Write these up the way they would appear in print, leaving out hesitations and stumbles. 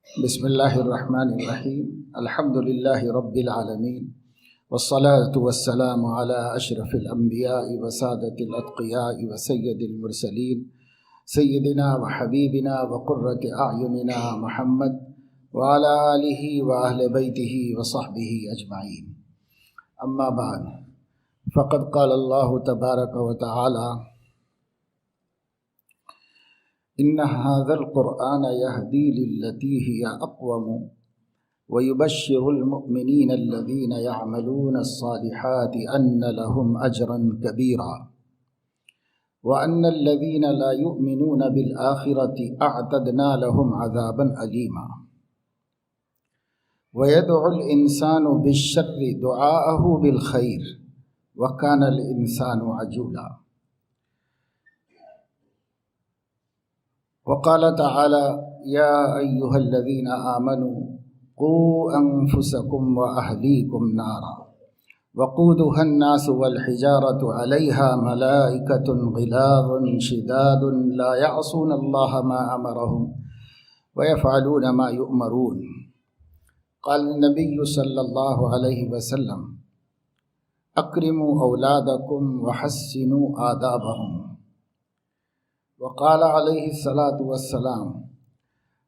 بسم اللہ الرحمن الرحیم الحمد للہ رب العالمین والصلاة والسلام على اشرف الانبیاء وسادۃ الاتقیاء وسید المرسلین سیدنا وحبیبنا وقرۃ اعیننا محمد وعلى آلہ واہل بیتہ وصحبہ اجمعین، اما بعد فقد قال اللہ تبارک وتعالی ان هذا القرآن يهدي للتي هي اقوم ويبشر المؤمنين الذين يعملون الصالحات ان لهم اجرا كبيرا وان الذين لا يؤمنون بالآخرة اعتدنا لهم عذابا أليما ويدعو الانسان بالشر دعاءه بالخير وكان الانسان عجولا. وقال تعالى يا أيها الذين آمنوا قوا أنفسكم وأهليكم نارا وقودها الناس والحجارة عليها ملائكة غلاظ شداد لا يعصون الله ما أمرهم ويفعلون ما يؤمرون. قال النبي صلى الله عليه وسلم أكرموا أولادكم وحسنوا آدابهم. وقال علیہ الصلاۃ والسلام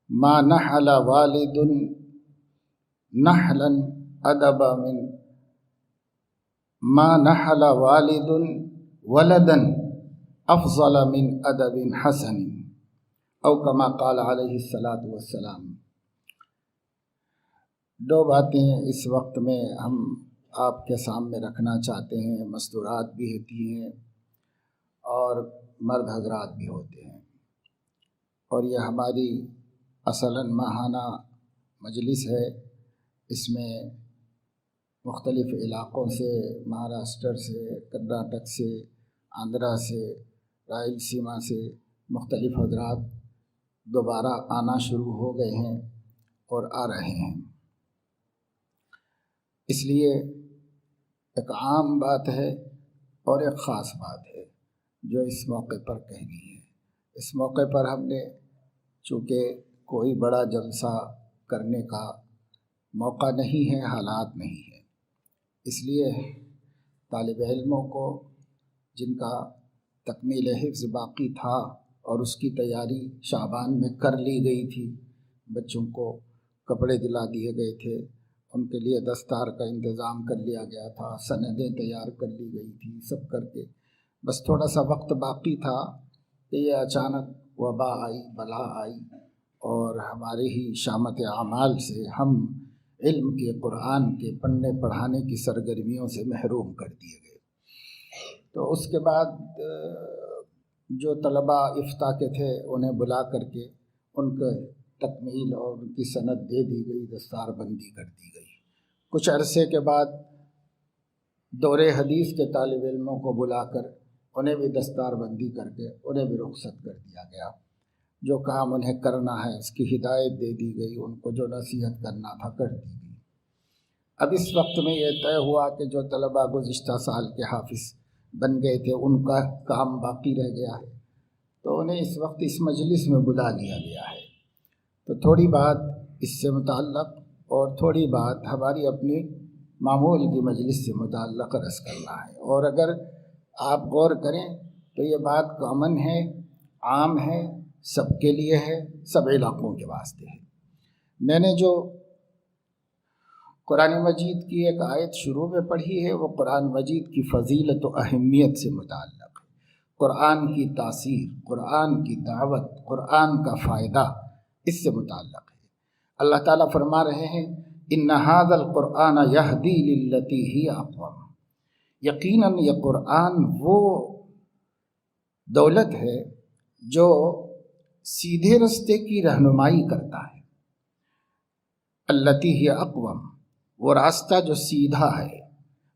ما نحل والد نحلا ادب من ما نحل والد ولدا افضل من ادب حسن او کما قال علیہ الصلاۃ والسلام. دو باتیں اس وقت میں ہم آپ کے سامنے رکھنا چاہتے ہیں، مستورات بھی ہوتی ہیں اور مرد حضرات بھی ہوتے ہیں، اور یہ ہماری اصلاً ماہانہ مجلس ہے. اس میں مختلف علاقوں سے، مہاراشٹر سے، کرناٹک سے، آندھرا سے، رائل سیما سے مختلف حضرات دوبارہ آنا شروع ہو گئے ہیں اور آ رہے ہیں. اس لیے ایک عام بات ہے اور ایک خاص بات ہے جو اس موقع پر کہنی ہے. اس موقع پر ہم نے چونکہ کوئی بڑا جلسہ کرنے کا موقع نہیں ہے، حالات نہیں ہے، اس لیے طالب علموں کو جن کا تکمیل حفظ باقی تھا اور اس کی تیاری شعبان میں کر لی گئی تھی، بچوں کو کپڑے دلا دیے گئے تھے، ان کے لیے دستار کا انتظام کر لیا گیا تھا، سندیں تیار کر لی گئی تھی، سب کر کے بس تھوڑا سا وقت باقی تھا کہ یہ اچانک وبا آئی، بلا آئی، اور ہمارے ہی شامت اعمال سے ہم علم کے، قرآن کے پڑھنے پڑھانے کی سرگرمیوں سے محروم کر دیے گئے. تو اس کے بعد جو طلباء افتاء کے تھے انہیں بلا کر کے ان کے تکمیل اور ان کی سند دے دی گئی، دستار بندی کر دی گئی. کچھ عرصے کے بعد دور حدیث کے طالب علموں کو بلا کر انہیں بھی دستار بندی کر کے انہیں بھی رخصت کر دیا گیا. جو کام انہیں کرنا ہے اس کی ہدایت دے دی گئی، ان کو جو نصیحت کرنا تھا کر دی گئی. اب اس وقت میں یہ طے ہوا کہ جو طلباء گزشتہ سال کے حافظ بن گئے تھے ان کا کام باقی رہ گیا ہے، تو انہیں اس وقت اس مجلس میں بلا لیا گیا ہے. تو تھوڑی بات اس سے متعلق اور تھوڑی بات ہماری اپنی معمول کی مجلس سے متعلق عرض کرنا ہے. اور اگر آپ غور کریں تو یہ بات کامن ہے، عام ہے، سب کے لیے ہے، سب علاقوں کے واسطے ہے. میں نے جو قرآن مجید کی ایک آیت شروع میں پڑھی ہے وہ قرآن مجید کی فضیلت و اہمیت سے متعلق ہے. قرآن کی تاثیر، قرآن کی دعوت، قرآن کا فائدہ اس سے متعلق ہے. اللہ تعالیٰ فرما رہے ہیں ان ھذا القرآن یہدی للتی ہی اقوم. یقیناً یہ قرآن وہ دولت ہے جو سیدھے رستے کی رہنمائی کرتا ہے. التی ہی اقوم، وہ راستہ جو سیدھا ہے،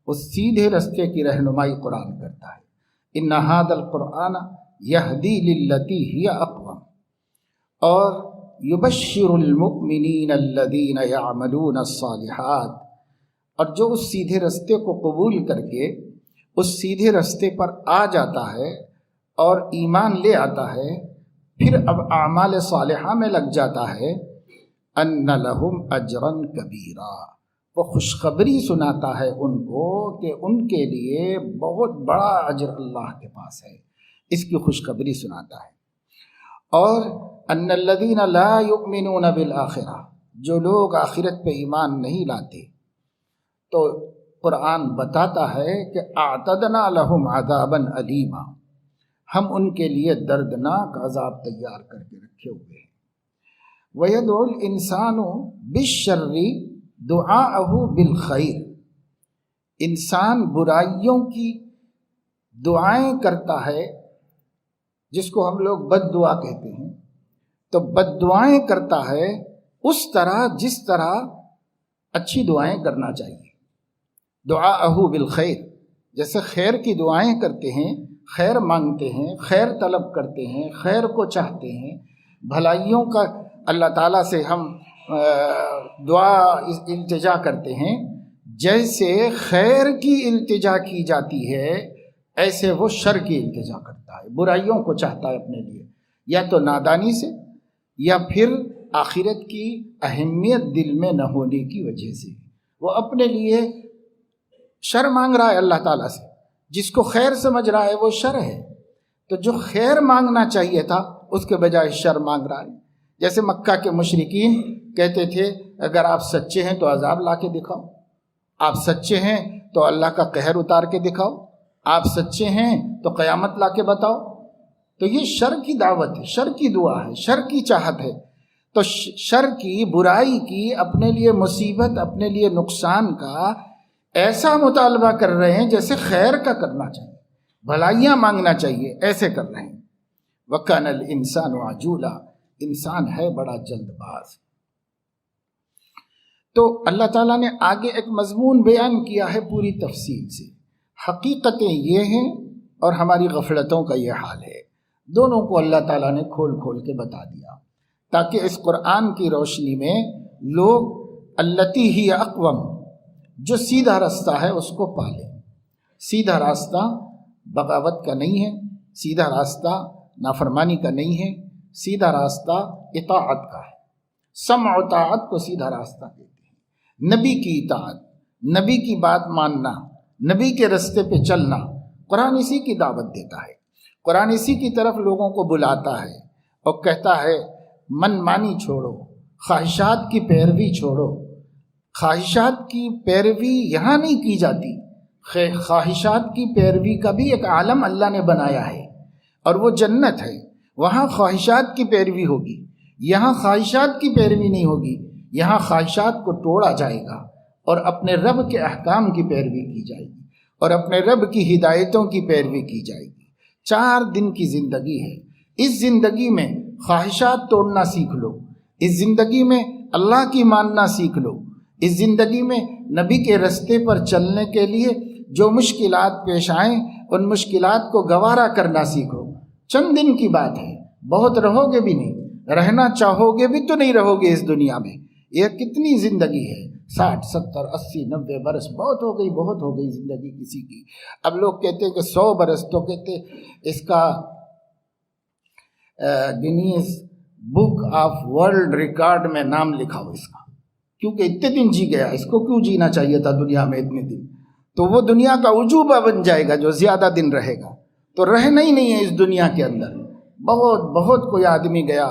اس سیدھے رستے کی رہنمائی قرآن کرتا ہے. ان ھذا القرآن یہدی للتی ہی اقوم. اور یبشر المؤمنین الذین یعملون الصالحات، اور جو اس سیدھے رستے کو قبول کر کے اس سیدھے رستے پر آ جاتا ہے اور ایمان لے آتا ہے، پھر اب اعمال صالحہ میں لگ جاتا ہے، ان لہم اجرا کبیرا، وہ خوشخبری سناتا ہے ان کو کہ ان کے لیے بہت بڑا اجر اللہ کے پاس ہے، اس کی خوشخبری سناتا ہے۔ اور ان الذین لا یؤمنون بالآخرہ، جو لوگ آخرت پہ ایمان نہیں لاتے، تو قرآن بتاتا ہے کہ اعتدنا لہم عذابا علیما، ہم ان کے لیے دردناک عذاب تیار کر کے رکھے ہوئے ہیں۔ وَيَدْعُ الْإِنسَانُ بِالشَّرِّ دُعَاءَهُ بِالْخَيْرِ، انسان برائیوں کی دعائیں کرتا ہے، جس کو ہم لوگ بد دعا کہتے ہیں، تو بد دعائیں کرتا ہے اس طرح جس طرح اچھی دعائیں کرنا چاہیے۔ دعاءہ بالخیر، جیسے خیر کی دعائیں کرتے ہیں، خیر مانگتے ہیں، خیر طلب کرتے ہیں، خیر کو چاہتے ہیں، بھلائیوں کا اللہ تعالیٰ سے ہم دعا التجا کرتے ہیں، جیسے خیر کی التجا کی جاتی ہے ایسے وہ شر کی التجا کرتا ہے، برائیوں کو چاہتا ہے اپنے لیے، یا تو نادانی سے یا پھر آخرت کی اہمیت دل میں نہ ہونے کی وجہ سے وہ اپنے لیے شر مانگ رہا ہے اللہ تعالیٰ سے، جس کو خیر سمجھ رہا ہے وہ شر ہے، تو جو خیر مانگنا چاہیے تھا اس کے بجائے شر مانگ رہا ہے۔ جیسے مکہ کے مشرکین کہتے تھے اگر آپ سچے ہیں تو عذاب لا کے دکھاؤ، آپ سچے ہیں تو اللہ کا قہر اتار کے دکھاؤ، آپ سچے ہیں تو قیامت لا کے بتاؤ۔ تو یہ شر کی دعوت ہے، شر کی دعا ہے، شر کی چاہت ہے۔ تو شر کی، برائی کی، اپنے لیے مصیبت، اپنے لیے نقصان کا ایسا مطالبہ کر رہے ہیں جیسے خیر کا کرنا چاہیے، بھلائیاں مانگنا چاہیے، ایسے کر رہے ہیں۔ وَكَانَ الْإِنسَانُ عَجُولًا، انسان ہے بڑا جلد باز۔ تو اللہ تعالیٰ نے آگے ایک مضمون بیان کیا ہے پوری تفصیل سے، حقیقتیں یہ ہیں اور ہماری غفلتوں کا یہ حال ہے، دونوں کو اللہ تعالیٰ نے کھول کھول کے بتا دیا تاکہ اس قرآن کی روشنی میں لوگ التی ہی اقوم، جو سیدھا راستہ ہے اس کو پالیں۔ سیدھا راستہ بغاوت کا نہیں ہے، سیدھا راستہ نافرمانی کا نہیں ہے، سیدھا راستہ اطاعت کا ہے۔ سمع و طاعت کو سیدھا راستہ کہتے ہیں۔ نبی کی اطاعت، نبی کی بات ماننا، نبی کے راستے پہ چلنا، قرآن اسی کی دعوت دیتا ہے، قرآن اسی کی طرف لوگوں کو بلاتا ہے اور کہتا ہے من مانی چھوڑو، خواہشات کی پیروی چھوڑو۔ خواہشات کی پیروی یہاں نہیں کی جاتی، خواہشات کی پیروی کا بھی ایک عالم اللہ نے بنایا ہے اور وہ جنت ہے، وہاں خواہشات کی پیروی ہوگی، یہاں خواہشات کی پیروی نہیں ہوگی، یہاں خواہشات کو توڑا جائے گا اور اپنے رب کے احکام کی پیروی کی جائے گی اور اپنے رب کی ہدایتوں کی پیروی کی جائے گی۔ 4 دن کی زندگی ہے، اس زندگی میں خواہشات توڑنا سیکھ لو، اس زندگی میں اللہ کی ماننا سیکھ لو، اس زندگی میں نبی کے راستے پر چلنے کے لیے جو مشکلات پیش آئیں ان مشکلات کو گوارا کرنا سیکھو۔ چند دن کی بات ہے، بہت رہو گے بھی نہیں، رہنا چاہو گے بھی تو نہیں رہو گے اس دنیا میں۔ یہ کتنی زندگی ہے، 60 70 80 90 برس، بہت ہو گئی زندگی کسی کی۔ اب لوگ کہتے ہیں کہ 100 برس، تو کہتے اس کا Guinness book of world record میں نام لکھاؤ اس کا، کیونکہ اتنے دن جی گیا، اس کو کیوں جینا چاہیے تھا دنیا میں اتنے دن؟ تو وہ دنیا کا عجوبہ بن جائے گا جو زیادہ دن رہے گا، تو رہنا ہی نہیں ہے اس دنیا کے اندر۔ بہت کوئی آدمی گیا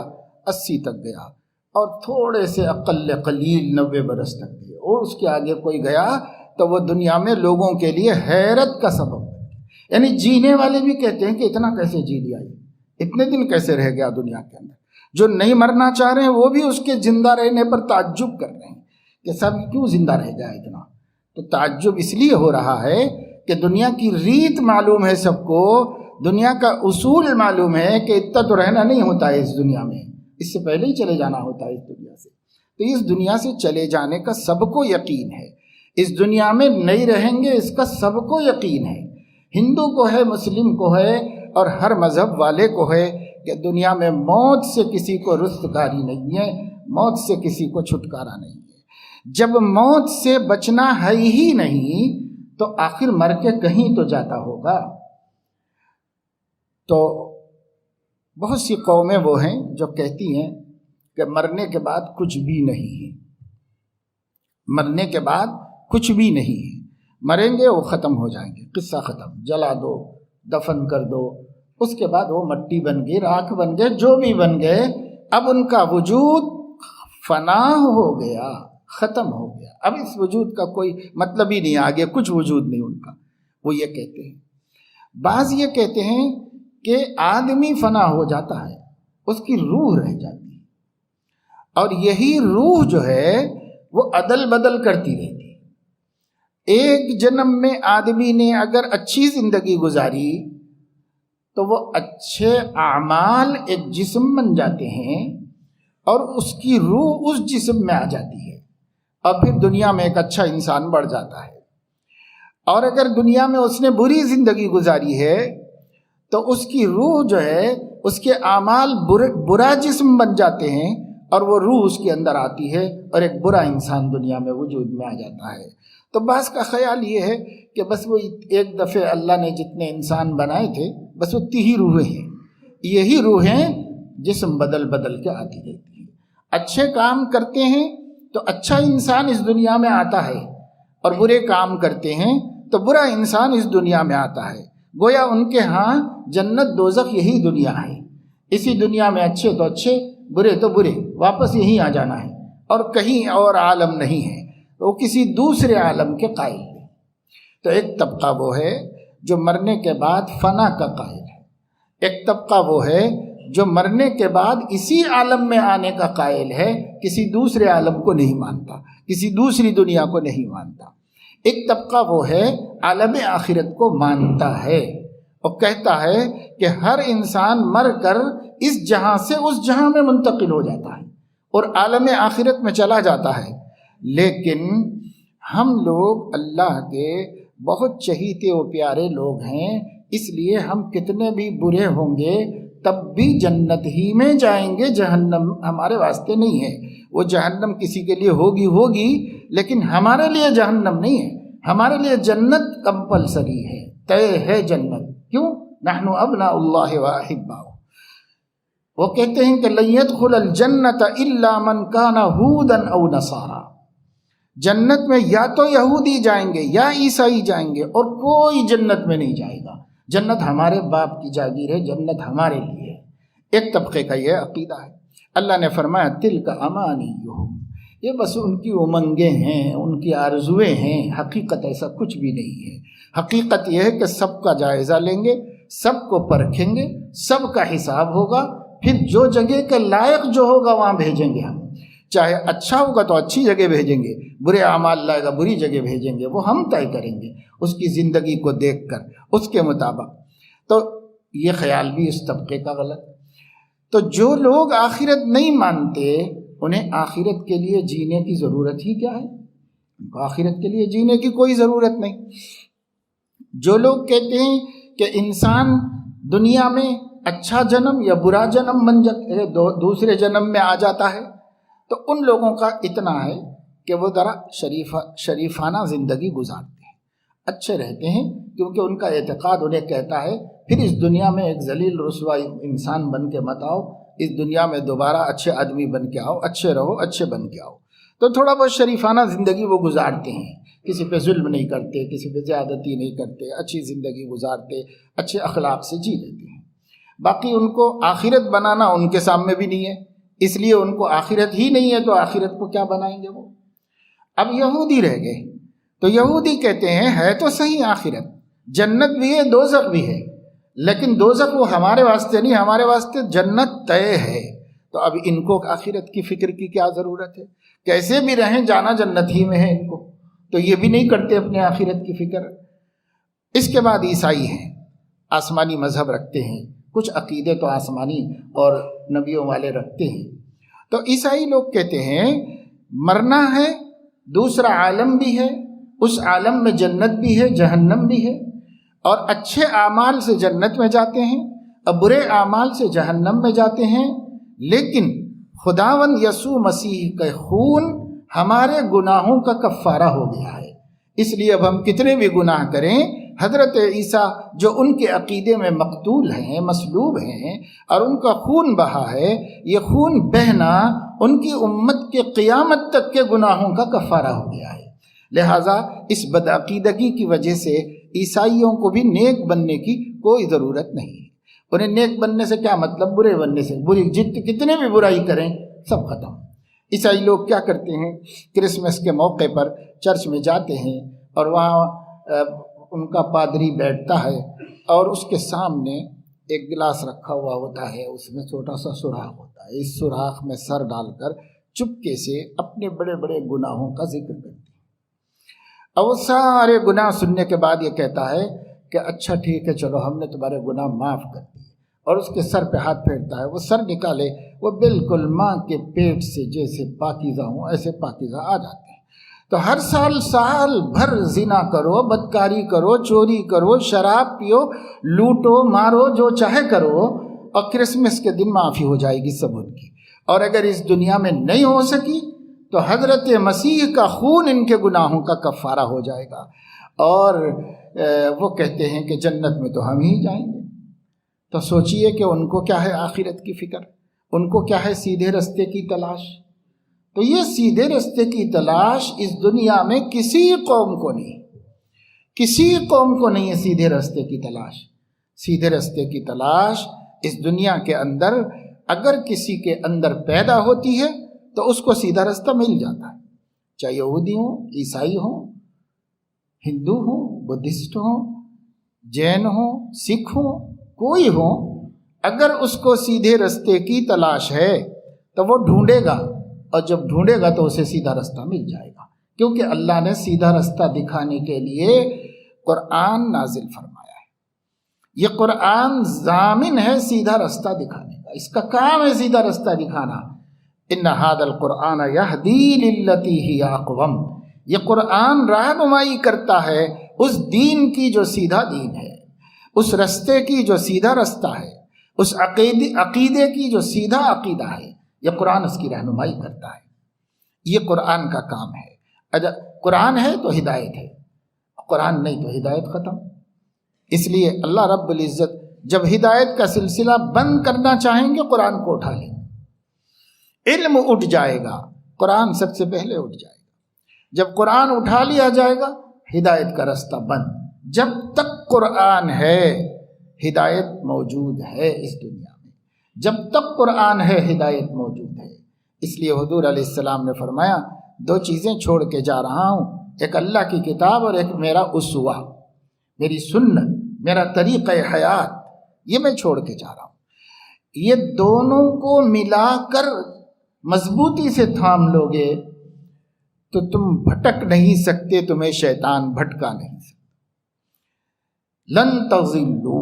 80 تک گیا اور تھوڑے سے اقل قلیل 90 برس تک گئے، اور اس کے آگے کوئی گیا تو وہ دنیا میں لوگوں کے لیے حیرت کا سبب ہے۔ یعنی جینے والے بھی کہتے ہیں کہ اتنا کیسے جی لیا، اتنے دن کیسے رہ گیا دنیا کے اندر۔ جو نہیں مرنا چاہ رہے ہیں وہ بھی اس کے زندہ رہنے پر تعجب کر رہے ہیں کہ سب کیوں زندہ رہ گیا اتنا۔ تو تعجب اس لیے ہو رہا ہے کہ دنیا کی ریت معلوم ہے سب کو، دنیا کا اصول معلوم ہے کہ اتنا تو رہنا نہیں ہوتا ہے اس دنیا میں، اس سے پہلے ہی چلے جانا ہوتا ہے اس دنیا سے۔ تو اس دنیا سے چلے جانے کا سب کو یقین ہے، اس دنیا میں نہیں رہیں گے اس کا سب کو یقین ہے، ہندو کو ہے، مسلم کو ہے اور ہر مذہب والے کو ہے کہ دنیا میں موت سے کسی کو رستگاری نہیں ہے، موت سے کسی کو چھٹکارا نہیں ہے۔ جب موت سے بچنا ہے ہی نہیں تو آخر مر کے کہیں تو جاتا ہوگا۔ تو بہت سی قومیں وہ ہیں جو کہتی ہیں کہ مرنے کے بعد کچھ بھی نہیں ہے، مرنے کے بعد کچھ بھی نہیں ہے، مریں گے وہ ختم ہو جائیں گے، قصہ ختم، جلا دو، دفن کر دو، اس کے بعد وہ مٹی بن گئی، راکھ بن گئے، جو بھی بن گئے، اب ان کا وجود فنا ہو گیا، ختم ہو گیا، اب اس وجود کا کوئی مطلب ہی نہیں، آگے کچھ وجود نہیں ان کا۔ وہ یہ کہتے ہیں، بعض یہ کہتے ہیں کہ آدمی فنا ہو جاتا ہے، اس کی روح رہ جاتی ہے، اور یہی روح جو ہے وہ عدل بدل کرتی رہتی ہے۔ ایک جنم میں آدمی نے اگر اچھی زندگی گزاری تو وہ اچھے اعمال ایک جسم بن جاتے ہیں اور اس کی روح اس جسم میں آ جاتی ہے، اور پھر دنیا میں ایک اچھا انسان بڑھ جاتا ہے۔ اور اگر دنیا میں اس نے بری زندگی گزاری ہے تو اس کی روح جو ہے، اس کے اعمال برا جسم بن جاتے ہیں، اور وہ روح اس کے اندر آتی ہے اور ایک برا انسان دنیا میں وجود میں آ جاتا ہے۔ تو بعض کا خیال یہ ہے کہ بس وہ ایک دفعہ اللہ نے جتنے انسان بنائے تھے بس اتنی ہی روحیں ہیں، یہی روحیں جسم بدل بدل کے آتی رہتی ہیں۔ اچھے کام کرتے ہیں تو اچھا انسان اس دنیا میں آتا ہے، اور برے کام کرتے ہیں تو برا انسان اس دنیا میں آتا ہے۔ گویا ان کے ہاں جنت دوزخ یہی دنیا ہے، اسی دنیا میں اچھے تو اچھے، برے تو برے، واپس یہیں آ جانا ہے، اور کہیں اور عالم نہیں ہے، وہ کسی دوسرے عالم کے قائل ہیں۔ تو ایک طبقہ وہ ہے جو مرنے کے بعد فنا کا قائل ہے، ایک طبقہ وہ ہے جو مرنے کے بعد اسی عالم میں آنے کا قائل ہے، کسی دوسرے عالم کو نہیں مانتا، کسی دوسری دنیا کو نہیں مانتا۔ ایک طبقہ وہ ہے عالم آخرت کو مانتا ہے اور کہتا ہے کہ ہر انسان مر کر اس جہاں سے اس جہاں میں منتقل ہو جاتا ہے اور عالم آخرت میں چلا جاتا ہے۔ لیکن ہم لوگ اللہ کے بہت چہیتے و پیارے لوگ ہیں، اس لیے ہم کتنے بھی برے ہوں گے تب بھی جنت ہی میں جائیں گے، جہنم ہمارے واسطے نہیں ہے۔ وہ جہنم کسی کے لیے ہوگی لیکن ہمارے لیے جہنم نہیں ہے، ہمارے لیے جنت کمپلسری ہے، طے ہے جنت۔ کیوں؟ نحن ابناء اللہ واحباؤہ۔ وہ کہتے ہیں کہ لن يدخل الجنت الا من كان هودا او نصارى، جنت میں یا تو یہودی جائیں گے یا عیسائی جائیں گے، اور کوئی جنت میں نہیں جائے گا۔ جنت ہمارے باپ کی جاگیر ہے، جنت ہمارے لیے ہے۔ ایک طبقے کا یہ عقیدہ ہے۔ اللہ نے فرمایا تلک امانیہم، یہ بس ان کی امنگیں ہیں، ان کی آرزویں ہیں، حقیقت ایسا کچھ بھی نہیں ہے۔ حقیقت یہ ہے کہ سب کا جائزہ لیں گے، سب کو پرکھیں گے، سب کا حساب ہوگا، پھر جو جگہ کے لائق جو ہوگا وہاں بھیجیں گے ہم۔ چاہے اچھا ہوگا تو اچھی جگہ بھیجیں گے، برے اعمال لائے گا بری جگہ بھیجیں گے، وہ ہم طے کریں گے اس کی زندگی کو دیکھ کر، اس کے مطابق۔ تو یہ خیال بھی اس طبقے کا غلط۔ تو جو لوگ آخرت نہیں مانتے انہیں آخرت کے لیے جینے کی ضرورت ہی کیا ہے؟ ان کو آخرت کے لیے جینے کی کوئی ضرورت نہیں۔ جو لوگ کہتے ہیں کہ انسان دنیا میں اچھا جنم یا برا جنم بن جاتا ہے، دوسرے جنم میں آ جاتا ہے، تو ان لوگوں کا اتنا ہے کہ وہ ذرا شریفانہ زندگی گزارتے ہیں، اچھے رہتے ہیں، کیونکہ ان کا اعتقاد انہیں کہتا ہے پھر اس دنیا میں ایک ذلیل رسوا انسان بن کے مت آؤ، اس دنیا میں دوبارہ اچھے آدمی بن کے آؤ، اچھے رہو، اچھے بن کے آؤ۔ تو تھوڑا بہت شریفانہ زندگی وہ گزارتے ہیں، کسی پہ ظلم نہیں کرتے، کسی پہ زیادتی نہیں کرتے، اچھی زندگی گزارتے، اچھے اخلاق سے جی لیتے ہیں۔ باقی ان کو آخرت بنانا ان کے سامنے بھی نہیں ہے، اس لیے ان کو آخرت ہی نہیں ہے، تو آخرت کو کیا بنائیں گے وہ؟ اب یہودی رہ گئے، تو یہودی کہتے ہیں ہے تو صحیح آخرت، جنت بھی ہے دوزخ بھی ہے، لیکن دوزخ وہ ہمارے واسطے نہیں، ہمارے واسطے جنت طے ہے۔ تو اب ان کو آخرت کی فکر کی کیا ضرورت ہے؟ کیسے بھی رہیں جانا جنت ہی میں ہے ان کو، تو یہ بھی نہیں کرتے اپنے آخرت کی فکر۔ اس کے بعد عیسائی ہیں، آسمانی مذہب رکھتے ہیں، کچھ عقیدے تو آسمانی اور نبیوں والے رکھتے ہیں۔ تو عیسائی لوگ کہتے ہیں مرنا ہے، دوسرا عالم بھی ہے، اس عالم میں جنت بھی ہے، جہنم بھی ہے، اور اچھے اعمال سے جنت میں جاتے ہیں اور برے اعمال سے جہنم میں جاتے ہیں، لیکن خداوند یسوع مسیح کا خون ہمارے گناہوں کا کفارہ ہو گیا ہے، اس لیے اب ہم کتنے بھی گناہ کریں، حضرت عیسیٰ جو ان کے عقیدے میں مقتول ہیں، مصلوب ہیں، اور ان کا خون بہا ہے، یہ خون بہنا ان کی امت کے قیامت تک کے گناہوں کا کفارہ ہو گیا ہے۔ لہٰذا اس بدعقیدگی کی وجہ سے عیسائیوں کو بھی نیک بننے کی کوئی ضرورت نہیں ہے۔ انہیں نیک بننے سے کیا مطلب؟ برے بننے سے، کتنے بھی برائی کریں سب ختم۔ عیسائی لوگ کیا کرتے ہیں؟ کرسمس کے موقع پر چرچ میں جاتے ہیں اور وہاں ان کا پادری بیٹھتا ہے اور اس کے سامنے ایک گلاس رکھا ہوا ہوتا ہے، اس میں چھوٹا سا سوراخ ہوتا ہے، اس سوراخ میں سر ڈال کر چپکے سے اپنے بڑے بڑے گناہوں کا ذکر کرتے ہیں، اور وہ سارے گناہ سننے کے بعد یہ کہتا ہے کہ اچھا ٹھیک ہے، چلو ہم نے تمہارے گناہ معاف کر دیے، اور اس کے سر پہ ہاتھ پھیرتا ہے، وہ سر نکالے، وہ بالکل ماں کے پیٹ سے جیسے پاکیزہ ہوں ایسے پاکیزہ آ جاتے ہیں۔ تو ہر سال بھر زنا کرو، بدکاری کرو، چوری کرو، شراب پیو، لوٹو مارو، جو چاہے کرو، اور کرسمس کے دن معافی ہو جائے گی سب ان کی۔ اور اگر اس دنیا میں نہیں ہو سکی تو حضرت مسیح کا خون ان کے گناہوں کا کفارہ ہو جائے گا، اور وہ کہتے ہیں کہ جنت میں تو ہم ہی جائیں گے۔ تو سوچئے کہ ان کو کیا ہے آخرت کی فکر، ان کو کیا ہے سیدھے رستے کی تلاش۔ تو یہ سیدھے رستے کی تلاش اس دنیا میں کسی قوم کو نہیں، کسی قوم کو نہیں ہے سیدھے رستے کی تلاش۔ سیدھے رستے کی تلاش اس دنیا کے اندر اگر کسی کے اندر پیدا ہوتی ہے تو اس کو سیدھا رستہ مل جاتا ہے، چاہے یہودی ہوں، عیسائی ہوں، ہندو ہوں، بدھسٹ ہوں، جین ہوں، سکھ ہوں، کوئی ہو، اگر اس کو سیدھے رستے کی تلاش ہے تو وہ ڈھونڈے گا، اور جب ڈھونڈے گا تو اسے سیدھا رستہ مل جائے گا، کیونکہ اللہ نے سیدھا رستہ دکھانے کے لیے قرآن نازل فرمایا ہے۔ یہ قرآن ضامن ہے سیدھا رستہ دکھانے کا، اس کا کام ہے سیدھا رستہ دکھانا۔ ان ھذا القرآن یہدی للتی ہی اقوم، یہ قرآن رہنمائی کرتا ہے اس دین کی جو سیدھا دین ہے، اس رستے کی جو سیدھا رستہ ہے، اس عقیدے کی جو سیدھا عقیدہ ہے، یہ قرآن اس کی رہنمائی کرتا ہے۔ یہ قرآن کا کام ہے۔ اگر قرآن ہے تو ہدایت ہے، قرآن نہیں تو ہدایت ختم۔ اس لیے اللہ رب العزت جب ہدایت کا سلسلہ بند کرنا چاہیں گے قرآن کو اٹھا لیں گے، علم اٹھ جائے گا، قرآن سب سے پہلے اٹھ جائے گا۔ جب قرآن اٹھا لیا جائے گا ہدایت کا رستہ بند۔ جب تک قرآن ہے ہدایت موجود ہے اس دنیا میں، جب تک قرآن ہے ہدایت موجود ہے۔ اس لیے حضور علیہ السلام نے فرمایا 2 چیزیں چھوڑ کے جا رہا ہوں، ایک اللہ کی کتاب اور ایک میرا اسوہ، میری سنت، میرا طریقہ حیات، یہ میں چھوڑ کے جا رہا ہوں۔ یہ دونوں کو ملا کر مضبوطی سے تھام لوگے تو تم بھٹک نہیں سکتے، تمہیں شیطان بھٹکا نہیں سکتا۔ لن تضلوا،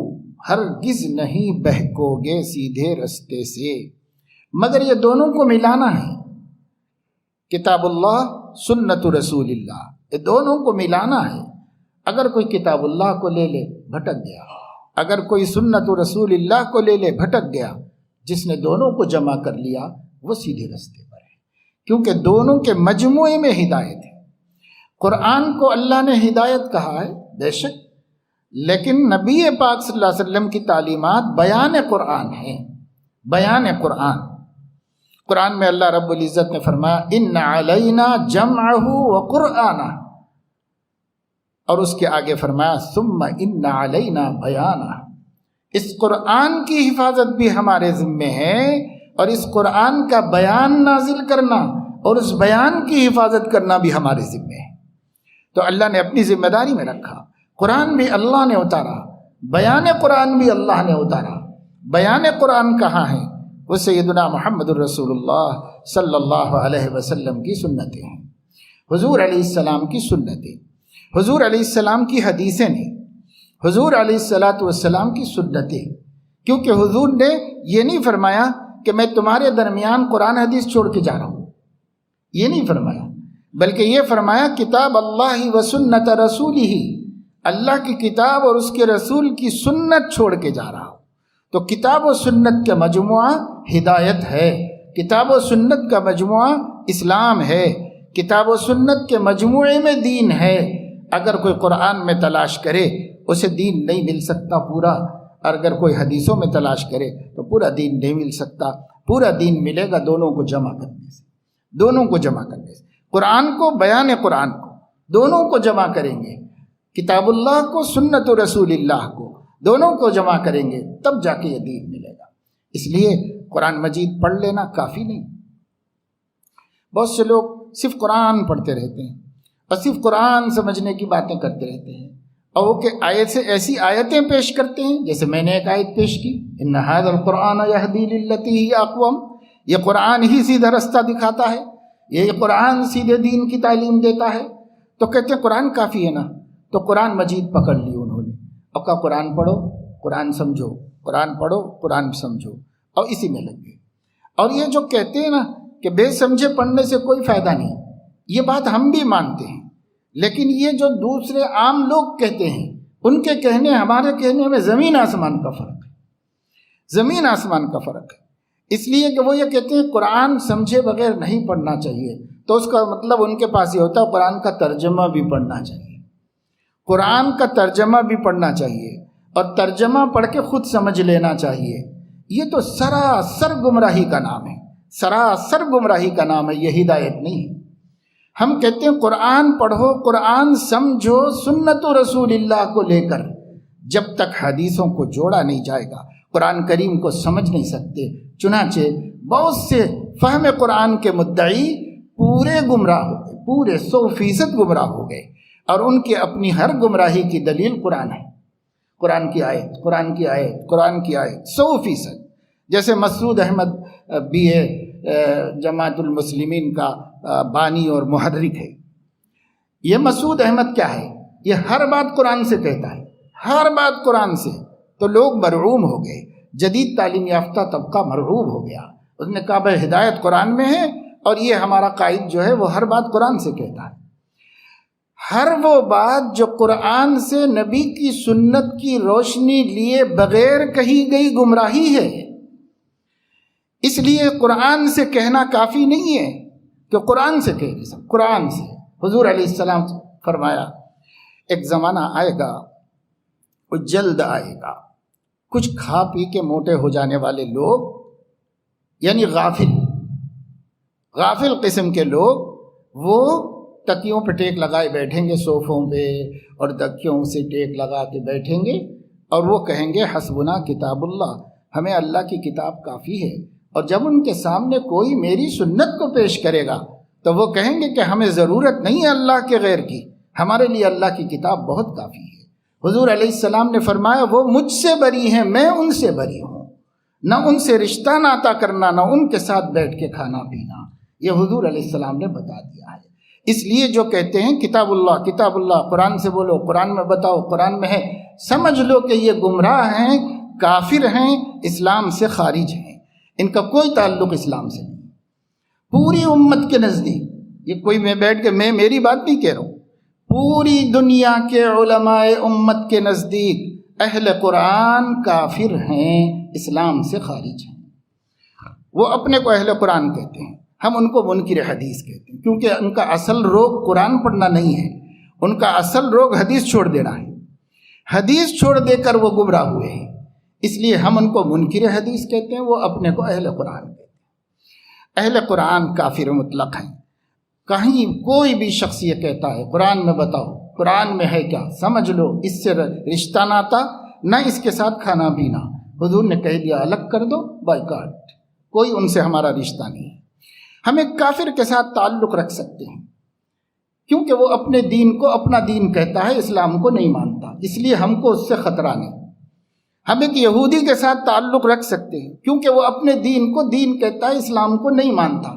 ہرگز نہیں بہکو گے سیدھے رستے سے، مگر یہ دونوں کو ملانا ہے، کتاب اللہ سنت رسول اللہ، یہ دونوں کو ملانا ہے۔ اگر کوئی کتاب اللہ کو لے لے بھٹک گیا، اگر کوئی سنت رسول اللہ کو لے لے بھٹک گیا۔ جس نے دونوں کو جمع کر لیا وہ سیدھے رستے پر ہے، کیونکہ دونوں کے مجموعے میں ہدایت ہے۔ قرآن کو اللہ نے ہدایت کہا ہے بے شک، لیکن نبی پاک صلی اللہ علیہ وسلم کی تعلیمات بیان قرآن ہیں، بیان قرآن۔ قرآن میں اللہ رب العزت نے فرمایا ان علینا جمعہ وقرآنہ، اور اس کے آگے فرمایا ثم ان علینا بیانہ۔ اس قرآن کی حفاظت بھی ہمارے ذمے ہے، اور اس قرآن کا بیان نازل کرنا اور اس بیان کی حفاظت کرنا بھی ہمارے ذمے ہے۔ تو اللہ نے اپنی ذمہ داری میں رکھا، قرآن بھی اللہ نے اتارا، بیان قرآن بھی اللہ نے اتارا۔ بیان قرآن کہاں ہے؟ وہ سیدنا محمد الرسول اللہ صلی اللہ علیہ وسلم کی سنتیں ہیں، حضور علیہ السلام کی سنتیں، حضور علیہ السلام کی حدیثیں نہیں، حضور علیہ السلام کی سنتیں۔ کیونکہ حضور نے یہ نہیں فرمایا کہ میں تمہارے درمیان قرآن حدیث چھوڑ کے جا رہا ہوں، یہ نہیں فرمایا، بلکہ یہ فرمایا کتاب اللہ و سنت رسولہ، اللہ کی کتاب اور اس کے رسول کی سنت چھوڑ کے جا رہا ہوں۔ تو کتاب و سنت کا مجموعہ ہدایت ہے، کتاب و سنت کا مجموعہ اسلام ہے، کتاب و سنت کے مجموعے میں دین ہے۔ اگر کوئی قرآن میں تلاش کرے اسے دین نہیں مل سکتا پورا، اور اگر کوئی حدیثوں میں تلاش کرے تو پورا دین نہیں مل سکتا۔ پورا دین ملے گا دونوں کو جمع کرنے سے، دونوں کو جمع کرنے سے، قرآن کو، بیان قرآن کو، دونوں کو جمع کریں گے، کتاب اللہ کو، سنت رسول اللہ کو، دونوں کو جمع کریں گے، تب جا کے یہ دین ملے گا۔ اس لیے قرآن مجید پڑھ لینا کافی نہیں۔ بہت سے لوگ صرف قرآن پڑھتے رہتے ہیں اور صرف قرآن سمجھنے کی باتیں کرتے رہتے ہیں، اور وہ کہ آیت سے ایسی آیتیں پیش کرتے ہیں، جیسے میں نے ایک آیت پیش کی، ان ھذا القرآن یہدی للتی ہی اقوم، یہ قرآن ہی سیدھا رستہ دکھاتا ہے، یہ قرآن سیدھے دین کی تعلیم دیتا ہے۔ تو کہتے ہیں قرآن کافی ہے نا، تو قرآن مجید پکڑ لی انہوں نے اور کہا قرآن پڑھو، قرآن سمجھو، قرآن پڑھو، قرآن سمجھو، اور اسی میں لگ گئے۔ اور یہ جو کہتے ہیں نا کہ بے سمجھے پڑھنے سے کوئی فائدہ نہیں، یہ بات ہم بھی مانتے ہیں، لیکن یہ جو دوسرے عام لوگ کہتے ہیں، ان کے کہنے ہمارے کہنے میں زمین آسمان کا فرق ہے، زمین آسمان کا فرق ہے۔ اس لیے کہ وہ یہ کہتے ہیں قرآن سمجھے بغیر نہیں پڑھنا چاہیے، تو اس کا مطلب ان کے پاس یہ ہوتا ہے قرآن کا ترجمہ بھی پڑھنا چاہیے، قرآن کا ترجمہ بھی پڑھنا چاہیے، اور ترجمہ پڑھ کے خود سمجھ لینا چاہیے۔ یہ تو سراسر گمراہی کا نام ہے، سراسر گمراہی کا نام ہے، یہ ہدایت نہیں ہے۔ ہم کہتے ہیں قرآن پڑھو، قرآن سمجھو، سنت و رسول اللہ کو لے کر، جب تک حدیثوں کو جوڑا نہیں جائے گا قرآن کریم کو سمجھ نہیں سکتے۔ چنانچہ بہت سے فہم قرآن کے مدعی پورے گمراہ ہو گئے، پورے 100% گمراہ ہو گئے، اور ان کی اپنی ہر گمراہی کی دلیل قرآن ہے، قرآن کی آیت، قرآن کی آیت، قرآن کی آیت، 100%۔ جیسے مسعود احمد بھی ہے، جماعت المسلمین کا بانی اور محرک ہے۔ یہ مسعود احمد کیا ہے؟ یہ ہر بات قرآن سے کہتا ہے، ہر بات قرآن سے، تو لوگ مرعوب ہو گئے، جدید تعلیم یافتہ طبقہ مرعوب ہو گیا۔ اس نے کہا بھائی ہدایت قرآن میں ہے، اور یہ ہمارا قائد جو ہے وہ ہر بات قرآن سے کہتا ہے۔ ہر وہ بات جو قرآن سے، نبی کی سنت کی روشنی لیے بغیر کہی گئی گمراہی ہے۔ اس لیے قرآن سے کہنا کافی نہیں ہے کہ قرآن سے کہہ دیں، قرآن سے۔ حضور علیہ السلام فرمایا ایک زمانہ آئے گا، وہ جلد آئے گا، کچھ کھا پی کے موٹے ہو جانے والے لوگ، یعنی غافل قسم کے لوگ، وہ تکیوں پہ ٹیک لگائے بیٹھیں گے، صوفوں پہ اور تکیوں سے ٹیک لگا کے بیٹھیں گے، اور وہ کہیں گے حسبنا کتاب اللہ، ہمیں اللہ کی کتاب کافی ہے۔ اور جب ان کے سامنے کوئی میری سنت کو پیش کرے گا تو وہ کہیں گے کہ ہمیں ضرورت نہیں ہے اللہ کے غیر کی، ہمارے لیے اللہ کی کتاب بہت کافی ہے۔ حضور علیہ السلام نے فرمایا وہ مجھ سے بری ہیں، میں ان سے بری ہوں، نہ ان سے رشتہ ناتا کرنا، نہ ان کے ساتھ بیٹھ کے کھانا پینا، یہ حضور علیہ السلام نے بتا دیا ہے۔ اس لیے جو کہتے ہیں کتاب اللہ، کتاب اللہ، قرآن سے بولو، قرآن میں بتاؤ، قرآن میں ہے، سمجھ لو کہ یہ گمراہ ہیں، کافر ہیں، اسلام سے خارج ہیں، ان کا کوئی تعلق اسلام سے نہیں۔ پوری امت کے نزدیک، یہ کوئی میں بیٹھ کے میں میری بات نہیں کہہ رہا ہوں، پوری دنیا کے علماء امت کے نزدیک اہل قرآن کافر ہیں، اسلام سے خارج ہیں۔ وہ اپنے کو اہل قرآن کہتے ہیں، ہم ان کو منکر حدیث کہتے ہیں، کیونکہ ان کا اصل روگ قرآن پڑھنا نہیں ہے، ان کا اصل روگ حدیث چھوڑ دینا ہے، حدیث چھوڑ دے کر وہ گمراہ ہوئے ہیں، اس لیے ہم ان کو منکر حدیث کہتے ہیں، وہ اپنے کو اہل قرآن کہتے ہیں۔ اہل قرآن کافر مطلق ہیں۔ کہیں کوئی بھی شخص یہ کہتا ہے قرآن میں بتاؤ، قرآن میں ہے کیا، سمجھ لو، اس سے رشتہ ناتا، نہ اس کے ساتھ کھانا پینا، حضور نے کہہ دیا الگ کر دو، بائیکاٹ، کوئی ان سے ہمارا رشتہ نہیں ہے۔ ہم ایک کافر کے ساتھ تعلق رکھ سکتے ہیں کیونکہ وہ اپنے دین کو اپنا دین کہتا ہے، اسلام کو نہیں مانتا، اس لیے ہم کو اس سے خطرہ نہیں۔ ہم ایک یہودی کے ساتھ تعلق رکھ سکتے ہیں کیونکہ وہ اپنے دین کو دین کہتا ہے، اسلام کو نہیں مانتا۔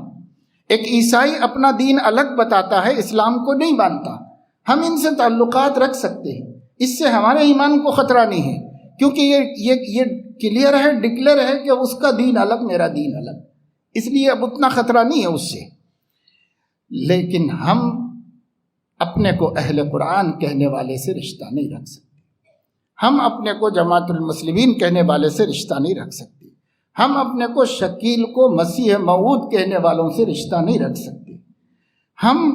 ایک عیسائی اپنا دین الگ بتاتا ہے، اسلام کو نہیں مانتا، ہم ان سے تعلقات رکھ سکتے ہیں، اس سے ہمارے ایمان کو خطرہ نہیں ہے، کیونکہ یہ کلیئر ہے، ڈکلیئر ہے کہ اس کا دین الگ، میرا دین الگ، اس لیے اب اتنا خطرہ نہیں ہے اس سے۔ لیکن ہم اپنے کو اہل قرآن کہنے والے سے رشتہ نہیں رکھ سکتے، ہم اپنے کو جماعت المسلمین کہنے والے سے رشتہ نہیں رکھ سکتے، ہم اپنے کو شکیل کو مسیح موعود کہنے والوں سے رشتہ نہیں رکھ سکتے، ہم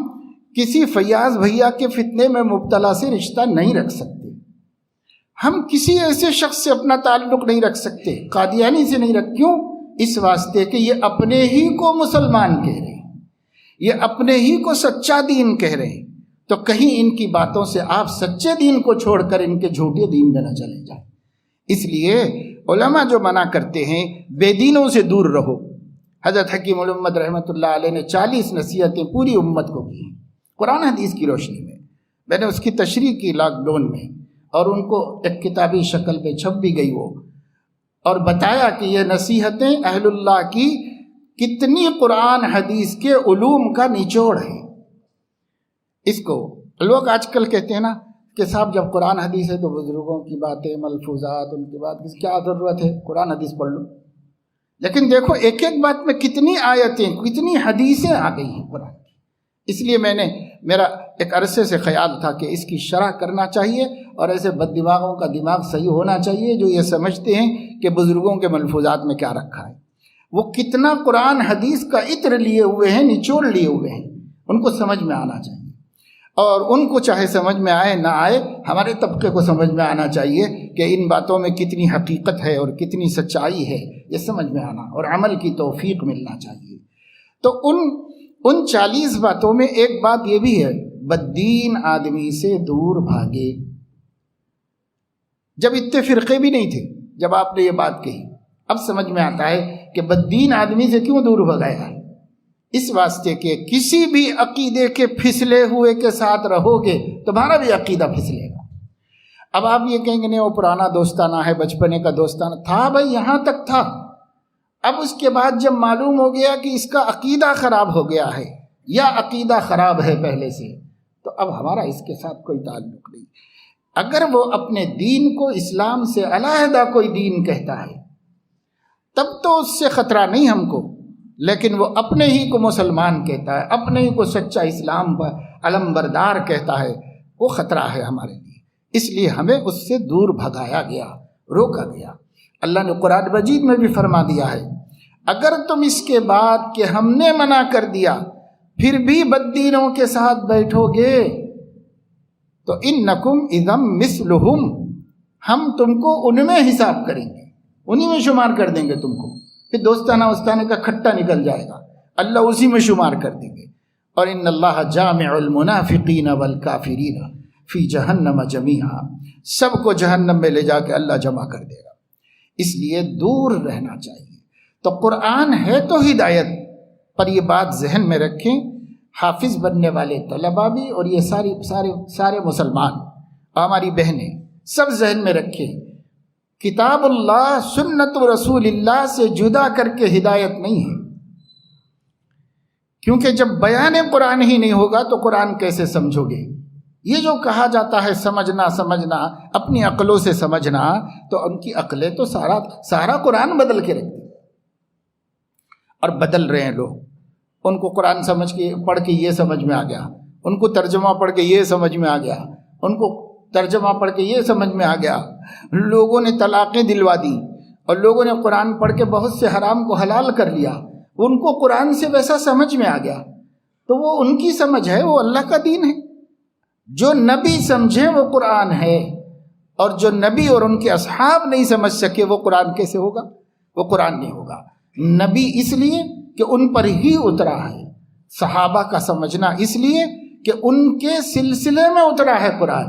کسی فیاض بھیا کے فتنے میں مبتلا سے رشتہ نہیں رکھ سکتے، ہم کسی ایسے شخص سے اپنا تعلق نہیں رکھ سکتے، قادیانی سے نہیں کیوں؟ اس واسطے کہ یہ اپنے ہی کو مسلمان کہہ رہے ہیں، یہ اپنے ہی کو سچا دین کہہ رہے ہیں، تو کہیں ان کی باتوں سے آپ سچے دین کو چھوڑ کر ان کے جھوٹے دین میں نہ چلے جائیں۔ اس لیے علماء جو منع کرتے ہیں بے دینوں سے دور رہو، حضرت حکیم الامت رحمۃ اللہ علیہ نے 40 نصیحتیں پوری امت کو کی ہیں قرآن حدیث کی روشنی میں نے اس کی تشریح کی لاک ڈاؤن میں، اور ان کو ایک کتابی شکل پہ چھپ بھی گئی وہ، اور بتایا کہ یہ نصیحتیں اہل اللہ کی کتنی قرآن حدیث کے علوم کا نچوڑ ہے۔ اس کو لوگ آج کل کہتے ہیں نا کہ صاحب جب قرآن حدیث ہے تو بزرگوں کی باتیں، ملفوظات، ان کی بات کی کیا ضرورت ہے، قرآن حدیث پڑھ لو۔ لیکن دیکھو ایک ایک بات میں کتنی آیتیں، کتنی حدیثیں آ گئی ہیں قرآن کی۔ اس لیے میرا ایک عرصے سے خیال تھا کہ اس کی شرح کرنا چاہیے، اور ایسے بد دماغوں کا دماغ صحیح ہونا چاہیے جو یہ سمجھتے ہیں کہ بزرگوں کے ملفوظات میں کیا رکھا ہے۔ وہ کتنا قرآن حدیث کا عطر لیے ہوئے ہیں، نچوڑ لیے ہوئے ہیں، ان کو سمجھ میں آنا چاہیے، اور ان کو چاہے سمجھ میں آئے نہ آئے، ہمارے طبقے کو سمجھ میں آنا چاہیے کہ ان باتوں میں کتنی حقیقت ہے اور کتنی سچائی ہے، یہ سمجھ میں آنا اور عمل کی توفیق ملنا چاہیے۔ تو ان 40 باتوں میں ایک بات یہ بھی ہے، بددین آدمی سے دور بھاگے۔ جب اتنے فرقے بھی نہیں تھے جب آپ نے یہ بات کہی، اب سمجھ میں آتا ہے کہ بددین آدمی سے کیوں دور بھگایا ہے، اس واسطے کہ کسی بھی عقیدے کے پھسلے ہوئے کے ساتھ رہو گے تمہارا بھی عقیدہ پھسلے گا۔ اب آپ یہ کہیں گے نہیں وہ پرانا دوستانہ ہے، بچپنے کا دوستانہ تھا، بھائی یہاں تک تھا، اب اس کے بعد جب معلوم ہو گیا کہ اس کا عقیدہ خراب ہو گیا ہے یا عقیدہ خراب ہے پہلے سے، تو اب ہمارا اس کے ساتھ کوئی تعلق نہیں۔ اگر وہ اپنے دین کو اسلام سے علیحدہ کوئی دین کہتا ہے تب تو اس سے خطرہ نہیں ہم کو، لیکن وہ اپنے ہی کو مسلمان کہتا ہے، اپنے ہی کو سچا اسلام پر علم بردار کہتا ہے، وہ خطرہ ہے ہمارے لیے۔ اس لیے ہمیں اس سے دور بھگایا گیا، روکا گیا۔ اللہ نے قرآن مجید میں بھی فرما دیا ہے، اگر تم اس کے بعد کہ ہم نے منع کر دیا پھر بھی بددینوں کے ساتھ بیٹھو گے تو انکم اذا مثلہم، ہم تم کو ان میں حساب کریں گے، انہی میں شمار کر دیں گے تم کو، پھر دوستانہ وستانہ کا کھٹا نکل جائے گا، اللہ اسی میں شمار کر دیں گے۔ اور ان اللہ جامع المنافقین والکافرین فی جہنم جمیعا، سب کو جہنم میں لے جا کے اللہ جمع کر دے گا۔ اس لیے دور رہنا چاہیے۔ تو قرآن ہے تو ہدایت، پر یہ بات ذہن میں رکھیں، حافظ بننے والے طلباء بھی اور یہ سارے مسلمان ہماری بہنیں سب ذہن میں رکھیں، کتاب اللہ سنت رسول اللہ سے جدا کر کے ہدایت نہیں ہے، کیونکہ جب بیان قرآن ہی نہیں ہوگا تو قرآن کیسے سمجھو گے؟ یہ جو کہا جاتا ہے سمجھنا اپنی عقلوں سے سمجھنا، تو ان کی عقلیں تو سارا قرآن بدل کے رکھتی، اور بدل رہے ہیں لوگ۔ ان کو قرآن پڑھ کے یہ سمجھ میں آ گیا، ان کو ترجمہ پڑھ کے یہ سمجھ میں آ گیا، ان کو ترجمہ پڑھ کے یہ سمجھ میں آ گیا، لوگوں نے طلاقیں دلوا دی، اور لوگوں نے قرآن پڑھ کے بہت سے حرام کو حلال کر لیا، ان کو قرآن سے ویسا سمجھ میں آ گیا، تو وہ ان کی سمجھ ہے، وہ اللہ کا دین ہے۔ جو نبی سمجھے وہ قرآن ہے، اور جو نبی اور ان کے اصحاب نہیں سمجھ سکے وہ قرآن کیسے ہوگا؟ وہ قرآن نہیں ہوگا۔ نبی اس لیے کہ ان پر ہی اترا ہے، صحابہ کا سمجھنا اس لیے کہ ان کے سلسلے میں اترا ہے قرآن،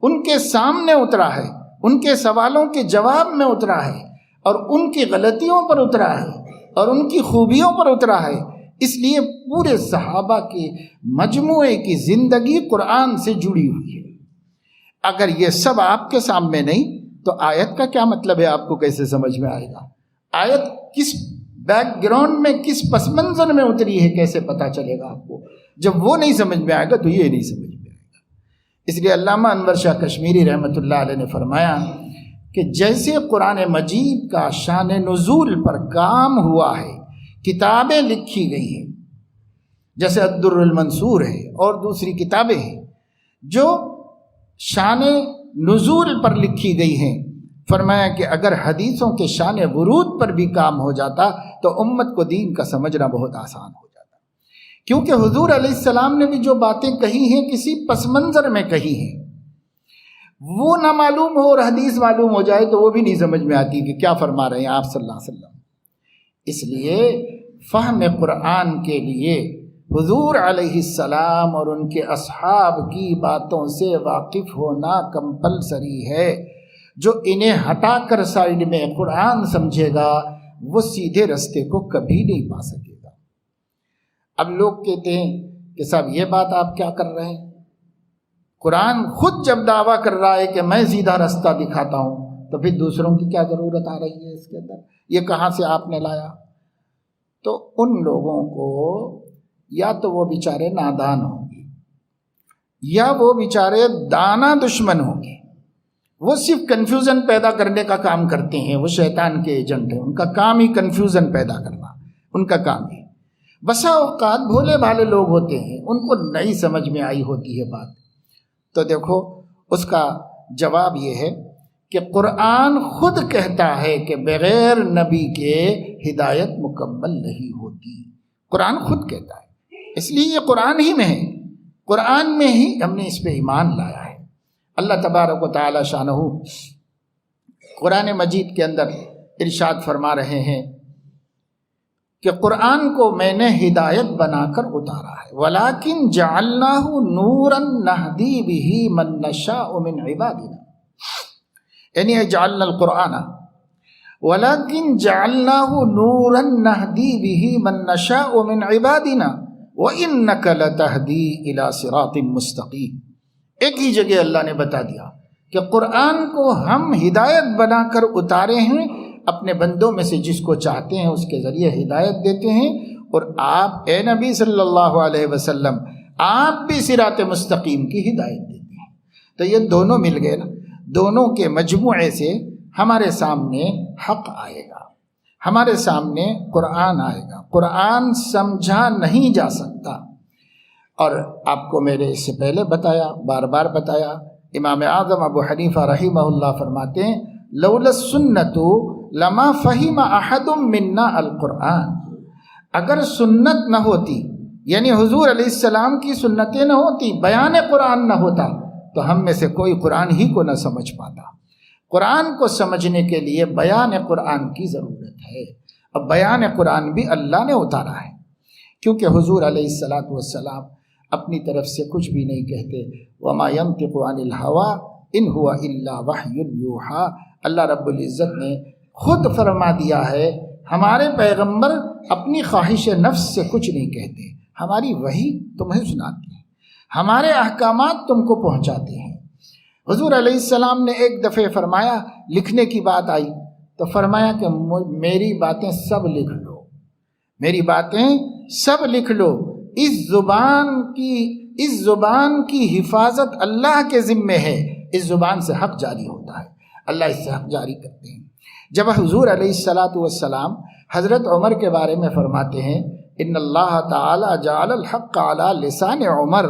ان کے سامنے اترا ہے، ان کے سوالوں کے جواب میں اترا ہے، اور ان کی غلطیوں پر اترا ہے، اور ان کی خوبیوں پر اترا ہے۔ اس لیے پورے صحابہ کے مجموعے کی زندگی قرآن سے جڑی ہوئی ہے۔ اگر یہ سب آپ کے سامنے نہیں تو آیت کا کیا مطلب ہے؟ آپ کو کیسے سمجھ میں آئے گا؟ آیت کس بیک گراؤنڈ میں، کس پس منظر میں اتری ہے، کیسے پتہ چلے گا آپ کو؟ جب وہ نہیں سمجھ میں آئے گا تو یہ نہیں سمجھ میں آئے گا۔ اس لیے علامہ انور شاہ کشمیری رحمۃ اللہ علیہ نے فرمایا کہ جیسے قرآن مجید کا شان نزول پر کام ہوا ہے، کتابیں لکھی گئی ہیں، جیسے الدر المنصور ہے اور دوسری کتابیں ہیں جو شان نزول پر لکھی گئی ہیں، فرمایا کہ اگر حدیثوں کے شان ورود پر بھی کام ہو جاتا تو امت کو دین کا سمجھنا بہت آسان ہو جاتا، کیونکہ حضور علیہ السلام نے بھی جو باتیں کہی ہیں کسی پس منظر میں کہی ہیں، وہ نہ معلوم ہو اور حدیث معلوم ہو جائے تو وہ بھی نہیں سمجھ میں آتی کہ کیا فرما رہے ہیں آپ صلی اللہ علیہ وسلم۔ اس لیے فہم قرآن کے لیے حضور علیہ السلام اور ان کے اصحاب کی باتوں سے واقف ہونا کمپلسری ہے۔ جو انہیں ہٹا کر سائڈ میں قرآن سمجھے گا وہ سیدھے رستے کو کبھی نہیں پا سکے گا۔ اب لوگ کہتے ہیں کہ صاحب یہ بات آپ کیا کر رہے ہیں؟ قرآن خود جب دعویٰ کر رہا ہے کہ میں سیدھا رستہ دکھاتا ہوں تو پھر دوسروں کی کیا ضرورت آ رہی ہے اس کے اندر؟ یہ کہاں سے آپ نے لایا؟ تو ان لوگوں کو یا تو وہ بیچارے نادان ہوں گے یا وہ بیچارے دانا دشمن ہوں گے۔ وہ صرف کنفیوژن پیدا کرنے کا کام کرتے ہیں، وہ شیطان کے ایجنٹ ہیں، ان کا کام ہی کنفیوژن پیدا کرنا، ان کا کام ہے۔ بسا اوقات بھولے بھالے لوگ ہوتے ہیں، ان کو نہیں سمجھ میں آئی ہوتی ہے بات، تو دیکھو اس کا جواب یہ ہے کہ قرآن خود کہتا ہے کہ بغیر نبی کے ہدایت مکمل نہیں ہوتی۔ قرآن خود کہتا ہے، اس لیے یہ قرآن ہی میں ہے، قرآن میں ہی ہم نے اس پہ ایمان لایا ہے۔ اللہ تبارک و تعالی شانہ قرآن مجید کے اندر ارشاد فرما رہے ہیں کہ قرآن کو میں نے ہدایت بنا کر اتارا ہے، وَلَٰكِن جَعَلْنَاهُ نُورًا نَهْدِي بِهِ مَن نَّشَاءُ مِنْ عِبَادِنَا، یعنی جعلنا القرآن وَلَٰكِن جَعَلْنَاهُ نُورًا نَّهْدِي بِهِ مَن نَّشَاءُ مِنْ عِبَادِنَا وَإِنَّكَ لَتَهْدِي إِلَىٰ صِرَاطٍ مُّسْتَقِيمٍ۔ ایک ہی جگہ اللہ نے بتا دیا کہ قرآن کو ہم ہدایت بنا کر اتارے ہیں، اپنے بندوں میں سے جس کو چاہتے ہیں اس کے ذریعے ہدایت دیتے ہیں، اور آپ اے نبی صلی اللہ علیہ وسلم آپ بھی صراط مستقیم کی ہدایت دیتے ہیں۔ تو یہ دونوں مل گئے نا، دونوں کے مجموعے سے ہمارے سامنے حق آئے گا، ہمارے سامنے قرآن آئے گا۔ قرآن سمجھا نہیں جا سکتا، اور آپ کو میں نے اس سے پہلے بتایا، بار بار بتایا، امام اعظم ابو حنیفہ رحمہ اللہ فرماتے ہیں لولا السنت لما فہم احد منا القرآن، اگر سنت نہ ہوتی، یعنی حضور علیہ السلام کی سنتیں نہ ہوتی، بیان قرآن نہ ہوتا، تو ہم میں سے کوئی قرآن ہی کو نہ سمجھ پاتا۔ قرآن کو سمجھنے کے لیے بیان قرآن کی ضرورت ہے، اب بیان قرآن بھی اللہ نے اتارا ہے، کیونکہ حضور علیہ السلام اپنی طرف سے کچھ بھی نہیں کہتے، وما ينطق عن الهوى ان هو الا وحی یوحى، اللہ رب العزت نے خود فرما دیا ہے ہمارے پیغمبر اپنی خواہش نفس سے کچھ نہیں کہتے، ہماری وحی تمہیں سناتے ہیں، ہمارے احکامات تم کو پہنچاتے ہیں۔ حضور علیہ السلام نے ایک دفعہ فرمایا، لکھنے کی بات آئی تو فرمایا کہ میری باتیں سب لکھ لو، میری باتیں سب لکھ لو، اس زبان کی حفاظت اللہ کے ذمے ہے، اس زبان سے حق جاری ہوتا ہے، اللہ اس سے حق جاری کرتے ہیں۔ جب حضور علیہ السلام حضرت عمر کے بارے میں فرماتے ہیں ان اللہ تعالی جعل الحق علی لسان عمر،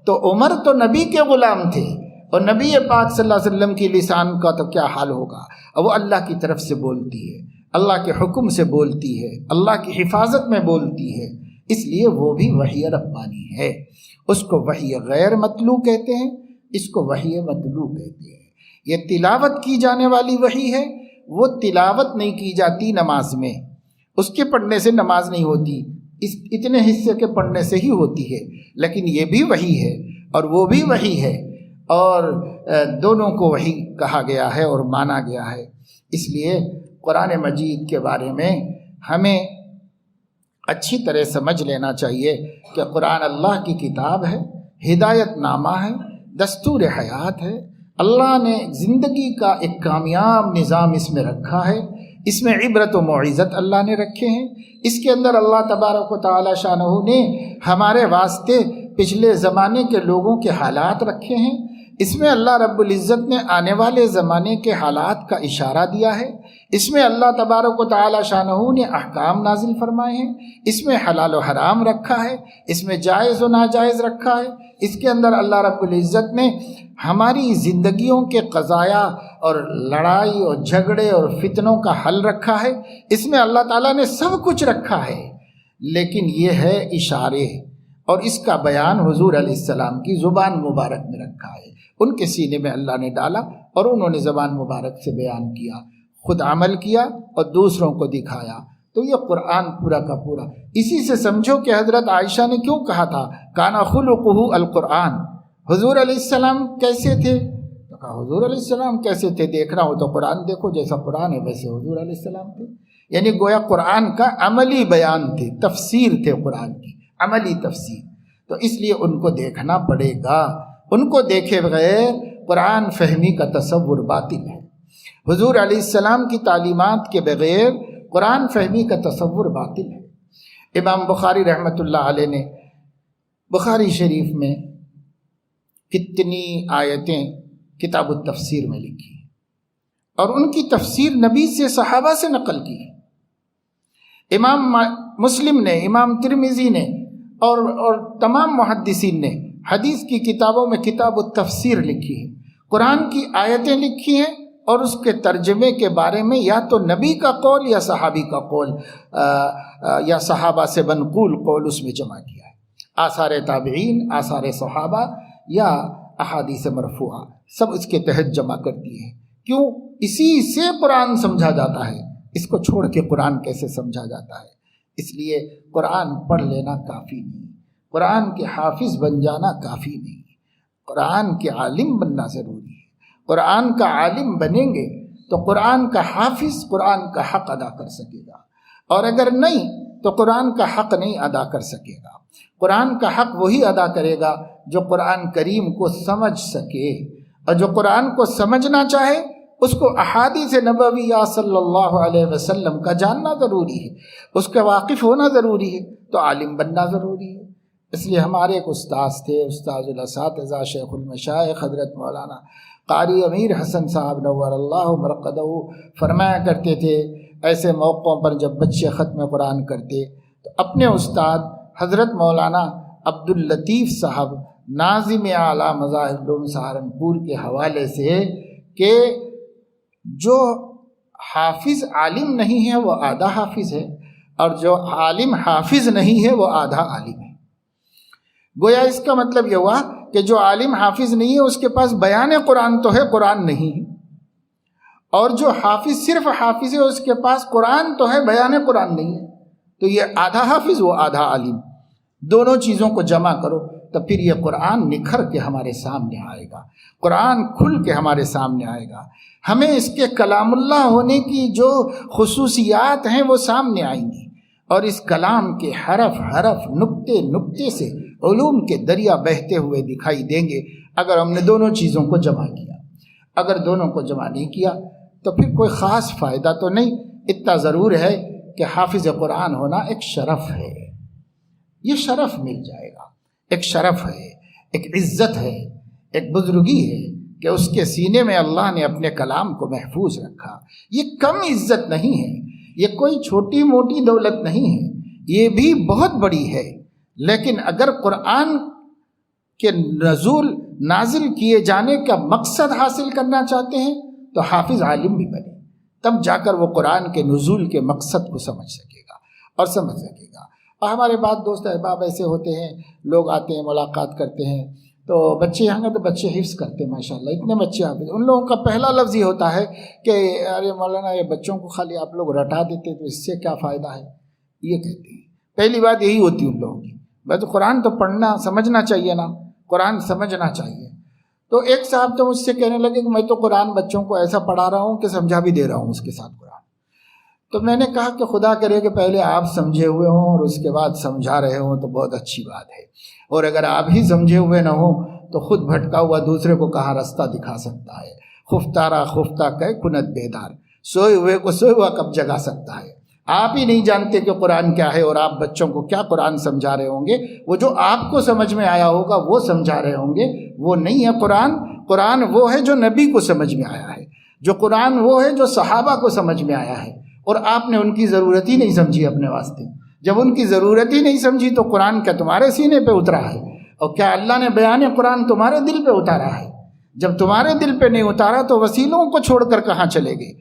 تو عمر تو نبی کے غلام تھے، اور نبی پاک صلی اللہ علیہ وسلم کی لسان کا تو کیا حال ہوگا، اور وہ اللہ کی طرف سے بولتی ہے، اللہ کے حکم سے بولتی ہے، اللہ کی حفاظت میں بولتی ہے، اس لیے وہ بھی وحی ربانی ہے۔ اس کو وحی غیر مطلوع کہتے ہیں، اس کو وحی مطلوع کہتے ہیں۔ یہ تلاوت کی جانے والی وحی ہے، وہ تلاوت نہیں کی جاتی نماز میں، اس کے پڑھنے سے نماز نہیں ہوتی، اتنے حصے کے پڑھنے سے ہی ہوتی ہے، لیکن یہ بھی وحی ہے اور وہ بھی وحی ہے، اور دونوں کو وحی کہا گیا ہے اور مانا گیا ہے۔ اس لیے قرآن مجید کے بارے میں ہمیں اچھی طرح سمجھ لینا چاہیے کہ قرآن اللہ کی کتاب ہے، ہدایت نامہ ہے، دستور حیات ہے، اللہ نے زندگی کا ایک کامیاب نظام اس میں رکھا ہے، اس میں عبرت و موعظت اللہ نے رکھے ہیں، اس کے اندر اللہ تبارک و تعالی شانہ نے ہمارے واسطے پچھلے زمانے کے لوگوں کے حالات رکھے ہیں، اس میں اللہ رب العزت نے آنے والے زمانے کے حالات کا اشارہ دیا ہے، اس میں اللہ تبارک و تعالی شانہ نے احکام نازل فرمائے ہیں، اس میں حلال و حرام رکھا ہے، اس میں جائز و ناجائز رکھا ہے، اس کے اندر اللہ رب العزت نے ہماری زندگیوں کے قضایا اور لڑائی اور جھگڑے اور فتنوں کا حل رکھا ہے، اس میں اللہ تعالیٰ نے سب کچھ رکھا ہے، لیکن یہ ہے اشارے، اور اس کا بیان حضور علیہ السلام کی زبان مبارک میں رکھا ہے، ان کے سینے میں اللہ نے ڈالا اور انہوں نے زبان مبارک سے بیان کیا، خود عمل کیا اور دوسروں کو دکھایا، تو یہ قرآن پورا کا پورا. اسی سے سمجھو کہ حضرت عائشہ نے کیوں کہا تھا کانا خلقہ القرآن، حضور علیہ السلام کیسے تھے؟ تو کہا حضور علیہ السلام کیسے تھے، دیکھنا ہو تو قرآن دیکھو، جیسا قرآن ہے ویسے حضور علیہ السلام تھے. یعنی گویا قرآن کا عملی بیان تھے، تفسیر تھے قرآن کی، عملی تفسیر. تو اس لیے ان کو دیکھنا پڑے گا، ان کو دیکھے بغیر قرآن فہمی کا تصور باطل ہے. حضور علیہ السلام کی تعلیمات کے بغیر قرآن فہمی کا تصور باطل ہے. امام بخاری رحمۃ اللہ علیہ نے بخاری شریف میں کتنی آیتیں کتاب التفسیر میں لکھی اور ان کی تفسیر نبی سے، صحابہ سے نقل کی. امام مسلم نے، امام ترمذی نے اور تمام محدثین نے حدیث کی کتابوں میں کتاب التفسیر لکھی ہے. قرآن کی آیتیں لکھی ہیں اور اس کے ترجمے کے بارے میں یا تو نبی کا قول یا صحابی کا قول یا صحابہ سے منقول قول اس میں جمع کیا ہے. آثار تابعین، آثار صحابہ یا احادیث مرفوعہ سب اس کے تحت جمع کر دیے ہیں. کیوں؟ اسی سے قرآن سمجھا جاتا ہے، اس کو چھوڑ کے قرآن کیسے سمجھا جاتا ہے؟ اس لیے قرآن پڑھ لینا کافی نہیں، قرآن کے حافظ بن جانا کافی نہیں، قرآن کے عالم بننا ضروری ہے. قرآن کا عالم بنیں گے تو قرآن کا حافظ قرآن کا حق ادا کر سکے گا، اور اگر نہیں تو قرآن کا حق نہیں ادا کر سکے گا. قرآن کا حق وہی ادا کرے گا جو قرآن کریم کو سمجھ سکے، اور جو قرآن کو سمجھنا چاہے اس کو احادیث نبویہ صلی اللہ علیہ وسلم کا جاننا ضروری ہے، اس کا واقف ہونا ضروری ہے، تو عالم بننا ضروری ہے. اس لیے ہمارے ایک استاذ تھے، استاذ الاساتذہ شیخ المشائخ حضرت مولانا قاری امیر حسن صاحب نور اللہ مرقدہ، فرمایا کرتے تھے ایسے موقعوں پر جب بچے ختم قرآن کرتے تو اپنے استاد حضرت مولانا عبداللطیف صاحب ناظم اعلیٰ مذاہب العلوم سہارنپور کے حوالے سے کہ جو حافظ عالم نہیں ہے وہ آدھا حافظ ہے، اور جو عالم حافظ نہیں ہے وہ آدھا عالم ہے. گویا اس کا مطلب یہ ہوا کہ جو عالم حافظ نہیں ہے اس کے پاس بیان قرآن تو ہے، قرآن نہیں ہے، اور جو حافظ صرف حافظ ہے اس کے پاس قرآن تو ہے، بیان قرآن نہیں ہے. تو یہ آدھا حافظ وہ آدھا عالم، دونوں چیزوں کو جمع کرو تو پھر یہ قرآن نکھر کے ہمارے سامنے آئے گا، قرآن کھل کے ہمارے سامنے آئے گا. ہمیں اس کے کلام اللہ ہونے کی جو خصوصیات ہیں وہ سامنے آئیں گی، اور اس کلام کے حرف حرف، نقطے نقطے سے علوم کے دریا بہتے ہوئے دکھائی دیں گے اگر ہم نے دونوں چیزوں کو جمع کیا. اگر دونوں کو جمع نہیں کیا تو پھر کوئی خاص فائدہ تو نہیں. اتنا ضرور ہے کہ حافظ قرآن ہونا ایک شرف ہے، یہ شرف مل جائے گا، ایک شرف ہے، ایک عزت ہے، ایک بزرگی ہے کہ اس کے سینے میں اللہ نے اپنے کلام کو محفوظ رکھا. یہ کم عزت نہیں ہے، یہ کوئی چھوٹی موٹی دولت نہیں ہے، یہ بھی بہت بڑی ہے. لیکن اگر قرآن کے نازل کیے جانے کا مقصد حاصل کرنا چاہتے ہیں تو حافظ عالم بھی بنے، تب جا کر وہ قرآن کے نزول کے مقصد کو سمجھ سکے گا اور سمجھ سکے گا. اور ہمارے بعض دوست احباب ایسے ہوتے ہیں، لوگ آتے ہیں ملاقات کرتے ہیں تو بچے یہاں تو بچے حفظ کرتے ہیں ماشاء اللہ، اتنے بچے حافظ. ان لوگوں کا پہلا لفظ یہ ہوتا ہے کہ ارے مولانا یہ بچوں کو خالی آپ لوگ رٹا دیتے تو اس سے کیا فائدہ ہے، یہ کہتے ہیں. پہلی بات یہی ہوتی ہے ان لوگوں کی، بس قرآن تو پڑھنا سمجھنا چاہیے نا، قرآن سمجھنا چاہیے. تو ایک صاحب تو مجھ سے کہنے لگے کہ میں تو قرآن بچوں کو ایسا پڑھا رہا ہوں کہ سمجھا بھی دے رہا ہوں اس کے ساتھ قرآن. تو میں نے کہا کہ خدا کرے کہ پہلے آپ سمجھے ہوئے ہوں اور اس کے بعد سمجھا رہے ہوں تو بہت اچھی بات ہے، اور اگر آپ ہی سمجھے ہوئے نہ ہوں تو خود بھٹکا ہوا دوسرے کو کہاں راستہ دکھا سکتا ہے. خفتارا خفتہ کہ کنت بیدار، سوئے ہوئے کو سوئے ہوا کب جگا سکتا ہے. آپ ہی نہیں جانتے کہ قرآن کیا ہے اور آپ بچوں کو کیا قرآن سمجھا رہے ہوں گے. وہ جو آپ کو سمجھ میں آیا ہوگا وہ سمجھا رہے ہوں گے، وہ نہیں ہے قرآن. قرآن وہ ہے جو نبی کو سمجھ میں آیا ہے، جو قرآن وہ ہے جو صحابہ کو سمجھ میں آیا ہے، اور آپ نے ان کی ضرورت ہی نہیں سمجھی اپنے واسطے. جب ان کی ضرورت ہی نہیں سمجھی تو قرآن کیا تمہارے سینے پہ اترا ہے؟ اور کیا اللہ نے بیان قرآن تمہارے دل پہ اتارا ہے؟ جب تمہارے دل پہ نہیں اتارا تو وسیلوں کو چھوڑ کر کہاں چلے گئے؟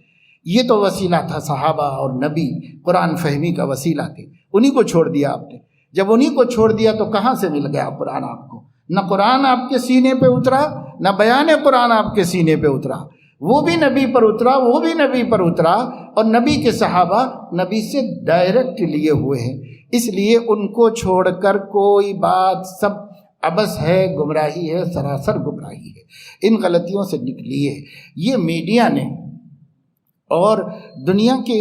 یہ تو وسیلہ تھا صحابہ اور نبی، قرآن فہمی کا وسیلہ تھے، انہی کو چھوڑ دیا آپ نے. جب انہی کو چھوڑ دیا تو کہاں سے مل گیا قرآن آپ کو؟ نہ قرآن آپ کے سینے پہ اترا، نہ بیان قرآن آپ کے سینے پہ اترا. وہ بھی نبی پر اترا، وہ بھی نبی پر اترا، اور نبی کے صحابہ نبی سے ڈائریکٹ لیے ہوئے ہیں، اس لیے ان کو چھوڑ کر کوئی بات سب عبث ہے، گمراہی ہے، سراسر گمراہی ہے، ان غلطیوں سے نکلیے۔ یہ میڈیا نے اور دنیا کے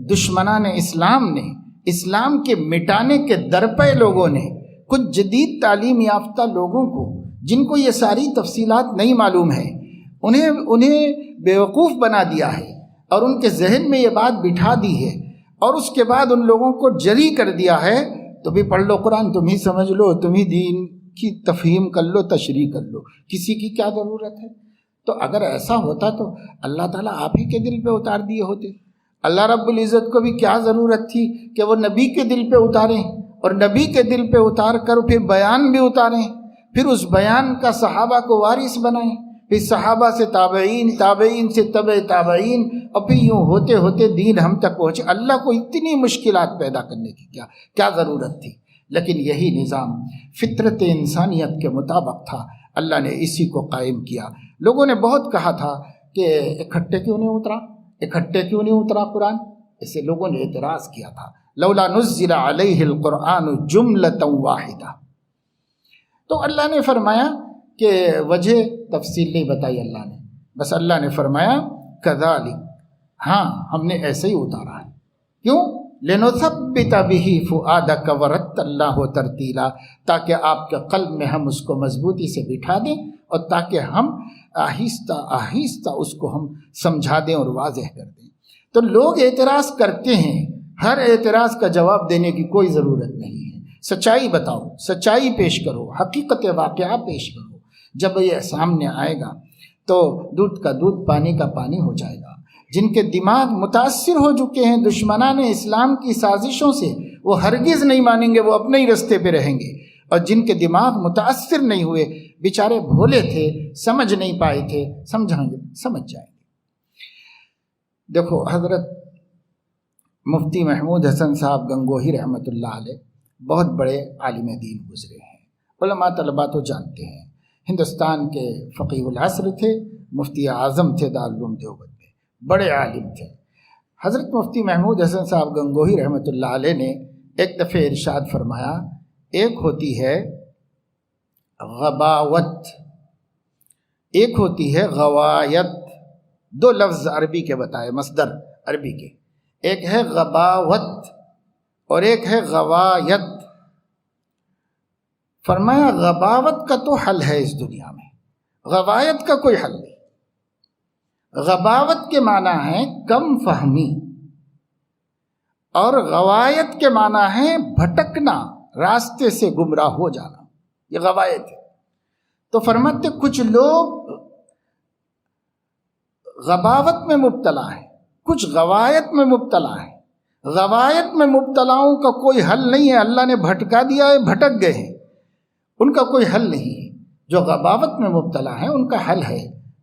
دشمنان اسلام نے، اسلام کے مٹانے کے درپے لوگوں نے، کچھ جدید تعلیم یافتہ لوگوں کو جن کو یہ ساری تفصیلات نہیں معلوم ہے، انہیں بیوقوف بنا دیا ہے اور ان کے ذہن میں یہ بات بٹھا دی ہے، اور اس کے بعد ان لوگوں کو جری کر دیا ہے، تو بھی پڑھ لو قرآن، تم ہی سمجھ لو، تم ہی دین کی تفہیم کر لو، تشریح کر لو، کسی کی کیا ضرورت ہے؟ تو اگر ایسا ہوتا تو اللہ تعالیٰ آپ ہی کے دل پہ اتار دیے ہوتے۔ اللہ رب العزت کو بھی کیا ضرورت تھی کہ وہ نبی کے دل پہ اتاریں، اور نبی کے دل پہ اتار کر پھر بیان بھی اتاریں، پھر اس بیان کا صحابہ کو وارث بنائیں، پھر صحابہ سے تابعین، تابعین سے تبع تابعین، اور پھر یوں ہوتے ہوتے دین ہم تک پہنچے۔ اللہ کو اتنی مشکلات پیدا کرنے کی کیا ضرورت تھی؟ لیکن یہی نظام فطرت انسانیت کے مطابق تھا، اللہ نے اسی کو قائم کیا۔ لوگوں نے بہت کہا تھا کہ اکٹھے کیوں نہیں اترا قرآن؟ اسے لوگوں نے اعتراض کیا تھا، لولا نزل علیہ القرآن جملۃ واحدہ۔ تو اللہ نے فرمایا کہ وجہ تفصیل نہیں بتائی اللہ نے، بس اللہ نے فرمایا کذالک، ہاں ہم نے ایسے ہی اتارا ہے۔ کیوں؟ لنثبت به فؤادک ورتلناہ ترتیلا، تاکہ آپ کے قلب میں ہم اس کو مضبوطی سے بٹھا دیں، اور تاکہ ہم آہستہ آہستہ اس کو ہم سمجھا دیں اور واضح کر دیں۔ تو لوگ اعتراض کرتے ہیں، ہر اعتراض کا جواب دینے کی کوئی ضرورت نہیں ہے۔ سچائی بتاؤ، سچائی پیش کرو، حقیقت واقعہ پیش کرو۔ جب یہ سامنے آئے گا تو دودھ کا دودھ، پانی کا پانی ہو جائے گا۔ جن کے دماغ متاثر ہو چکے ہیں دشمنان اسلام کی سازشوں سے، وہ ہرگز نہیں مانیں گے، وہ اپنے ہی رستے پہ رہیں گے۔ اور جن کے دماغ متاثر نہیں ہوئے، بیچارے بھولے تھے، سمجھ نہیں پائے تھے، سمجھ جائیں گے۔ دیکھو حضرت مفتی محمود حسن صاحب گنگوہی رحمۃ اللہ علیہ بہت بڑے عالم دین گزرے ہیں، علماء طلباء تو جانتے ہیں، ہندوستان کے فقیہ العصر تھے، مفتی اعظم تھے دارالعلوم دیوبند میں، بڑے عالم تھے۔ حضرت مفتی محمود حسن صاحب گنگوہی رحمۃ اللہ علیہ نے ایک دفعہ ارشاد فرمایا، ایک ہوتی ہے غباوت، ایک ہوتی ہے غوایت، دو لفظ عربی کے بتائے، مصدر عربی کے، ایک ہے غباوت اور ایک ہے غوایت۔ فرمایا غباوت کا تو حل ہے اس دنیا میں، غوایت کا کوئی حل نہیں۔ غباوت کے معنی ہے کم فہمی، اور غوایت کے معنی ہے بھٹکنا، راستے سے گمراہ ہو جانا، یہ غوایت ہے۔ تو فرماتے کچھ لوگ غباوت میں مبتلا ہیں، کچھ غوایت میں مبتلا ہیں۔ غوایت میں مبتلاؤں کا کوئی حل نہیں ہے، اللہ نے بھٹکا دیا ہے، بھٹک گئے ہیں، ان کا کوئی حل نہیں ہے۔ جو غباوت میں مبتلا ہیں ان کا حل ہے،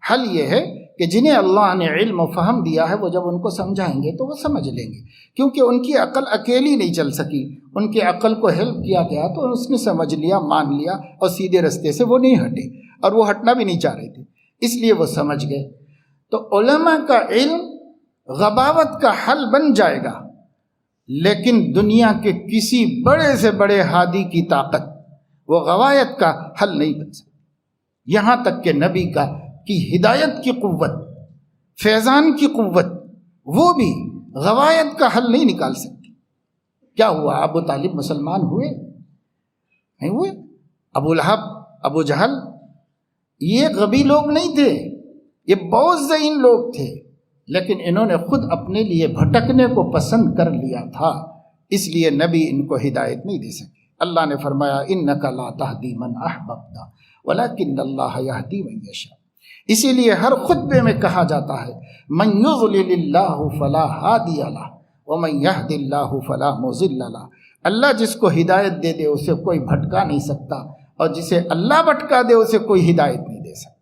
حل یہ ہے کہ جنہیں اللہ نے علم و فہم دیا ہے، وہ جب ان کو سمجھائیں گے تو وہ سمجھ لیں گے، کیونکہ ان کی عقل اکیلی نہیں چل سکی، ان کی عقل کو ہیلپ کیا گیا تو اس نے سمجھ لیا، مان لیا، اور سیدھے رستے سے وہ نہیں ہٹے، اور وہ ہٹنا بھی نہیں چاہ رہے تھے، اس لیے وہ سمجھ گئے۔ تو علماء کا علم غباوت کا حل بن جائے گا، لیکن دنیا کے کسی بڑے سے بڑے ہادی کی طاقت وہ غوایت کا حل نہیں بن سکتی۔ یہاں تک کہ نبی کی ہدایت کی قوت، فیضان کی قوت، وہ بھی غوایت کا حل نہیں نکال سکتی۔ کیا ہوا؟ ابو طالب مسلمان ہوئے؟ نہیں ہوئے۔ ابو لہب، ابو جہل، یہ غبی لوگ نہیں تھے، یہ بہت ذہین لوگ تھے، لیکن انہوں نے خود اپنے لیے بھٹکنے کو پسند کر لیا تھا، اس لیے نبی ان کو ہدایت نہیں دے سکے۔ اللہ نے فرمایا انک لا تہدی من احببت ولکن اللہ یہدی من یشاء۔ اسی لیے ہر خطبے میں کہا جاتا ہے من یضلل اللہ فلا ہادی لہ ومن یہد اللہ فلا مضل لہ۔ اللہ جس کو ہدایت دے دے اسے کوئی بھٹکا نہیں سکتا، اور جسے اللہ بھٹکا دے اسے کوئی ہدایت نہیں دے سکتا۔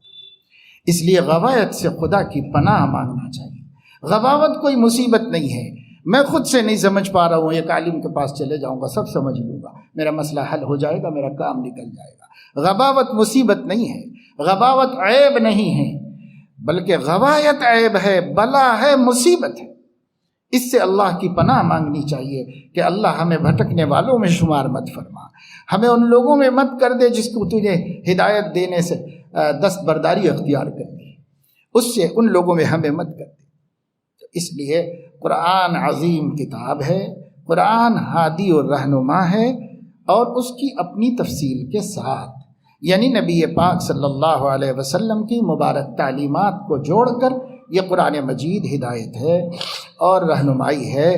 اس لیے غوایت سے خدا کی پناہ مانگنا چاہیے۔ غباوت کوئی مصیبت نہیں ہے، میں خود سے نہیں سمجھ پا رہا ہوں، ایک عالم کے پاس چلے جاؤں گا، سب سمجھ لوں گا، میرا مسئلہ حل ہو جائے گا، میرا کام نکل جائے گا۔ غباوت مصیبت نہیں ہے، غباوت عیب نہیں ہے۔ بلکہ غوایت عیب ہے، بلا ہے، مصیبت ہے۔ اس سے اللہ کی پناہ مانگنی چاہیے کہ اللہ ہمیں بھٹکنے والوں میں شمار مت فرما، ہمیں ان لوگوں میں مت کر دے جس کو تجھے ہدایت دینے سے دستبرداری اختیار کرنی ہے، اس سے ان لوگوں میں ہمیں مت کر دے۔ تو اس لیے قرآن عظیم کتاب ہے، قرآن ہادی اور رہنما ہے، اور اس کی اپنی تفصیل کے ساتھ، یعنی نبی پاک صلی اللہ علیہ وسلم کی مبارک تعلیمات کو جوڑ کر یہ قرآن مجید ہدایت ہے اور رہنمائی ہے۔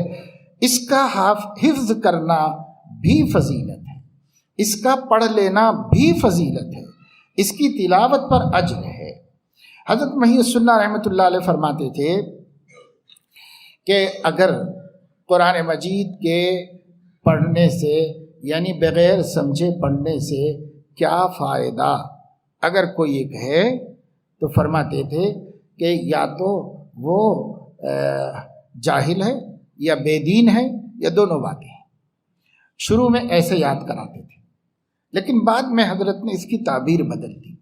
اس کا حفظ کرنا بھی فضیلت ہے، اس کا پڑھ لینا بھی فضیلت ہے، اس کی تلاوت پر اجر ہے۔ حضرت محی السنہ رحمۃ اللہ علیہ فرماتے تھے کہ اگر قرآن مجید کے پڑھنے سے، یعنی بغیر سمجھے پڑھنے سے کیا فائدہ، اگر کوئی ایک ہے تو فرماتے تھے کہ یا تو وہ جاہل ہے یا بے دین ہے یا دونوں باتیں ہیں۔ شروع میں ایسے یاد کراتے تھے، لیکن بعد میں حضرت نے اس کی تعبیر بدل دی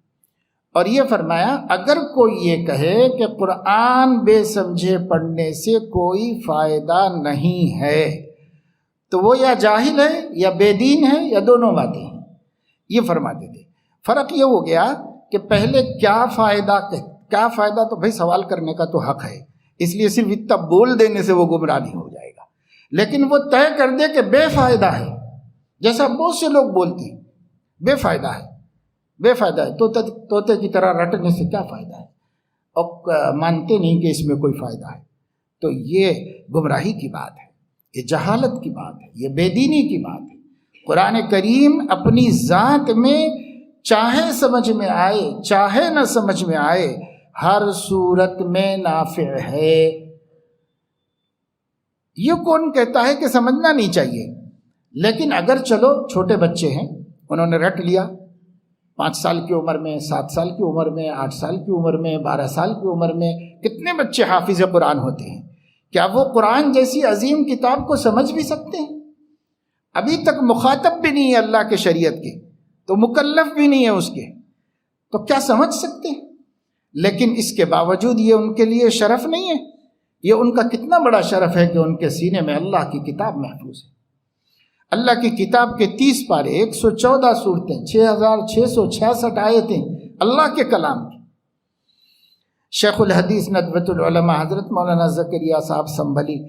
اور یہ فرمایا اگر کوئی یہ کہے کہ قرآن بے سمجھے پڑھنے سے کوئی فائدہ نہیں ہے تو وہ یا جاہل ہے یا بے دین ہے یا دونوں باتیں ہیں، یہ فرماتے تھے۔ فرق یہ ہو گیا کہ پہلے کیا فائدہ تو بھائی سوال کرنے کا تو حق ہے، اس لیے صرف اتنا بول دینے سے وہ گمراہ نہیں ہو جائے گا، لیکن وہ طے کر دے کہ بے فائدہ ہے، جیسا بہت سے لوگ بولتے ہیں بے فائدہ ہے، بے فائدہ ہے، طوطے کی طرح رٹنے سے کیا فائدہ ہے، اور مانتے نہیں کہ اس میں کوئی فائدہ ہے، تو یہ گمراہی کی بات ہے، یہ جہالت کی بات ہے، یہ بے دینی کی بات ہے۔ قرآن کریم اپنی ذات میں چاہے سمجھ میں آئے چاہے نہ سمجھ میں آئے ہر صورت میں نافع ہے۔ یہ کون کہتا ہے کہ سمجھنا نہیں چاہیے؟ لیکن اگر چلو چھوٹے بچے ہیں، انہوں نے رٹ لیا 5 سال کی عمر میں، 7 سال کی عمر میں، 8 سال کی عمر میں، 12 سال کی عمر میں، کتنے بچے حافظ قرآن ہوتے ہیں؟ کیا وہ قرآن جیسی عظیم کتاب کو سمجھ بھی سکتے ہیں؟ ابھی تک مخاطب بھی نہیں ہے اللہ کے شریعت کے، تو مکلف بھی نہیں ہے اس کے، تو کیا سمجھ سکتے ہیں؟ لیکن اس کے باوجود یہ ان کے لیے شرف نہیں ہے؟ یہ ان کا کتنا بڑا شرف ہے کہ ان کے سینے میں اللہ کی کتاب محفوظ ہے۔ اللہ کی کتاب کے 30 پارے، 114 صورتیں، 6666 آیتیں اللہ کے کلام کی۔ شیخ الحدیث ندوۃ العلماء حضرت مولانا زکریا صاحب سنبھلی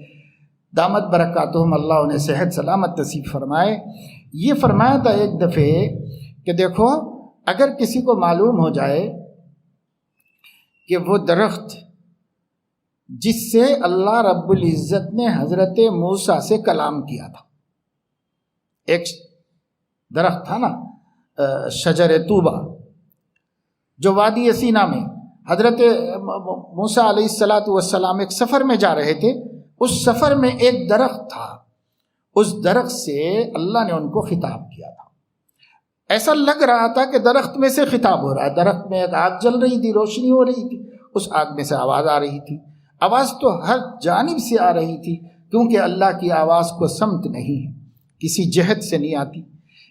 دامت برکاتہم، اللہ انہیں صحت سلامت نصیب فرمائے، یہ فرمایا تھا ایک دفعہ کہ دیکھو اگر کسی کو معلوم ہو جائے کہ وہ درخت جس سے اللہ رب العزت نے حضرت موسیٰ سے کلام کیا تھا، ایک درخت تھا نا شجر طوبہ، جو وادی سینا میں حضرت موسیٰ علیہ السلام ایک سفر میں جا رہے تھے، اس سفر میں ایک درخت تھا، اس درخت سے اللہ نے ان کو خطاب کیا تھا۔ ایسا لگ رہا تھا کہ درخت میں سے خطاب ہو رہا ہے، درخت میں ایک آگ جل رہی تھی، روشنی ہو رہی تھی، اس آگ میں سے آواز آ رہی تھی، آواز تو ہر جانب سے آ رہی تھی، کیونکہ اللہ کی آواز کو سمت نہیں ہے، کسی جہت سے نہیں آتی،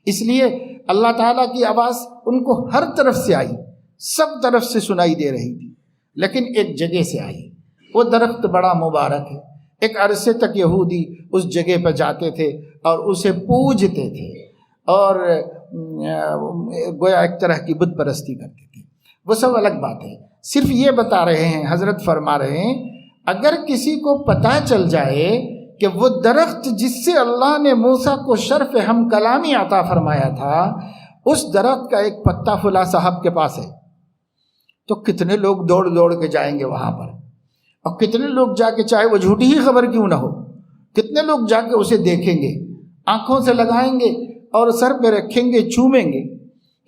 اس لیے اللہ تعالیٰ کی آواز ان کو ہر طرف سے آئی، سب طرف سے سنائی دے رہی تھی، لیکن ایک جگہ سے آئی۔ وہ درخت بڑا مبارک ہے، ایک عرصے تک یہودی اس جگہ پہ جاتے تھے اور اسے پوجتے تھے اور گویا ایک طرح کی بت پرستی کرتے تھے، وہ سب الگ بات ہے۔ صرف یہ بتا رہے ہیں، حضرت فرما رہے ہیں اگر کسی کو پتہ چل جائے کہ وہ درخت جس سے اللہ نے موسیٰ کو شرف ہم کلامی عطا فرمایا تھا، اس درخت کا ایک پتا فلاں صاحب کے پاس ہے، تو کتنے لوگ دوڑ دوڑ کے جائیں گے وہاں پر، اور کتنے لوگ جا کے، چاہے وہ جھوٹی ہی خبر کیوں نہ ہو، کتنے لوگ جا کے اسے دیکھیں گے، آنکھوں سے لگائیں گے اور سر پہ رکھیں گے، چومیں گے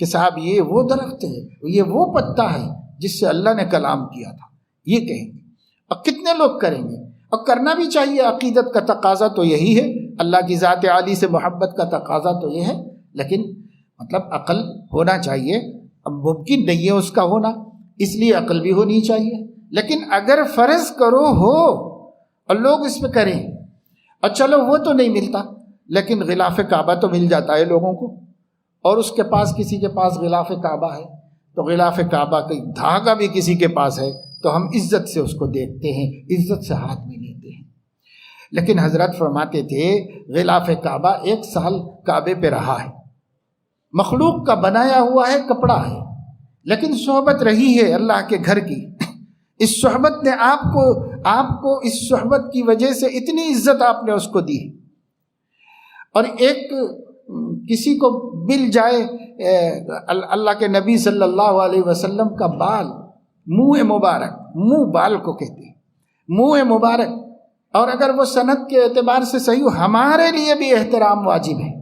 کہ صاحب یہ وہ درخت ہے، یہ وہ پتا ہے جس سے اللہ نے کلام کیا تھا، یہ کہیں گے۔ اور کتنے لوگ کریں گے، اور کرنا بھی چاہیے، عقیدت کا تقاضا تو یہی ہے، اللہ کی ذات عالی سے محبت کا تقاضا تو یہ ہے، لیکن مطلب عقل ہونا چاہیے، اب ممکن نہیں ہے اس کا ہونا، اس لیے عقل بھی ہونی چاہیے، لیکن اگر فرض کرو ہو اور لوگ اس پہ کریں، اور چلو وہ تو نہیں ملتا، لیکن غلاف کعبہ تو مل جاتا ہے لوگوں کو، اور اس کے پاس، کسی کے پاس غلاف کعبہ ہے تو غلاف کعبہ کا دھاگا بھی کسی کے پاس ہے تو ہم عزت سے اس کو دیکھتے ہیں، عزت سے ہاتھ بھی لیتے ہیں۔ لیکن حضرت فرماتے تھے غلاف کعبہ 1 سال کعبے پہ رہا ہے، مخلوق کا بنایا ہوا ہے، کپڑا ہے، لیکن صحبت رہی ہے اللہ کے گھر کی۔ اس صحبت نے آپ کو اس صحبت کی وجہ سے اتنی عزت آپ نے اس کو دی۔ اور ایک کسی کو مل جائے اللہ کے نبی صلی اللہ علیہ وسلم کا بال، منہ مبارک، منہ بال کو کہتے ہیں، منہ مبارک، اور اگر وہ سند کے اعتبار سے صحیح ہو، ہمارے لیے بھی احترام واجب ہے،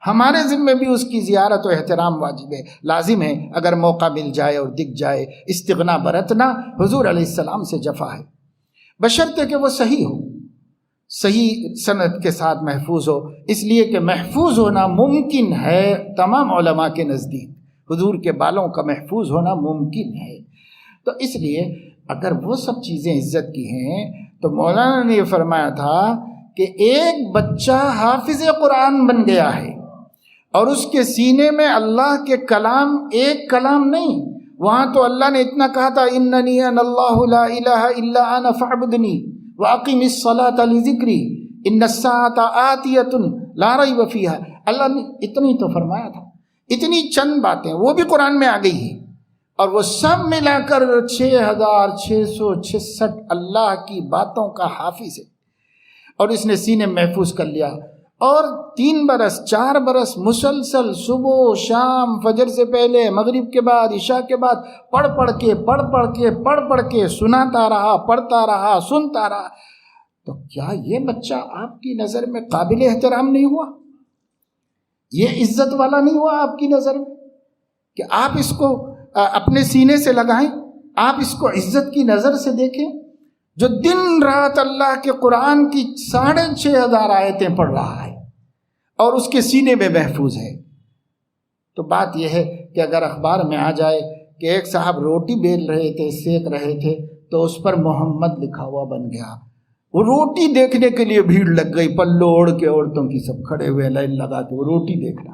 ہمارے ذمے بھی اس کی زیارت و احترام واجب ہے، لازم ہے۔ اگر موقع مل جائے اور دکھ جائے، استغنا برتنا حضور علیہ السلام سے جفا ہے، بشرطے کہ وہ صحیح ہو، صحیح سند کے ساتھ محفوظ ہو، اس لیے کہ محفوظ ہونا ممکن ہے تمام علماء کے نزدیک، حضور کے بالوں کا محفوظ ہونا ممکن ہے۔ تو اس لیے اگر وہ سب چیزیں عزت کی ہیں تو مولانا نے یہ فرمایا تھا کہ ایک بچہ حافظ قرآن بن گیا ہے اور اس کے سینے میں اللہ کے کلام، ایک کلام نہیں، وہاں تو اللہ نے اتنا کہا تھا اننی انا اللہ لا الہ الا انا فاعبدنی واقم الصلاۃ لذکری ان الساعۃ آتیۃ لا ریب فیہا، اللہ نے اتنی تو فرمایا تھا، اتنی چند باتیں وہ بھی قرآن میں آ گئی ہیں، اور وہ سب ملا کر 6666 اللہ کی باتوں کا حافظ ہے، اور اس نے سینے محفوظ کر لیا۔ اور 3 برس 4 برس مسلسل صبح شام، فجر سے پہلے، مغرب کے بعد، عشاء کے بعد پڑھ کے سناتا رہا، پڑھتا رہا، سنتا رہا۔ تو کیا یہ بچہ آپ کی نظر میں قابل احترام نہیں ہوا؟ یہ عزت والا نہیں ہوا آپ کی نظر میں کہ آپ اس کو اپنے سینے سے لگائیں، آپ اس کو عزت کی نظر سے دیکھیں، جو دن رات اللہ کے قرآن کی 6500 آیتیں پڑھ رہا ہے اور اس کے سینے میں محفوظ ہے۔ تو بات یہ ہے کہ اگر اخبار میں آ جائے کہ ایک صاحب روٹی بیل رہے تھے، سیک رہے تھے، تو اس پر محمد لکھا ہوا بن گیا، وہ روٹی دیکھنے کے لیے بھیڑ لگ گئی، پلو اوڑھ کے عورتوں کی سب کھڑے ہوئے لائن لگا کے وہ روٹی دیکھنا۔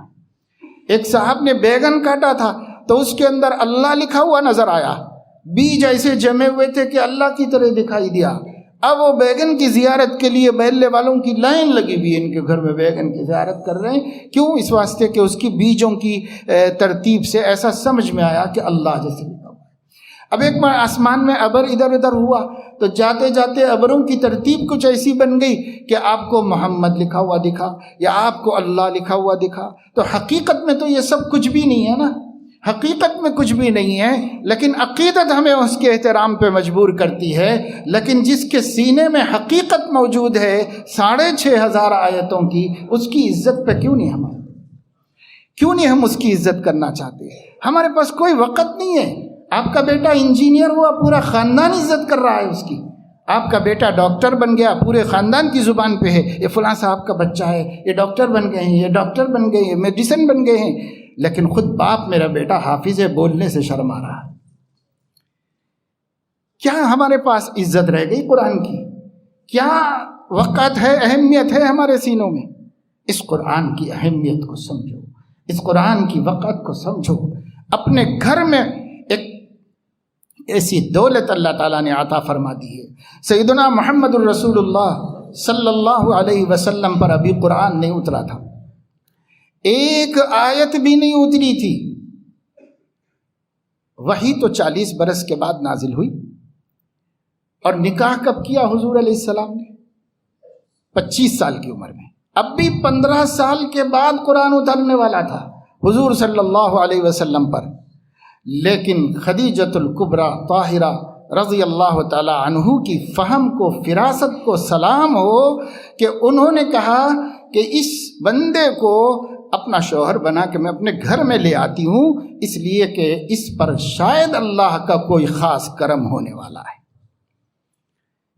ایک صاحب نے بیگن کاٹا تھا تو اس کے اندر اللہ لکھا ہوا نظر آیا، بیج ایسے جمے ہوئے تھے کہ اللہ کی طرح دکھائی دیا۔ اب وہ بیگن کی زیارت کے لیے محلے والوں کی لائن لگی ہوئی، ان کے گھر میں بیگن کی زیارت کر رہے ہیں، کیوں؟ اس واسطے کہ اس کی بیجوں کی ترتیب سے ایسا سمجھ میں آیا کہ اللہ جیسے لکھا ہوا ہے۔ اب ایک بار آسمان میں ابر ادھر ادھر ہوا تو جاتے جاتے ابروں کی ترتیب کچھ ایسی بن گئی کہ آپ کو محمد لکھا ہوا دکھا یا آپ کو اللہ لکھا ہوا دکھا۔ تو حقیقت میں تو یہ سب کچھ بھی نہیں ہے نا، حقیقت میں کچھ بھی نہیں ہے، لیکن عقیدت ہمیں اس کے احترام پہ مجبور کرتی ہے۔ لیکن جس کے سینے میں حقیقت موجود ہے 6500 آیتوں کی، اس کی عزت پہ کیوں نہیں ہم اس کی عزت کرنا چاہتے؟ ہمارے پاس کوئی وقت نہیں ہے۔ آپ کا بیٹا انجینئر ہوا، پورا خاندان عزت کر رہا ہے اس کی۔ آپ کا بیٹا ڈاکٹر بن گیا، پورے خاندان کی زبان پہ ہے یہ فلاں صاحب کا بچہ ہے، یہ ڈاکٹر بن گئے ہیں، یہ ڈاکٹر بن گئے ہیں، میڈیسن بن گئے ہیں، لیکن خود باپ میرا بیٹا حافظ ہے، بولنے سے شرم آ رہا ہے۔ کیا ہمارے پاس عزت رہ گئی قرآن کی؟ کیا وقت ہے، اہمیت ہے ہمارے سینوں میں؟ اس قرآن کی اہمیت کو سمجھو، اس قرآن کی وقت کو سمجھو۔ اپنے گھر میں ایک ایسی دولت اللہ تعالیٰ نے عطا فرما دی ہے۔ سیدنا محمد الرسول اللہ صلی اللہ علیہ وسلم پر ابھی قرآن نہیں اترا تھا، ایک آیت بھی نہیں اتری تھی، وہی تو 40 برس کے بعد نازل ہوئی۔ اور نکاح کب کیا حضور علیہ السلام نے؟ 25 سال کی عمر میں۔ اب بھی 15 سال کے بعد قرآن اترنے والا تھا حضور صلی اللہ علیہ وسلم پر، لیکن خدیجۃ الکبریٰ طاہرہ رضی اللہ تعالی عنہ کی فہم کو، فراست کو سلام ہو کہ انہوں نے کہا کہ اس بندے کو اپنا شوہر بنا کے میں اپنے گھر میں لے آتی ہوں، اس لیے کہ اس پر شاید اللہ کا کوئی خاص کرم ہونے والا ہے۔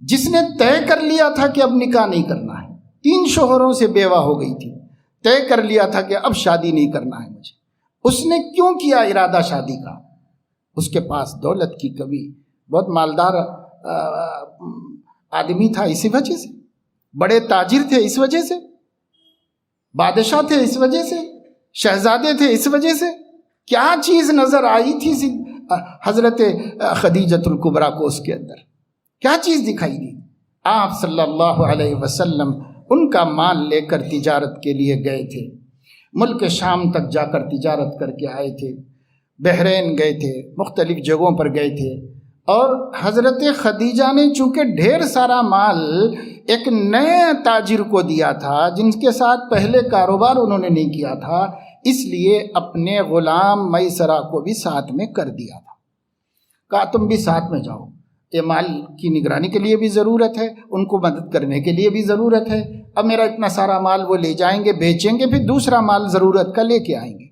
جس نے طے کر لیا تھا کہ اب نکاح نہیں کرنا ہے، 3 شوہروں سے بیوہ ہو گئی تھی، طے کر لیا تھا کہ اب شادی نہیں کرنا ہے مجھے، اس نے کیوں کیا ارادہ شادی کا؟ اس کے پاس دولت کی کمی، بہت مالدار آدمی تھا، اسی وجہ سے بڑے تاجر تھے، اس وجہ سے بادشاہ تھے، اس وجہ سے شہزادے تھے، اس وجہ سے کیا چیز نظر آئی تھی حضرت خدیجۃ الکبریٰ کو اس کے اندر کیا چیز دکھائی دی؟ آپ صلی اللہ علیہ وسلم ان کا مال لے کر تجارت کے لیے گئے تھے، ملک شام تک جا کر تجارت کر کے آئے تھے، بحرین گئے تھے، مختلف جگہوں پر گئے تھے، اور حضرت خدیجہ نے چونکہ ڈھیر سارا مال ایک نئے تاجر کو دیا تھا جن کے ساتھ پہلے کاروبار انہوں نے نہیں کیا تھا، اس لیے اپنے غلام میسرہ کو بھی ساتھ میں کر دیا تھا، کہا تم بھی ساتھ میں جاؤ، یہ مال کی نگرانی کے لیے بھی ضرورت ہے، ان کو مدد کرنے کے لیے بھی ضرورت ہے، اب میرا اتنا سارا مال وہ لے جائیں گے، بیچیں گے، پھر دوسرا مال ضرورت کا لے کے آئیں گے،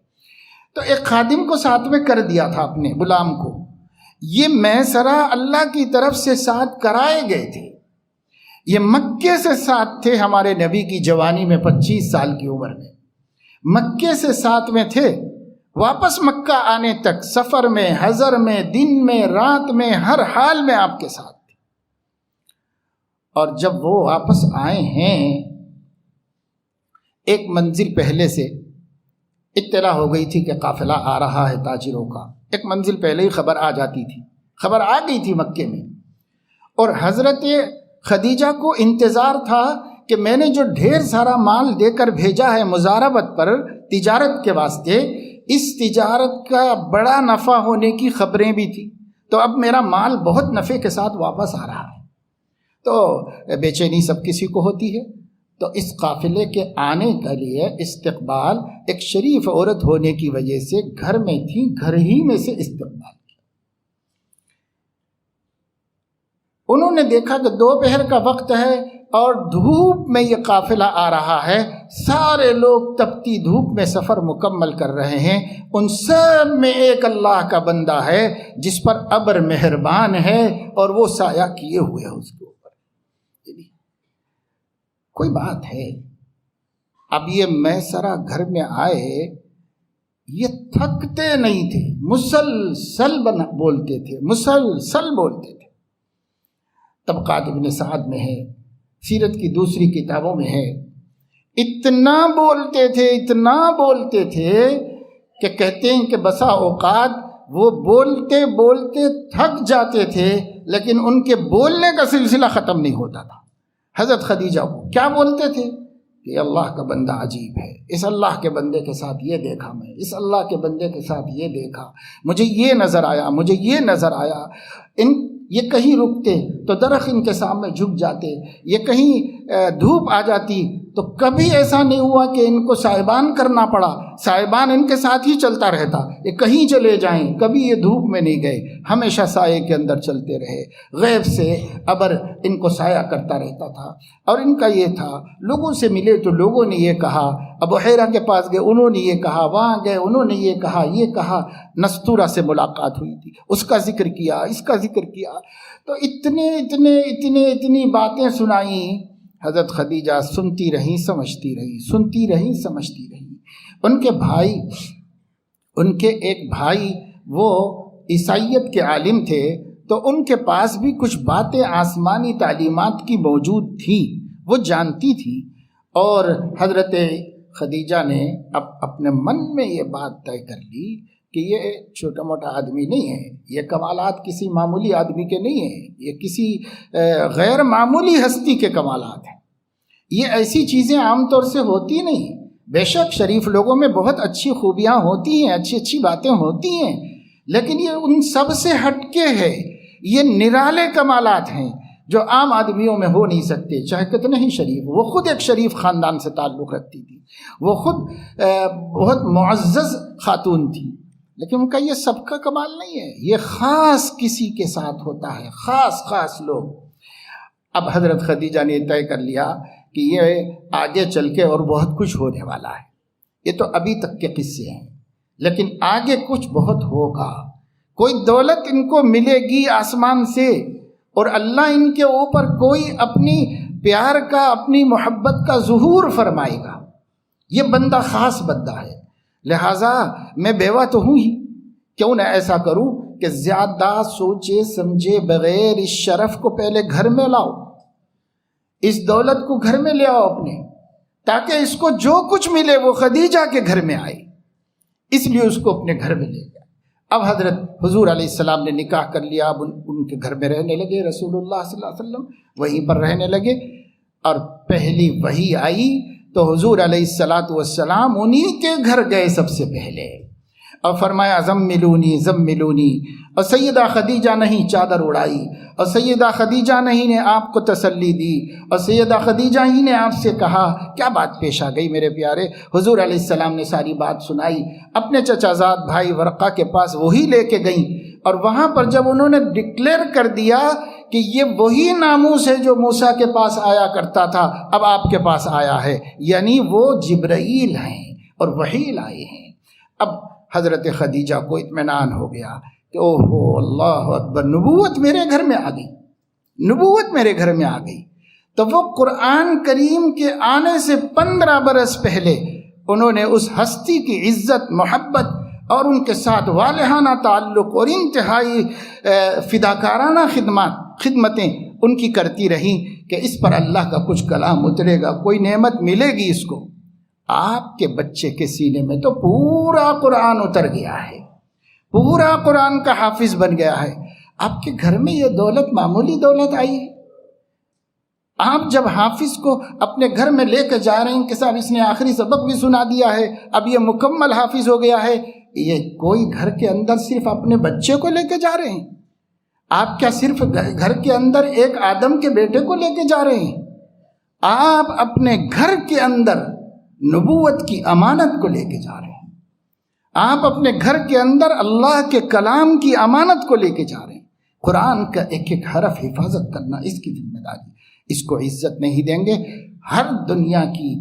تو ایک خادم کو ساتھ میں کر دیا تھا اپنے غلام کو۔ یہ میسرہ اللہ کی طرف سے ساتھ کرائے گئے تھے، یہ مکے سے ساتھ تھے، ہمارے نبی کی جوانی میں 25 سال کی عمر میں مکے سے ساتھ میں تھے، واپس مکہ آنے تک سفر میں، حضر میں، دن میں، رات میں، ہر حال میں آپ کے ساتھ تھے۔ اور جب وہ واپس آئے ہیں، ایک منزل پہلے سے اطلاع ہو گئی تھی کہ قافلہ آ رہا ہے تاجروں کا، ایک منزل پہلے ہی خبر آ جاتی تھی، خبر آ گئی تھی مکے میں، اور حضرت خدیجہ کو انتظار تھا کہ میں نے جو ڈھیر سارا مال دے کر بھیجا ہے مزاربت پر، تجارت کے واسطے، اس تجارت کا بڑا نفع ہونے کی خبریں بھی تھی، تو اب میرا مال بہت نفع کے ساتھ واپس آ رہا ہے، تو بے چینی سب کسی کو ہوتی ہے۔ تو اس قافلے کے آنے کے لیے استقبال ایک شریف عورت ہونے کی وجہ سے گھر میں تھی، گھر ہی میں سے استقبال کیا۔ انہوں نے دیکھا کہ دوپہر کا وقت ہے اور دھوپ میں یہ قافلہ آ رہا ہے، سارے لوگ تپتی دھوپ میں سفر مکمل کر رہے ہیں، ان سب میں ایک اللہ کا بندہ ہے جس پر ابر مہربان ہے اور وہ سایہ کیے ہوئے ہے اس کے اوپر۔ کوئی بات ہے، اب یہ میسرہ گھر میں آئے، یہ تھکتے نہیں تھے، مسلسل بولتے تھے، مسلسل بولتے تھے۔ طبقات ابن سعد میں ہے، سیرت کی دوسری کتابوں میں ہے، اتنا بولتے تھے، اتنا بولتے تھے کہ کہتے ہیں کہ بسا اوقات وہ بولتے بولتے تھک جاتے تھے، لیکن ان کے بولنے کا سلسلہ ختم نہیں ہوتا تھا۔ حضرت خدیجہ کو کیا بولتے تھے کہ اللہ کا بندہ عجیب ہے، اس اللہ کے بندے کے ساتھ یہ دیکھا میں، اس اللہ کے بندے کے ساتھ یہ دیکھا، مجھے یہ نظر آیا، مجھے یہ نظر آیا۔ یہ کہیں رکتے تو درخت ان کے سامنے جھک جاتے، یہ کہیں دھوپ آ جاتی تو کبھی ایسا نہیں ہوا کہ ان کو سائبان کرنا پڑا، سائبان ان کے ساتھ ہی چلتا رہتا، یہ کہیں چلے جائیں کبھی یہ دھوپ میں نہیں گئے، ہمیشہ سائے کے اندر چلتے رہے، غیب سے ابر ان کو سایہ کرتا رہتا تھا۔ اور ان کا یہ تھا، لوگوں سے ملے تو لوگوں نے یہ کہا، ابو حیرہ کے پاس گئے انہوں نے یہ کہا، وہاں گئے انہوں نے یہ کہا، یہ کہا، نستورہ سے ملاقات ہوئی تھی، اس کا ذکر کیا، اس کا ذکر کیا، تو اتنی باتیں سنائیں۔ حضرت خدیجہ سنتی رہیں، سمجھتی رہیں، سنتی رہیں، سمجھتی رہیں۔ ان کے ایک بھائی وہ عیسائیت کے عالم تھے، تو ان کے پاس بھی کچھ باتیں آسمانی تعلیمات کی موجود تھیں، وہ جانتی تھی، اور حضرت خدیجہ نے اب اپنے من میں یہ بات طے کر لی کہ یہ چھوٹا موٹا آدمی نہیں ہے، یہ کمالات کسی معمولی آدمی کے نہیں ہیں، یہ کسی غیر معمولی ہستی کے کمالات ہیں، یہ ایسی چیزیں عام طور سے ہوتی نہیں۔ بے شک شریف لوگوں میں بہت اچھی خوبیاں ہوتی ہیں، اچھی باتیں ہوتی ہیں، لیکن یہ ان سب سے ہٹ کے ہے، یہ نرالے کمالات ہیں جو عام آدمیوں میں ہو نہیں سکتے، چاہے کتنے ہی شریف۔ وہ خود ایک شریف خاندان سے تعلق رکھتی تھی، وہ خود بہت معزز خاتون تھی، لیکن ان کا یہ سب کا کمال نہیں ہے، یہ خاص کسی کے ساتھ ہوتا ہے، خاص لوگ۔ اب حضرت خدیجہ نے طے کر لیا کہ یہ آگے چل کے اور بہت کچھ ہونے والا ہے، یہ تو ابھی تک کے قصے ہیں، لیکن آگے کچھ بہت ہوگا، کوئی دولت ان کو ملے گی آسمان سے، اور اللہ ان کے اوپر کوئی اپنی پیار کا، اپنی محبت کا ظہور فرمائے گا۔ یہ بندہ خاص بندہ ہے، لہٰذا میں بیوہ تو ہوں ہی، کیوں نہ ایسا کروں کہ زیادہ سوچے سمجھے بغیر اس شرف کو پہلے گھر میں لاؤ، اس دولت کو گھر میں لے آؤ اپنے، تاکہ اس کو جو کچھ ملے وہ خدیجہ کے گھر میں آئے، اس لیے اس کو اپنے گھر میں لے گیا۔ اب حضرت حضور علیہ السلام نے نکاح کر لیا، اب ان کے گھر میں رہنے لگے، رسول اللہ صلی اللہ علیہ وسلم وہیں پر رہنے لگے، اور پہلی وحی آئی تو حضور علیہ السلام انہی کے گھر گئے سب سے پہلے، اور فرمایا زملونی زملونی، اور سیدہ خدیجہ نے ہی چادر اڑائی، اور سیدہ خدیجہ نے ہی نے آپ کو تسلی دی، اور سیدہ خدیجہ ہی نے آپ سے کہا کیا بات پیش آ گئی میرے پیارے؟ حضور علیہ السلام نے ساری بات سنائی، اپنے چچا زاد بھائی ورقہ کے پاس وہی لے کے گئیں، اور وہاں پر جب انہوں نے ڈکلیئر کر دیا کہ یہ وہی ناموس ہے جو موسیٰ کے پاس آیا کرتا تھا، اب آپ کے پاس آیا ہے، یعنی وہ جبرائیل ہیں اور وحی لائے ہیں۔ اب حضرت خدیجہ کو اطمینان ہو گیا کہ اوہو اللہ اکبر، نبوت میرے گھر میں آ گئی، نبوت میرے گھر میں آ گئی۔ تو وہ قرآن کریم کے آنے سے 15 برس پہلے انہوں نے اس ہستی کی عزت، محبت اور ان کے ساتھ والہانہ تعلق اور انتہائی فداکارانہ خدمتیں ان کی کرتی رہیں کہ اس پر اللہ کا کچھ کلام اترے گا، کوئی نعمت ملے گی اس کو۔ آپ کے بچے کے سینے میں تو پورا قرآن اتر گیا ہے، پورا قرآن کا حافظ بن گیا ہے۔ آپ کے گھر میں یہ دولت معمولی دولت آئی ہے؟ آپ جب حافظ کو اپنے گھر میں لے کے جا رہے ہیں کہ صاحب اس نے آخری سبق بھی سنا دیا ہے، اب یہ مکمل حافظ ہو گیا ہے، یہ کوئی گھر کے اندر صرف اپنے بچے کو لے کے جا رہے ہیں؟ آپ کیا صرف گھر کے اندر ایک آدم کے بیٹے کو لے کے جا رہے ہیں؟ آپ اپنے گھر کے اندر نبوت کی امانت کو لے کے جا رہے ہیں، آپ اپنے گھر کے اندر اللہ کے کلام کی امانت کو لے کے جا رہے ہیں۔ قرآن کا ایک ایک حرف حفاظت کرنا اس کی ذمہ داری، اس کو عزت نہیں دیں گے۔ ہر دنیا کی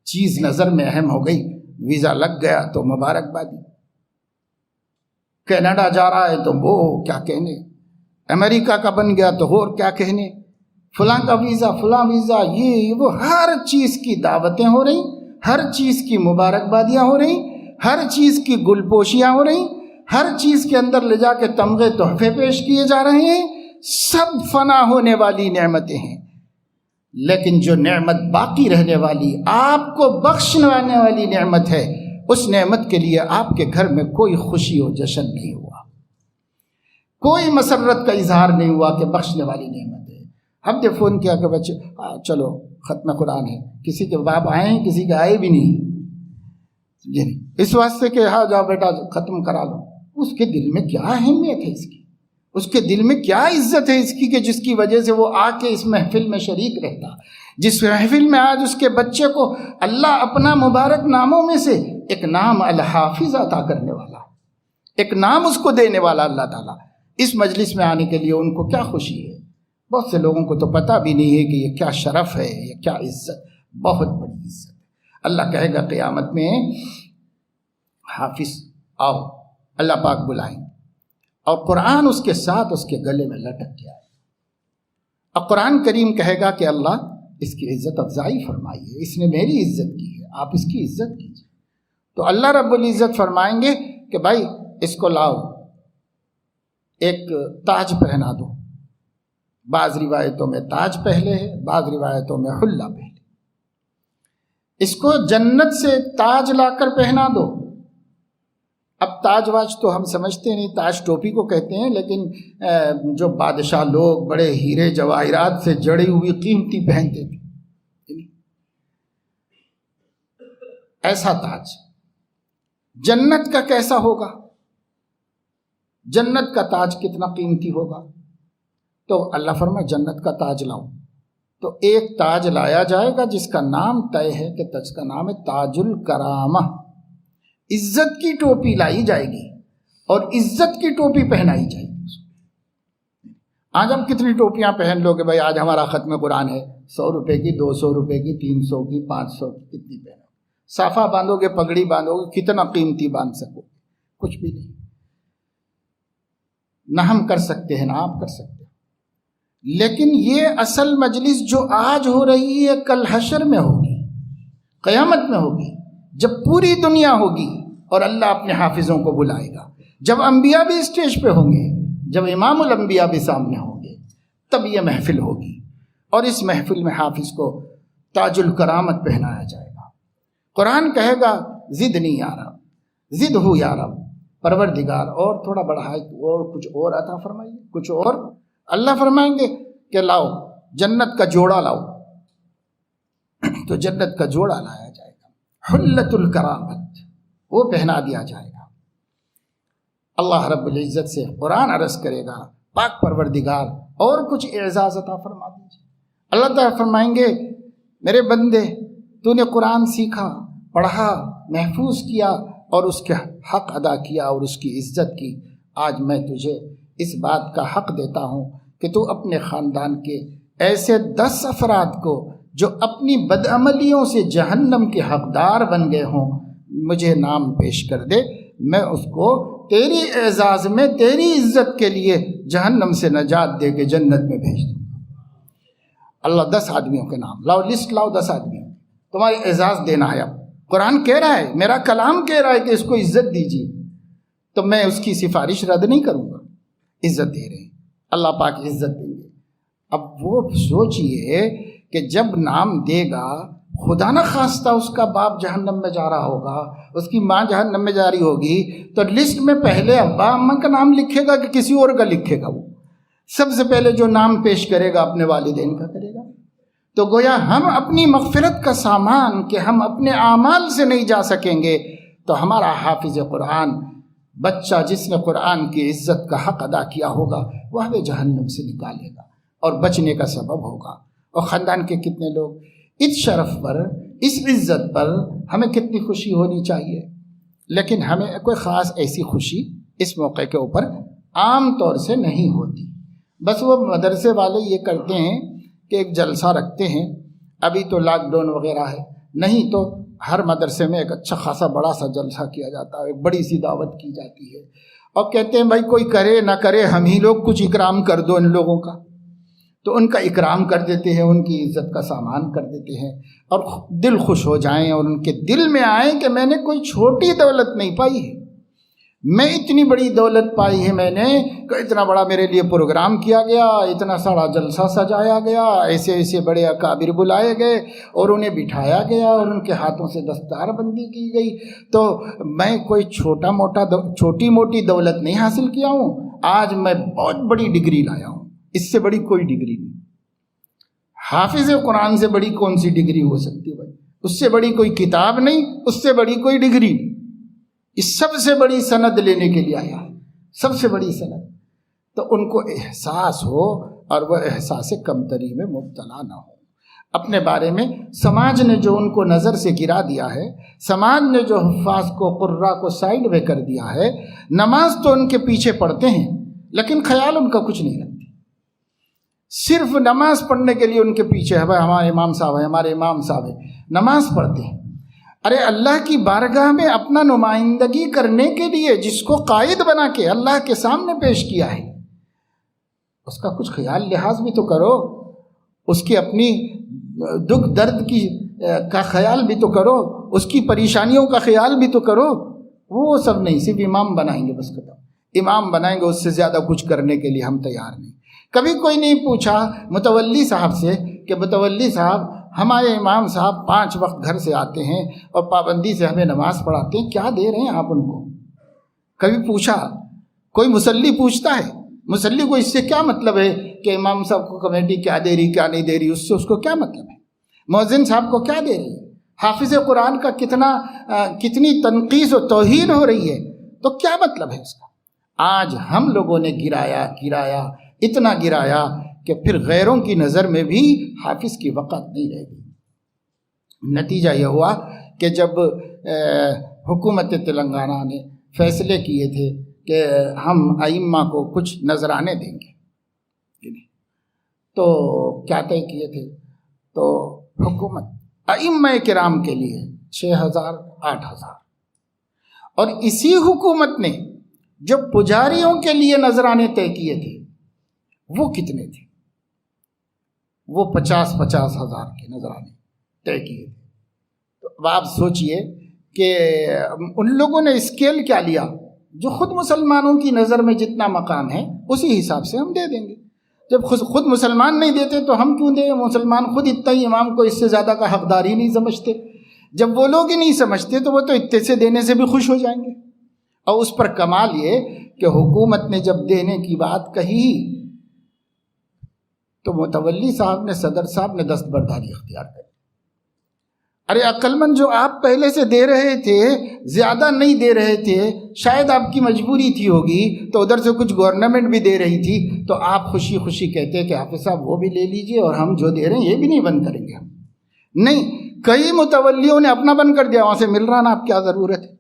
چیز نظر میں اہم ہو گئی، ویزا لگ گیا تو مبارکبادی، کینیڈا جا رہا ہے تو وہ کیا کہنے، امریکہ کا بن گیا تو اور کیا کہنے، فلاں کا ویزا، فلاں ویزا، یہ وہ، ہر چیز کی دعوتیں ہو رہی، ہر چیز کی مبارکبادیاں ہو رہی، ہر چیز کی گل پوشیاں ہو رہی، ہر چیز کے اندر لے جا کے تمغے تحفے پیش کیے جا رہے ہیں۔ سب فنا ہونے والی نعمتیں ہیں، لیکن جو نعمت باقی رہنے والی، آپ کو بخشنے والی نعمت ہے، اس نعمت کے لیے آپ کے گھر میں کوئی خوشی و جشن نہیں ہوا، کوئی مسرت کا اظہار نہیں ہوا کہ بخشنے والی نعمت ہے۔ ہم نے فون کیا کہ بچے چلو ختم قرآن ہے، کسی کے باپ آئے ہیں، کسی کے آئے بھی نہیں، اس واسطے کہ ہاں جاؤ بیٹا ختم کرا لو۔ اس کے دل میں کیا اہمیت ہے اس کی، اس کے دل میں کیا عزت ہے اس کی کہ جس کی وجہ سے وہ آ کے اس محفل میں شریک رہتا، جس محفل میں آج اس کے بچے کو اللہ اپنا مبارک ناموں میں سے ایک نام الحافظ عطا کرنے والا، ایک نام اس کو دینے والا اللہ تعالیٰ، اس مجلس میں آنے کے لیے ان کو کیا خوشی ہے۔ بہت سے لوگوں کو تو پتہ بھی نہیں ہے کہ یہ کیا شرف ہے، یہ کیا عزت، بہت بڑی عزت ہے۔ اللہ کہے گا قیامت میں حافظ آؤ، اللہ پاک بلائیں، اور قرآن اس کے ساتھ اس کے گلے میں لٹک گیا ہے، اور قرآن کریم کہے گا کہ اللہ اس کی عزت افزائی فرمائیے، اس نے میری عزت کی ہے، آپ اس کی عزت کیجیے۔ تو اللہ رب العزت فرمائیں گے کہ بھائی اس کو لاؤ، ایک تاج پہنا دو، بعض روایتوں میں تاج پہلے ہے، بعض روایتوں میں حلہ پہلے، اس کو جنت سے تاج لا کر پہنا دو۔ اب تاج واج تو ہم سمجھتے نہیں، تاج ٹوپی کو کہتے ہیں، لیکن جو بادشاہ لوگ بڑے ہیرے جواہرات سے جڑی ہوئی قیمتی پہنتے تھے، ایسا تاج جنت کا کیسا ہوگا، جنت کا تاج کتنا قیمتی ہوگا؟ تو اللہ فرمائے جنت کا تاج لاؤ، تو ایک تاج لایا جائے گا جس کا نام طے ہے کہ تاج کا نام ہے تاج الکرامہ، عزت کی ٹوپی لائی جائے گی اور عزت کی ٹوپی پہنائی جائے گی۔ آج ہم کتنی ٹوپیاں پہن لو گے بھائی، آج ہمارا ختم قرآن ہے، 100 روپے کی، 200 روپے کی، 300 کی، 500 کی، کتنی پہنو؟ صافہ باندھو گے، پگڑی باندھو گے، کتنا قیمتی باندھ سکو؟ کچھ بھی نہیں، نہ ہم کر سکتے ہیں نہ آپ کر سکتے ہیں۔ لیکن یہ اصل مجلس جو آج ہو رہی ہے کل حشر میں ہوگی، قیامت میں ہوگی، جب پوری دنیا ہوگی اور اللہ اپنے حافظوں کو بلائے گا، جب انبیاء بھی اسٹیج پہ ہوں گے، جب امام الانبیاء بھی سامنے ہوں گے، تب یہ محفل ہوگی، اور اس محفل میں حافظ کو تاج الکرامت پہنایا جائے گا۔ قرآن کہے گا زدنی یا رب، زدہ یا رب، پروردگار اور تھوڑا بڑھائے، اور کچھ اور عطا فرمائیے، کچھ اور۔ اللہ فرمائیں گے کہ لاؤ جنت کا جوڑا لاؤ، تو جنت کا جوڑا لایا جائے گا، حلت الکرامت، وہ پہنا دیا جائے گا۔ اللہ رب العزت سے قرآن عرض کرے گا، پاک پروردگار اور کچھ اعزاز عطا فرما دیجیے۔ اللہ تعالیٰ فرمائیں گے میرے بندے، تو نے قرآن سیکھا، پڑھا، محفوظ کیا اور اس کے حق ادا کیا اور اس کی عزت کی، آج میں تجھے اس بات کا حق دیتا ہوں کہ تو اپنے خاندان کے ایسے 10 افراد کو جو اپنی بدعملیوں سے جہنم کے حقدار بن گئے ہوں، مجھے نام پیش کر دے، میں اس کو تیری اعزاز میں، تیری عزت کے لیے جہنم سے نجات دے کے جنت میں بھیج دوں۔ اللہ 10 آدمیوں کے نام لاؤ، لسٹ لاؤ 10 آدمیوں، تمہارے اعزاز دینا ہے۔ اب قرآن کہہ رہا ہے، میرا کلام کہہ رہا ہے کہ اس کو عزت دیجیے، تو میں اس کی سفارش رد نہیں کروں گا۔ عزت دے رہے ہیں، اللہ پاک عزت دیں گے۔ اب وہ سوچئے کہ جب نام دے گا، خدا نہ خواستہ اس کا باپ جہنم میں جا رہا ہوگا، اس کی ماں جہنم میں جا رہی ہوگی، تو لسٹ میں پہلے ابا اماں کا نام لکھے گا کہ کسی اور کا لکھے گا؟ وہ سب سے پہلے جو نام پیش کرے گا اپنے والدین کا کرے گا۔ تو گویا ہم اپنی مغفرت کا سامان کہ ہم اپنے اعمال سے نہیں جا سکیں گے، تو ہمارا حافظ قرآن بچہ جس نے قرآن کی عزت کا حق ادا کیا ہوگا، وہ ہمیں جہنم سے نکالے گا اور بچنے کا سبب ہوگا۔ اور خاندان کے کتنے لوگ اس شرف پر، اس عزت پر ہمیں کتنی خوشی ہونی چاہیے، لیکن ہمیں کوئی خاص ایسی خوشی اس موقع کے اوپر عام طور سے نہیں ہوتی۔ بس وہ مدرسے والے یہ کرتے ہیں کہ ایک جلسہ رکھتے ہیں، ابھی تو لاک ڈاؤن وغیرہ ہے، نہیں تو ہر مدرسے میں ایک اچھا خاصا بڑا سا جلسہ کیا جاتا ہے، ایک بڑی سی دعوت کی جاتی ہے، اور کہتے ہیں بھائی کوئی کرے نہ کرے ہم ہی لوگ کچھ اکرام کر دو ان لوگوں کا، تو ان کا اکرام کر دیتے ہیں، ان کی عزت کا سامان کر دیتے ہیں، اور دل خوش ہو جائیں اور ان کے دل میں آئیں کہ میں نے کوئی چھوٹی دولت نہیں پائی ہے، میں اتنی بڑی دولت پائی ہے، میں نے اتنا بڑا میرے لیے پروگرام کیا گیا، اتنا سارا جلسہ سجایا گیا، ایسے ایسے بڑے اکابر بلائے گئے اور انہیں بٹھایا گیا اور ان کے ہاتھوں سے دستار بندی کی گئی، تو میں کوئی چھوٹی موٹی دولت نہیں حاصل کیا ہوں، آج میں بہت بڑی ڈگری لایا ہوں، اس سے بڑی کوئی ڈگری نہیں۔ حافظ قرآن سے بڑی کون سی ڈگری ہو سکتی ہے بھائی؟ اس سے بڑی کوئی کتاب نہیں، اس سے بڑی کوئی ڈگری نہیں، اس سب سے بڑی سند لینے کے لیے آیا ہے، سب سے بڑی سند۔ تو ان کو احساس ہو اور وہ احساس کمتری میں مبتلا نہ ہو۔ اپنے بارے میں سماج نے جو ان کو نظر سے گرا دیا ہے، سماج نے جو حفاظ کو قرہ کو سائڈ میں کر دیا ہے، نماز تو ان کے پیچھے پڑھتے ہیں لیکن خیال ان کا کچھ نہیں رکھتے، صرف نماز پڑھنے کے لیے ان کے پیچھے ہے، بھائی ہمارے امام صاحب ہیں، ہمارے امام صاحب ہیں، نماز پڑھتے ہیں۔ ارے اللہ کی بارگاہ میں اپنا نمائندگی کرنے کے لیے جس کو قائد بنا کے اللہ کے سامنے پیش کیا ہے، اس کا کچھ خیال لحاظ بھی تو کرو، اس کی اپنی دکھ درد کا خیال بھی تو کرو، اس کی پریشانیوں کا خیال بھی تو کرو۔ وہ سب نہیں، صرف امام بنائیں گے، بس ختم، امام بنائیں گے، اس سے زیادہ کچھ کرنے کے لیے ہم تیار نہیں۔ کبھی کوئی نہیں پوچھا متولی صاحب سے کہ متولی صاحب ہمارے امام صاحب 5 وقت گھر سے آتے ہیں اور پابندی سے ہمیں نماز پڑھاتے ہیں، کیا دے رہے ہیں آپ ان کو؟ کبھی پوچھا؟ کوئی مسلی پوچھتا ہے؟ مسلی کو اس سے کیا مطلب ہے کہ امام صاحب کو کمیٹی کیا دے رہی کیا نہیں دے رہی، اس سے اس کو کیا مطلب ہے؟ مؤذن صاحب کو کیا دے رہی ہے؟ حافظ قرآن کا کتنی تنقیص و توہین ہو رہی ہے، تو کیا مطلب ہے اس کا؟ آج ہم لوگوں نے گرایا اتنا گرایا کہ پھر غیروں کی نظر میں بھی حافظ کی وقت نہیں رہ گئی۔ نتیجہ یہ ہوا کہ جب حکومت تلنگانہ نے فیصلے کیے تھے کہ ہم ائمہ کو کچھ نذرانے دیں گے، تو کیا طے کیے تھے؟ تو حکومت ائمہ کرام کے لیے 6,000 8,000، اور اسی حکومت نے جو پجاریوں کے لیے نذرانے طے کیے تھے وہ کتنے تھے؟ وہ 50,000 کے نذرانے طے کیے تھے۔ تو اب آپ سوچئے کہ ان لوگوں نے اسکیل کیا لیا، جو خود مسلمانوں کی نظر میں جتنا مقام ہے اسی حساب سے ہم دے دیں گے۔ جب خود مسلمان نہیں دیتے تو ہم کیوں دیں؟ مسلمان خود اتنا ہی امام کو اس سے زیادہ کا حقدار ہی نہیں سمجھتے۔ جب وہ لوگ ہی نہیں سمجھتے تو وہ تو اتنے سے دینے سے بھی خوش ہو جائیں گے. اور اس پر کمال یہ کہ حکومت نے جب دینے کی بات کہی تو متولی صاحب نے، صدر صاحب نے دستبرداری اختیار کری. ارے عقل مند، جو آپ پہلے سے دے رہے تھے، زیادہ نہیں دے رہے تھے، شاید آپ کی مجبوری تھی ہوگی، تو ادھر سے کچھ گورنمنٹ بھی دے رہی تھی، تو آپ خوشی خوشی کہتے کہ حافظ صاحب وہ بھی لے لیجئے اور ہم جو دے رہے ہیں یہ بھی نہیں بند کریں گے. ہم نہیں، کئی متولیوں نے اپنا بند کر دیا، وہاں سے مل رہا نا، آپ کیا ضرورت ہے.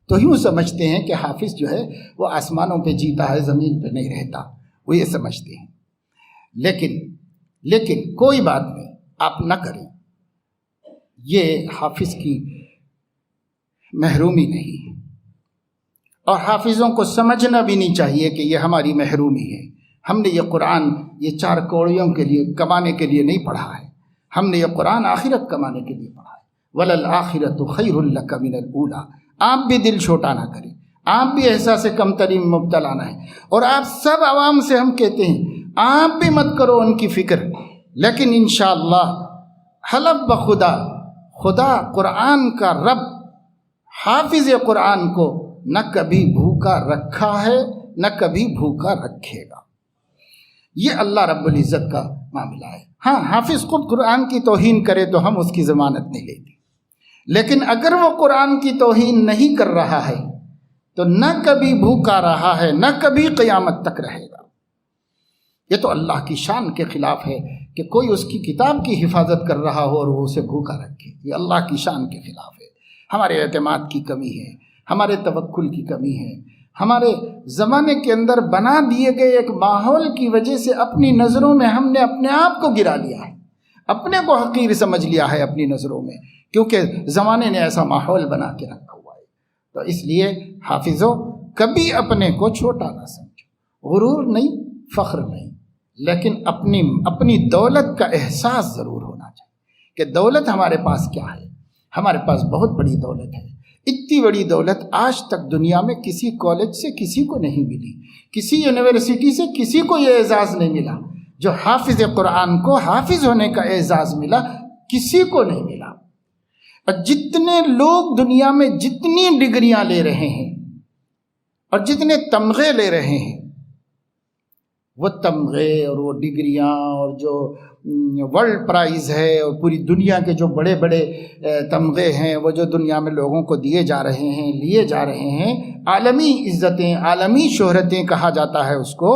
تو یوں سمجھتے ہیں کہ حافظ جو ہے وہ آسمانوں پہ جیتا ہے، زمین پہ نہیں رہتا، وہ یہ سمجھتے ہیں. لیکن کوئی بات نہیں، آپ نہ کریں. یہ حافظ کی محرومی نہیں، اور حافظوں کو سمجھنا بھی نہیں چاہیے کہ یہ ہماری محرومی ہے. ہم نے یہ قرآن یہ 4 کوڑیوں کے لیے کمانے کے لیے نہیں پڑھا ہے، ہم نے یہ قرآن آخرت کمانے کے لیے پڑھا ہے. وَلَلْآخِرَةُ خَيْرٌ لَكَ مِنَ الْأُولَىٰ. آپ بھی دل چھوٹا نہ کریں، آپ بھی احساس کمتری میں مبتلا نہ ہیں. اور آپ سب عوام سے ہم کہتے ہیں آپ بھی مت کرو ان کی فکر، لیکن انشاءاللہ حلف بخدا، خدا قرآن کا رب حافظ قرآن کو نہ کبھی بھوکا رکھا ہے نہ کبھی بھوکا رکھے گا. یہ اللہ رب العزت کا معاملہ ہے. ہاں، حافظ خود قرآن کی توہین کرے تو ہم اس کی ضمانت نہیں لیتے، لیکن اگر وہ قرآن کی توہین نہیں کر رہا ہے تو نہ کبھی بھوکا رہا ہے نہ کبھی قیامت تک رہے گا. یہ تو اللہ کی شان کے خلاف ہے کہ کوئی اس کی کتاب کی حفاظت کر رہا ہو اور وہ اسے بھوکا رکھے. یہ اللہ کی شان کے خلاف ہے. ہمارے اعتماد کی کمی ہے، ہمارے توکل کی کمی ہے. ہمارے زمانے کے اندر بنا دیے گئے ایک ماحول کی وجہ سے اپنی نظروں میں ہم نے اپنے آپ کو گرا لیا ہے، اپنے کو حقیر سمجھ لیا ہے اپنی نظروں میں، کیونکہ زمانے نے ایسا ماحول بنا کے رکھا ہوا ہے. تو اس لیے حافظوں، کبھی اپنے کو چھوٹا نہ سمجھو. غرور نہیں، فخر نہیں، لیکن اپنی دولت کا احساس ضرور ہونا چاہیے کہ دولت ہمارے پاس کیا ہے. ہمارے پاس بہت بڑی دولت ہے. اتنی بڑی دولت آج تک دنیا میں کسی کالج سے کسی کو نہیں ملی، کسی یونیورسٹی سے کسی کو یہ اعزاز نہیں ملا. جو حافظ قرآن کو حافظ ہونے کا اعزاز ملا، کسی کو نہیں ملا. اور جتنے لوگ دنیا میں جتنی ڈگریاں لے رہے ہیں اور جتنے تمغے لے رہے ہیں، وہ تمغے اور وہ ڈگریاں اور جو ورلڈ پرائز ہے اور پوری دنیا کے جو بڑے بڑے تمغے ہیں، وہ جو دنیا میں لوگوں کو دیے جا رہے ہیں، لیے جا رہے ہیں، عالمی عزتیں، عالمی شہرتیں کہا جاتا ہے اس کو،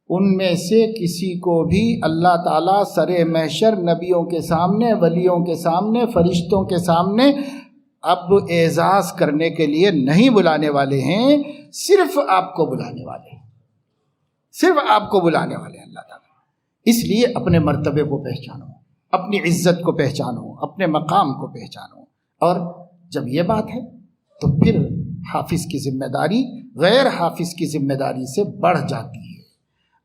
ان میں سے کسی کو بھی اللہ تعالیٰ سر محشر نبیوں کے سامنے، ولیوں کے سامنے، فرشتوں کے سامنے اب اعزاز کرنے کے لیے نہیں بلانے والے ہیں، صرف آپ کو بلانے والے ہیں، صرف آپ کو بلانے والے ہیں اللہ تعالیٰ. اس لیے اپنے مرتبے کو پہچانو، اپنی عزت کو پہچانو، اپنے مقام کو پہچانو. اور جب یہ بات ہے تو پھر حافظ کی ذمہ داری غیر حافظ کی ذمہ داری سے بڑھ جاتی ہے.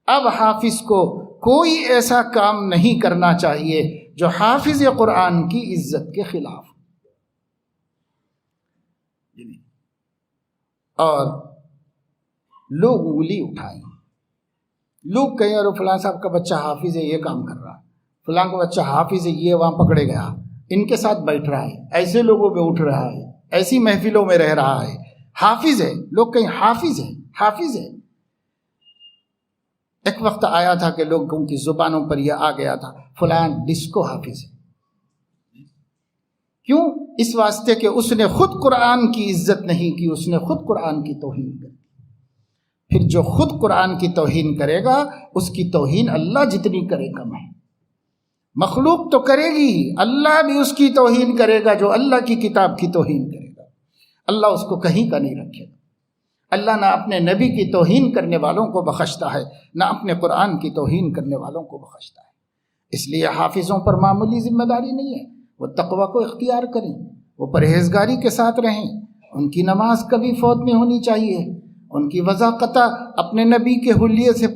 اب حافظ کو کوئی ایسا کام نہیں کرنا چاہیے جو حافظ قرآن کی عزت کے خلاف. اور لوگ انگلی اٹھائیں، لوگ کہیں اور فلاں صاحب کا بچہ حافظ ہے، یہ کام کر رہا ہے، فلاں کا بچہ حافظ ہے، یہ وہاں پکڑے گیا، ان کے ساتھ بیٹھ رہا ہے، ایسے لوگوں پہ اٹھ رہا ہے، ایسی محفلوں میں رہ رہا ہے، حافظ ہے. لوگ کہیں حافظ ہے، حافظ ہے. ایک وقت آیا تھا کہ لوگوں کی زبانوں پر یہ آ گیا تھا فلاں ڈسکو حافظ ہے. کیوں؟ اس واسطے کہ اس نے خود قرآن کی عزت نہیں کی، اس نے خود قرآن کی توہین کی. پھر جو خود قرآن کی توہین کرے گا اس کی توہین اللہ جتنی کرے کم ہے. مخلوق تو کرے گی، اللہ بھی اس کی توہین کرے گا جو اللہ کی کتاب کی توہین کرے گا. اللہ اس کو کہیں کا نہیں رکھے گا. اللہ نہ اپنے نبی کی توہین کرنے والوں کو بخشتا ہے، نہ اپنے قرآن کی توہین کرنے والوں کو بخشتا ہے. اس لیے حافظوں پر معمولی ذمہ داری نہیں ہے. وہ تقوی کو اختیار کریں، وہ پرہیزگاری کے ساتھ رہیں، ان کی نماز کبھی فوت نہیں ہونی چاہیے، ان کی وضاقتہ اپنے نبی کے حلیے سے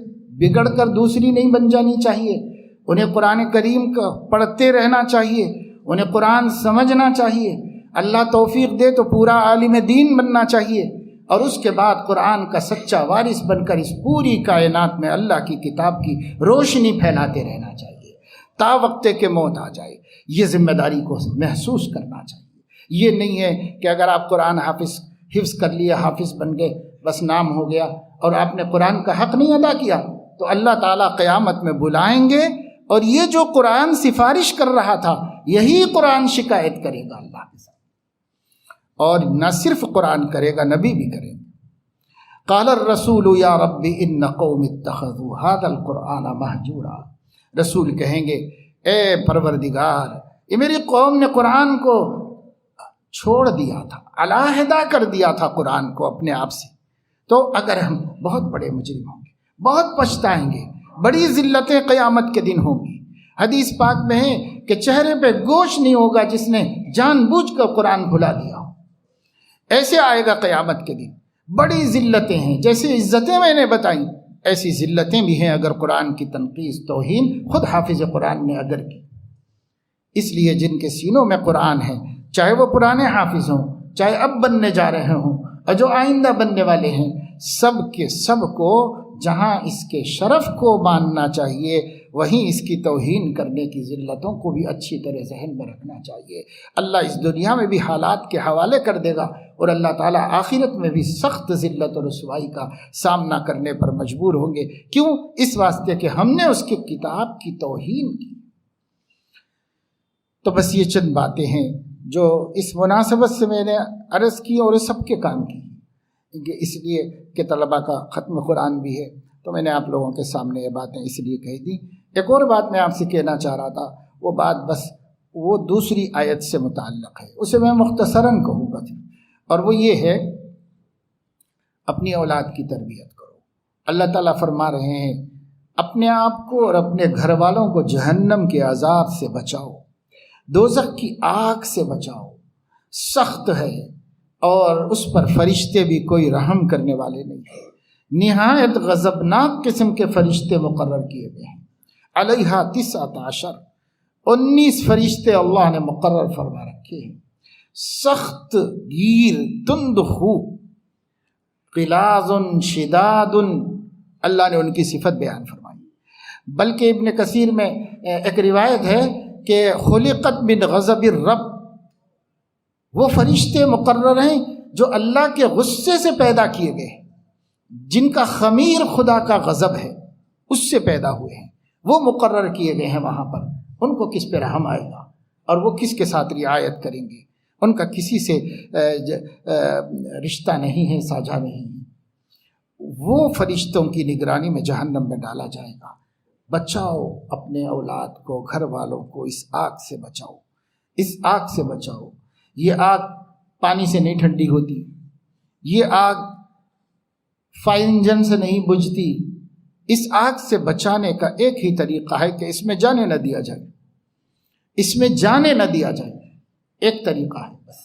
بگڑ کر دوسری نہیں بن جانی چاہیے. انہیں قرآن کریم کا پڑھتے رہنا چاہیے، انہیں قرآن سمجھنا چاہیے. اللہ توفیق دے تو پورا عالم دین بننا چاہیے، اور اس کے بعد قرآن کا سچا وارث بن کر اس پوری کائنات میں اللہ کی کتاب کی روشنی پھیلاتے رہنا چاہیے تا وقت کہ موت آ جائے. یہ ذمہ داری کو محسوس کرنا چاہیے۔ یہ نہیں ہے کہ اگر آپ قرآن حفظ کر لیے، حافظ بن گئے، بس نام ہو گیا اور آپ نے قرآن کا حق نہیں ادا کیا، تو اللہ تعالیٰ قیامت میں بلائیں گے اور یہ جو قرآن سفارش کر رہا تھا یہی قرآن شکایت کرے گا اللہ کے ساتھ، اور نہ صرف قرآن کرے گا، نبی بھی کرے گا۔ قال الرسول یا رب ان قوم اتخذوا هذا القرآن مہجورا، رسول کہیں گے اے پروردگار، یہ میری قوم نے قرآن کو چھوڑ دیا تھا، علیحدہ کر دیا تھا قرآن کو اپنے آپ سے، تو اگر ہم بہت بڑے مجرم ہوں گے، بہت پچھتائیں گے، بڑی ذلتیں قیامت کے دن ہوں گی۔ حدیث پاک میں ہے کہ چہرے پہ گوشت نہیں ہوگا جس نے جان بوجھ کر قرآن بھلا دیا ہو، ایسے آئے گا قیامت کے دن۔ بڑی ذلتیں ہیں، جیسے عزتیں میں نے بتائیں ایسی ذلتیں بھی ہیں اگر قرآن کی تنقیص توہین خود حافظ قرآن نے اگر کی۔ اس لیے جن کے سینوں میں قرآن ہے، چاہے وہ پرانے حافظ ہوں، چاہے اب بننے جا رہے ہوں اور جو آئندہ بننے والے ہیں، سب کے سب کو جہاں اس کے شرف کو ماننا چاہیے وہیں اس کی توہین کرنے کی ذلتوں کو بھی اچھی طرح ذہن میں رکھنا چاہیے۔ اللہ اس دنیا میں بھی حالات کے حوالے کر دے گا اور اللہ تعالیٰ آخرت میں بھی سخت ذلت اور رسوائی کا سامنا کرنے پر مجبور ہوں گے۔ کیوں؟ اس واسطے کہ ہم نے اس کی کتاب کی توہین کی۔ تو بس یہ چند باتیں ہیں جو اس مناسبت سے میں نے عرض کی اور سب کے کام کی، اس لیے کہ طلباء کا ختم قرآن بھی ہے تو میں نے آپ لوگوں کے سامنے یہ باتیں اس لیے کہی تھی۔ ایک اور بات میں آپ سے کہنا چاہ رہا تھا، وہ بات بس وہ دوسری آیت سے متعلق ہے، اسے میں مختصراً کہوں گا، اور وہ یہ ہے اپنی اولاد کی تربیت کرو۔ اللہ تعالیٰ فرما رہے ہیں اپنے آپ کو اور اپنے گھر والوں کو جہنم کے عذاب سے بچاؤ، دوزخ کی آگ سے بچاؤ، سخت ہے اور اس پر فرشتے بھی کوئی رحم کرنے والے نہیں ہیں، نہایت غضبناک قسم کے فرشتے مقرر کیے گئے ہیں، علیہا 19 فرشتے اللہ نے مقرر فرما رکھے ہیں، سخت گیر، تند خو، غلاظ شداد، اللہ نے ان کی صفت بیان فرمائی۔ بلکہ ابن کثیر میں ایک روایت ہے کہ خلقت من غضب الرب، وہ فرشتے مقرر ہیں جو اللہ کے غصے سے پیدا کیے گئے ہیں، جن کا خمیر خدا کا غضب ہے اس سے پیدا ہوئے ہیں، وہ مقرر کیے گئے ہیں وہاں پر۔ ان کو کس پہ رحم آئے گا اور وہ کس کے ساتھ رعایت کریں گے؟ ان کا کسی سے رشتہ نہیں ہے، ساجھا نہیں ہے۔ وہ فرشتوں کی نگرانی میں جہنم میں ڈالا جائے گا۔ بچاؤ اپنے اولاد کو، گھر والوں کو اس آگ سے بچاؤ، اس آگ سے بچاؤ۔ یہ آگ پانی سے نہیں ٹھنڈی ہوتی، یہ آگ فائر انجن سے نہیں بجھتی۔ اس آگ سے بچانے کا ایک ہی طریقہ ہے کہ اس میں جانے نہ دیا جائے، اس میں جانے نہ دیا جائے، ایک طریقہ ہے بس۔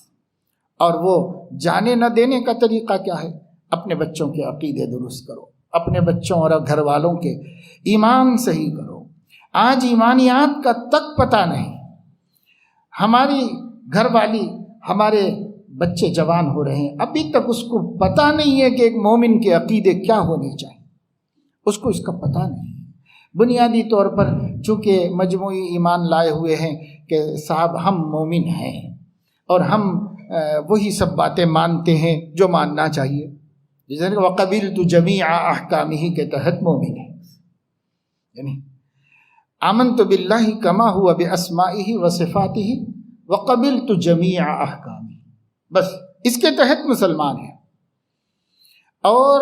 اور وہ جانے نہ دینے کا طریقہ کیا ہے؟ اپنے بچوں کے عقیدے درست کرو، اپنے بچوں اور گھر والوں کے ایمان صحیح کرو۔ آج ایمانیات کا تک پتہ نہیں، ہماری گھر والی، ہمارے بچے جوان ہو رہے ہیں، ابھی تک اس کو پتہ نہیں ہے کہ ایک مومن کے عقیدے کیا ہونے چاہیے، اس کو اس کا پتہ نہیں۔ بنیادی طور پر چونکہ مجموعی ایمان لائے ہوئے ہیں کہ صاحب ہم مومن ہیں اور ہم وہی سب باتیں مانتے ہیں جو ماننا چاہیے، جیسے کہ وَقَبِلْتُ جَمِيعَ أَحْكَامِهِ کے تحت مومن ہے، یعنی آمنت باللہ کما ہوا بأسمائہ وصفاتہ وقبلت جمیع احکامہ، بس اس کے تحت مسلمان ہیں۔ اور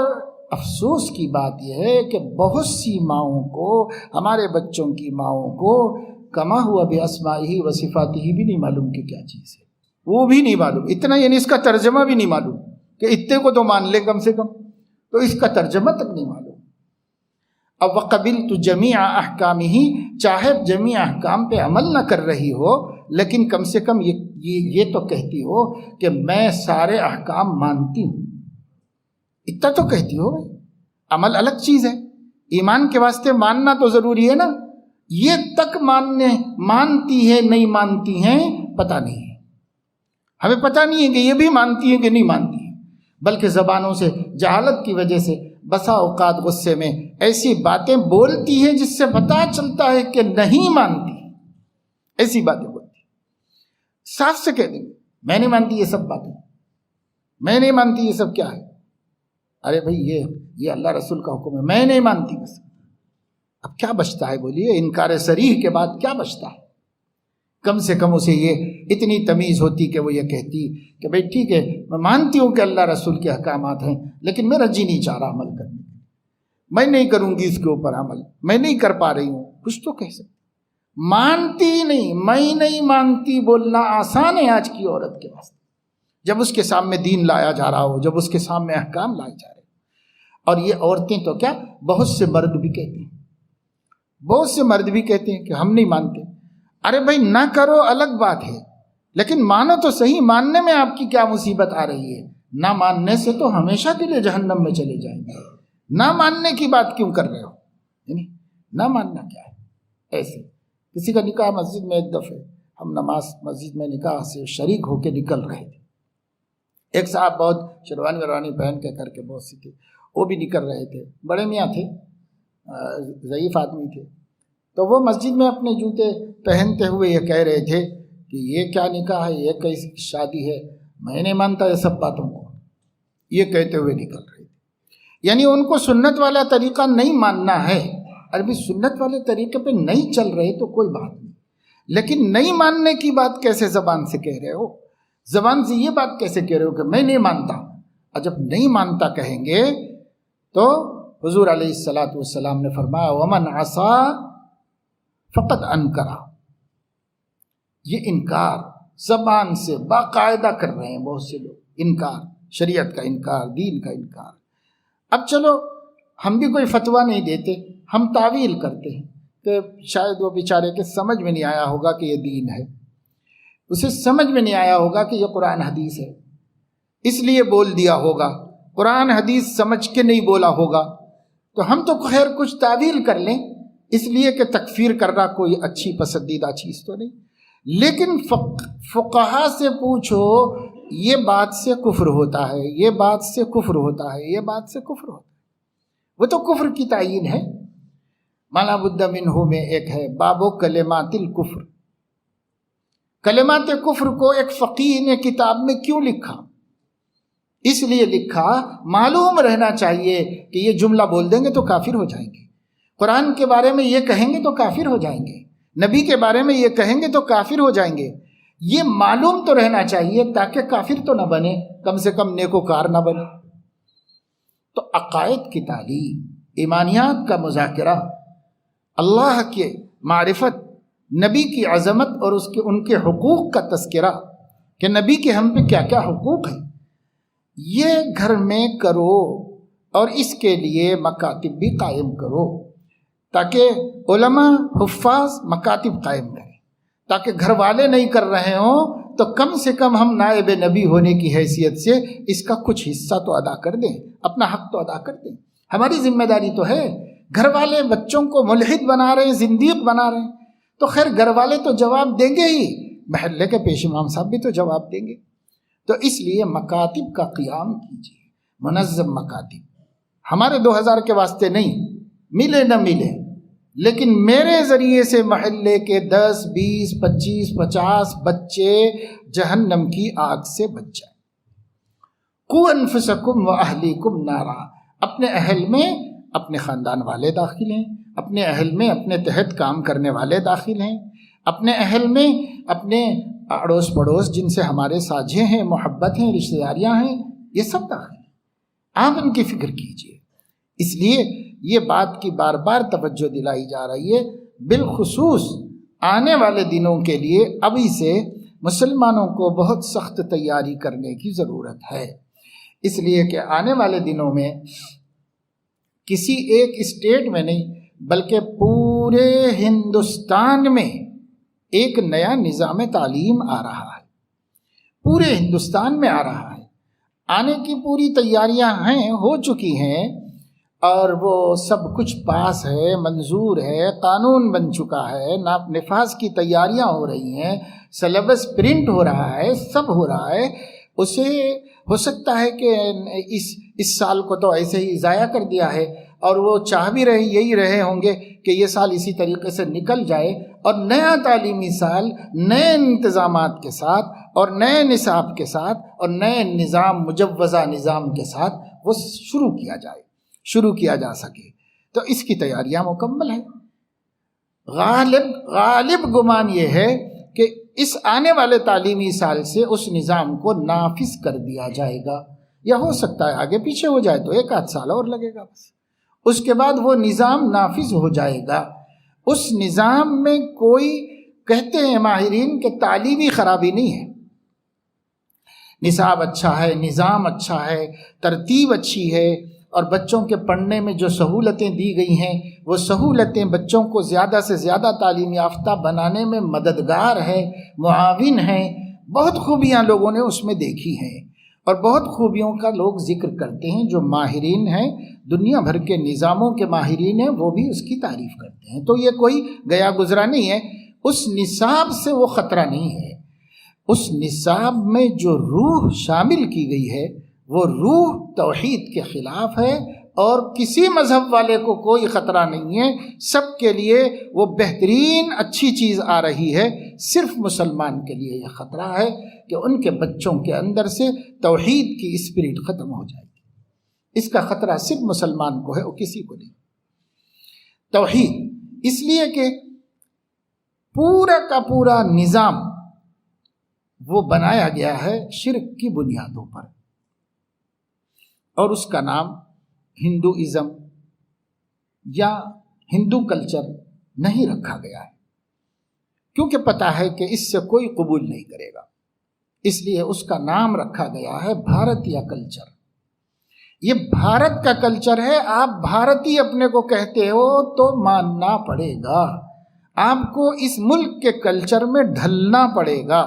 افسوس کی بات یہ ہے کہ بہت سی ماؤں کو، ہمارے بچوں کی ماؤں کو کما ہوا باسمائہ و صفاتہ بھی نہیں معلوم کہ کیا چیز ہے، وہ بھی نہیں معلوم، اتنا یعنی اس کا ترجمہ بھی نہیں معلوم کہ اتنے کو تو مان لے کم سے کم، تو اس کا ترجمہ تک نہیں معلوم۔ اب وقبلت جمیع احکامہ، چاہے جمیع احکام پہ عمل نہ کر رہی ہو لیکن کم سے کم یہ تو کہتی ہو کہ میں سارے احکام مانتی ہوں، اتنا تو کہتی ہو بھائی۔ عمل الگ چیز ہے، ایمان کے واسطے ماننا تو ضروری ہے نا، یہ تک مانتی ہے نہیں مانتی ہیں پتہ نہیں ہے، ہمیں پتہ نہیں ہے کہ یہ بھی مانتی ہیں کہ نہیں مانتی ہیں، بلکہ زبانوں سے جہالت کی وجہ سے بسا اوقات غصے میں ایسی باتیں بولتی ہیں جس سے پتہ چلتا ہے کہ نہیں مانتی، ایسی باتیں بولتی۔ صاف سے کہہ دیں گے میں نہیں مانتی یہ سب باتیں، میں نہیں مانتی یہ سب کیا ہے. ارے بھائی یہ اللہ رسول کا حکم ہے، میں نہیں مانتی بس. اب کیا بچتا ہے بولیے؟ انکار صریح کے بعد کیا بچتا ہے؟ کم سے کم اسے یہ اتنی تمیز ہوتی کہ وہ یہ کہتی کہ بھائی ٹھیک ہے میں مانتی ہوں کہ اللہ رسول کے احکامات ہیں، لیکن میرا جی نہیں چاہ رہا عمل کرنے، میں نہیں کروں گی اس کے اوپر عمل، میں نہیں کر پا رہی ہوں. کچھ تو کہہ سکتے. مانتی نہیں، میں نہیں مانتی بولنا آسان ہے آج کی عورت کے واسطے، جب اس کے سامنے دین لایا جا رہا ہو، جب اس کے سامنے احکام لائے جا رہے. اور یہ عورتیں تو کیا، بہت سے مرد بھی کہتے ہیں، بہت سے مرد بھی کہتے ہیں کہ ہم نہیں مانتے. ارے بھائی نہ کرو الگ بات ہے، لیکن مانو تو صحیح. ماننے میں آپ کی کیا مصیبت آ رہی ہے؟ نہ ماننے سے تو ہمیشہ کے لیے جہنم میں چلے جائیں گے. نہ ماننے کی بات کیوں کر رہے ہو؟ یعنی نہ ماننا کیا ہے؟ ایسے کسی کا نکاح مسجد میں، ایک دفعہ ہم نماز مسجد میں نکاح سے شریک ہو کے نکل رہے تھے. ایک صاحب بہت شیروانی ورانی پہن کے کر کے بہت سی تھے، وہ بھی نکل رہے تھے. بڑے میاں تھے، ضعیف آدمی تھے. تو وہ مسجد میں اپنے جوتے پہنتے ہوئے یہ کہہ رہے تھے کہ یہ کیا نکاح ہے، یہ کیسی شادی ہے، میں نہیں مانتا یہ سب باتوں کو. یہ کہتے ہوئے نکل رہے تھے. یعنی ان کو سنت والا طریقہ نہیں ماننا ہے. ابھی سنت والے طریقے پہ نہیں چل رہے تو کوئی بات نہیں، لیکن نہیں ماننے کی بات کیسے زبان سے کہہ رہے ہو؟ زبان سے یہ بات کیسے کہہ رہے ہو کہ میں نہیں مانتا؟ اور جب نہیں مانتا کہیں گے تو حضور علیہ الصلاۃ والسلام نے فرمایا ومن عصا فقط انکرا. یہ انکار زبان سے باقاعدہ کر رہے ہیں بہت سے لوگ. انکار، شریعت کا انکار، دین کا انکار. اب چلو ہم بھی کوئی فتویٰ نہیں دیتے، ہم تعویل کرتے ہیں کہ شاید وہ بیچارے کے سمجھ میں نہیں آیا ہوگا کہ یہ دین ہے، اسے سمجھ میں نہیں آیا ہوگا کہ یہ قرآن حدیث ہے، اس لیے بول دیا ہوگا. قرآن حدیث سمجھ کے نہیں بولا ہوگا تو ہم تو خیر کچھ تعویل کر لیں، اس لیے کہ تکفیر کرنا کوئی اچھی پسندیدہ چیز تو نہیں. لیکن فقہا سے پوچھو یہ بات سے کفر ہوتا ہے، یہ بات سے کفر ہوتا ہے، یہ بات سے کفر ہوتا ہے. وہ تو کفر کی تعین ہے. مالا بد منہ میں ایک ہے باب کلمات الکفر. کلمات کفر کو ایک فقیہ نے کتاب میں کیوں لکھا؟ اس لیے لکھا معلوم رہنا چاہیے کہ یہ جملہ بول دیں گے تو کافر ہو جائیں گے، قرآن کے بارے میں یہ کہیں گے تو کافر ہو جائیں گے، نبی کے بارے میں یہ کہیں گے تو کافر ہو جائیں گے. یہ معلوم تو رہنا چاہیے تاکہ کافر تو نہ بنے، کم سے کم نیکوکار نہ بنے. تو عقائد کی تعلیم، ایمانیات کا مذاکرہ، اللہ کے معرفت، نبی کی عظمت اور ان کے حقوق کا تذکرہ کہ نبی کے ہم پہ کیا کیا حقوق ہیں، یہ گھر میں کرو. اور اس کے لیے مکاتب بھی قائم کرو تاکہ علماء حفاظ مکاتب قائم کریں، تاکہ گھر والے نہیں کر رہے ہوں تو کم سے کم ہم نائب نبی ہونے کی حیثیت سے اس کا کچھ حصہ تو ادا کر دیں، اپنا حق تو ادا کر دیں. ہماری ذمہ داری تو ہے. گھر والے بچوں کو ملحد بنا رہے ہیں، زندیق بنا رہے ہیں، تو خیر گھر والے تو جواب دیں گے ہی، محلے کے پیش امام صاحب بھی تو جواب دیں گے. تو اس لیے مکاتب کا قیام کیجیے، منظم مکاتب. ہمارے 2000 کے واسطے نہیں، ملے نہ ملے، لیکن میرے ذریعے سے محلے کے 10 20 25 50 بچے جہنم کی آگ سے بچ جائیں. قوا انفسکم واہلیکم نارا. اپنے اہل میں اپنے خاندان والے داخل ہیں، اپنے اہل میں اپنے تحت کام کرنے والے داخل ہیں، اپنے اہل میں اپنے اڑوس پڑوس جن سے ہمارے ساجھے ہیں، محبت ہیں، رشتہ داریاں ہیں، یہ سب داخل ہیں. آپ ان کی فکر کیجیے. اس لیے یہ بات کی بار بار توجہ دلائی جا رہی ہے، بالخصوص آنے والے دنوں کے لیے ابھی سے مسلمانوں کو بہت سخت تیاری کرنے کی ضرورت ہے. اس لیے کہ آنے والے دنوں میں کسی ایک اسٹیٹ میں نہیں بلکہ پورے ہندوستان میں ایک نیا نظام تعلیم آ رہا ہے، پورے ہندوستان میں آ رہا ہے. آنے کی پوری تیاریاں ہیں، ہو چکی ہیں، اور وہ سب کچھ پاس ہے، منظور ہے، قانون بن چکا ہے، نفاذ کی تیاریاں ہو رہی ہیں، سلیبس پرنٹ ہو رہا ہے، سب ہو رہا ہے. اسے ہو سکتا ہے کہ اس سال کو تو ایسے ہی ضائع کر دیا ہے، اور وہ چاہ بھی یہی رہے ہوں گے کہ یہ سال اسی طریقے سے نکل جائے اور نیا تعلیمی سال نئے انتظامات کے ساتھ اور نئے نصاب کے ساتھ اور نئے نظام مجوزہ نظام کے ساتھ وہ شروع کیا جا سکے. تو اس کی تیاریاں مکمل ہیں. غالب گمان یہ ہے کہ اس آنے والے تعلیمی سال سے اس نظام کو نافذ کر دیا جائے گا، یا ہو سکتا ہے آگے پیچھے ہو جائے تو 1 آدھ سال اور لگے گا بس. اس کے بعد وہ نظام نافذ ہو جائے گا. اس نظام میں کوئی، کہتے ہیں ماہرین کہ تعلیمی خرابی نہیں ہے. نصاب اچھا ہے، نظام اچھا ہے، ترتیب اچھی ہے، اور بچوں کے پڑھنے میں جو سہولتیں دی گئی ہیں وہ سہولتیں بچوں کو زیادہ سے زیادہ تعلیم یافتہ بنانے میں مددگار ہے، معاون ہیں. بہت خوبیاں لوگوں نے اس میں دیکھی ہیں اور بہت خوبیوں کا لوگ ذکر کرتے ہیں. جو ماہرین ہیں، دنیا بھر کے نظاموں کے ماہرین ہیں، وہ بھی اس کی تعریف کرتے ہیں. تو یہ کوئی گیا گزرا نہیں ہے. اس نصاب سے وہ خطرہ نہیں ہے. اس نصاب میں جو روح شامل کی گئی ہے وہ روح توحید کے خلاف ہے، اور کسی مذہب والے کو کوئی خطرہ نہیں ہے. سب کے لیے وہ بہترین اچھی چیز آ رہی ہے. صرف مسلمان کے لیے یہ خطرہ ہے کہ ان کے بچوں کے اندر سے توحید کی اسپرٹ ختم ہو جائے گی. اس کا خطرہ صرف مسلمان کو ہے اور کسی کو نہیں. توحید اس لیے کہ پورا کا پورا نظام وہ بنایا گیا ہے شرک کی بنیادوں پر، اور اس کا نام ہندوازم یا ہندو کلچر نہیں رکھا گیا ہے، کیونکہ پتہ ہے کہ اس سے کوئی قبول نہیں کرے گا. اس لیے اس کا نام رکھا گیا ہے بھارتیہ کلچر. یہ بھارت کا کلچر ہے. آپ بھارتی اپنے کو کہتے ہو تو ماننا پڑے گا. آپ کو اس ملک کے کلچر میں ڈھلنا پڑے گا.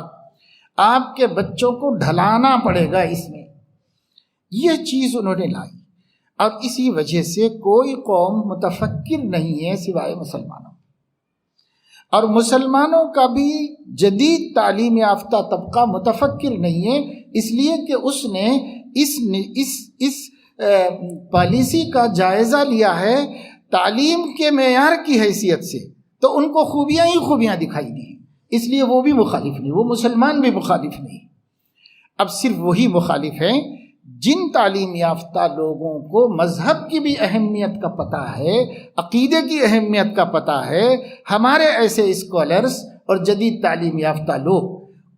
آپ کے بچوں کو ڈھلانا پڑے گا اس میں. یہ چیز انہوں نے لائی، اور اسی وجہ سے کوئی قوم متفکر نہیں ہے سوائے مسلمانوں. اور مسلمانوں کا بھی جدید تعلیم یافتہ طبقہ متفکر نہیں ہے، اس لیے کہ اس نے اس پالیسی کا جائزہ لیا ہے تعلیم کے معیار کی حیثیت سے، تو ان کو خوبیاں ہی خوبیاں دکھائی دی، اس لیے وہ بھی مخالف نہیں، وہ مسلمان بھی مخالف نہیں. اب صرف وہی مخالف ہیں جن تعلیم یافتہ لوگوں کو مذہب کی بھی اہمیت کا پتہ ہے، عقیدے کی اہمیت کا پتہ ہے. ہمارے ایسے اسکالرز اور جدید تعلیم یافتہ لوگ،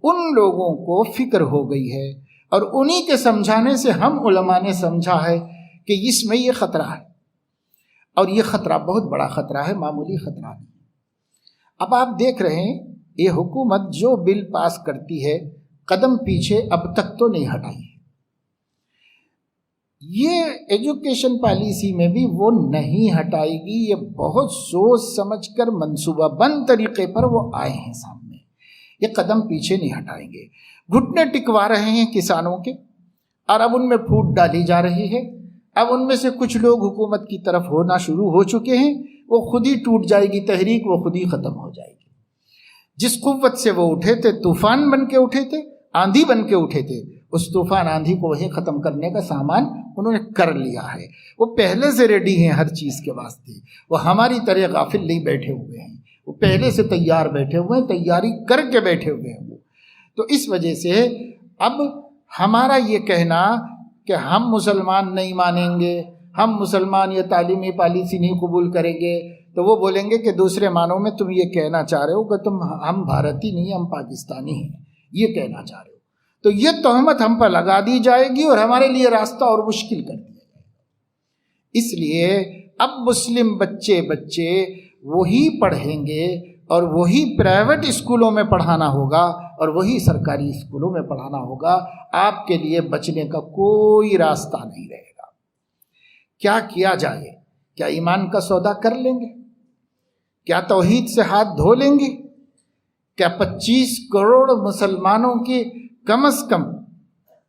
ان لوگوں کو فکر ہو گئی ہے، اور انہی کے سمجھانے سے ہم علماء نے سمجھا ہے کہ اس میں یہ خطرہ ہے، اور یہ خطرہ بہت بڑا خطرہ ہے، معمولی خطرہ نہیں. اب آپ دیکھ رہے ہیں یہ حکومت جو بل پاس کرتی ہے قدم پیچھے اب تک تو نہیں ہٹائی. یہ ایجوکیشن پالیسی میں بھی وہ نہیں ہٹائے گی. یہ بہت سوچ سمجھ کر منصوبہ بند طریقے پر وہ آئے ہیں سامنے. یہ قدم پیچھے نہیں ہٹائیں گے. گھٹنے ٹکوا رہے ہیں کسانوں کے، اور اب ان میں پھوٹ ڈالی جا رہی ہے. اب ان میں سے کچھ لوگ حکومت کی طرف ہونا شروع ہو چکے ہیں. وہ خود ہی ٹوٹ جائے گی تحریک، وہ خود ہی ختم ہو جائے گی. جس قوت سے وہ اٹھے تھے، طوفان بن کے اٹھے تھے، آندھی بن کے اٹھے تھے، اس طوفان آندھی کو وہیں ختم کرنے کا سامان انہوں نے کر لیا ہے. وہ پہلے سے ریڈی ہیں ہر چیز کے واسطے. وہ ہماری طرح غافل نہیں بیٹھے ہوئے ہیں، وہ پہلے سے تیار بیٹھے ہوئے ہیں، تیاری کر کے بیٹھے ہوئے ہیں وہ. تو اس وجہ سے اب ہمارا یہ کہنا کہ ہم مسلمان نہیں مانیں گے، ہم مسلمان یہ تعلیمی پالیسی نہیں قبول کریں گے، تو وہ بولیں گے کہ دوسرے معنوں میں تم یہ کہنا چاہ رہے ہو کہ ہم بھارتی نہیں، ہم پاکستانی ہیں، یہ کہنا چاہ رہے ہو. تو یہ تہمت ہم پر لگا دی جائے گی اور ہمارے لیے راستہ اور مشکل کر دیا جائے گا. اس لیے اب مسلم بچے وہی پڑھیں گے، اور وہی پرائیویٹ اسکولوں میں پڑھانا ہوگا اور وہی سرکاری اسکولوں میں پڑھانا ہوگا. آپ کے لیے بچنے کا کوئی راستہ نہیں رہے گا. کیا کیا جائے؟ کیا ایمان کا سودا کر لیں گے؟ کیا توحید سے ہاتھ دھو لیں گے؟ کیا 25 کروڑ مسلمانوں کی کم از کم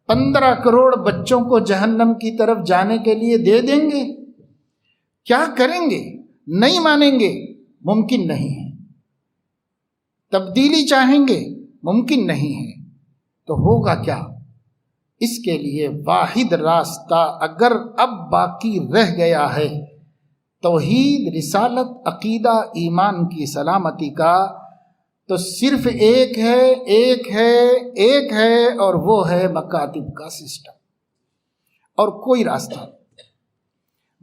15 کروڑ بچوں کو جہنم کی طرف جانے کے لیے دے دیں گے؟ کیا کریں گے؟ نہیں مانیں گے، ممکن نہیں ہے. تبدیلی چاہیں گے، ممکن نہیں ہے. تو ہوگا کیا؟ اس کے لیے واحد راستہ اگر اب باقی رہ گیا ہے توحید، رسالت، عقیدہ، ایمان کی سلامتی کا تو صرف ایک ہے اور وہ ہے مکاتب کا سسٹم، اور کوئی راستہ نہیں۔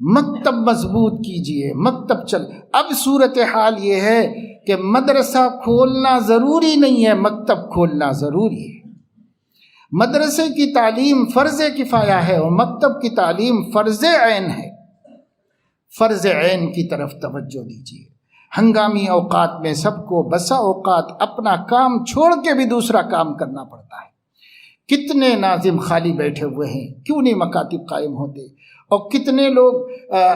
مکتب مضبوط کیجئے، مکتب چل۔ اب صورتحال یہ ہے کہ مدرسہ کھولنا ضروری نہیں ہے، مکتب کھولنا ضروری ہے۔ مدرسے کی تعلیم فرض کفایہ ہے اور مکتب کی تعلیم فرض عین ہے۔ فرض عین کی طرف توجہ دیجیے۔ ہنگامی اوقات میں سب کو بسا اوقات اپنا کام چھوڑ کے بھی دوسرا کام کرنا پڑتا ہے۔ کتنے ناظم خالی بیٹھے ہوئے ہیں، کیوں نہیں مکاتب قائم ہوتے؟ اور کتنے لوگ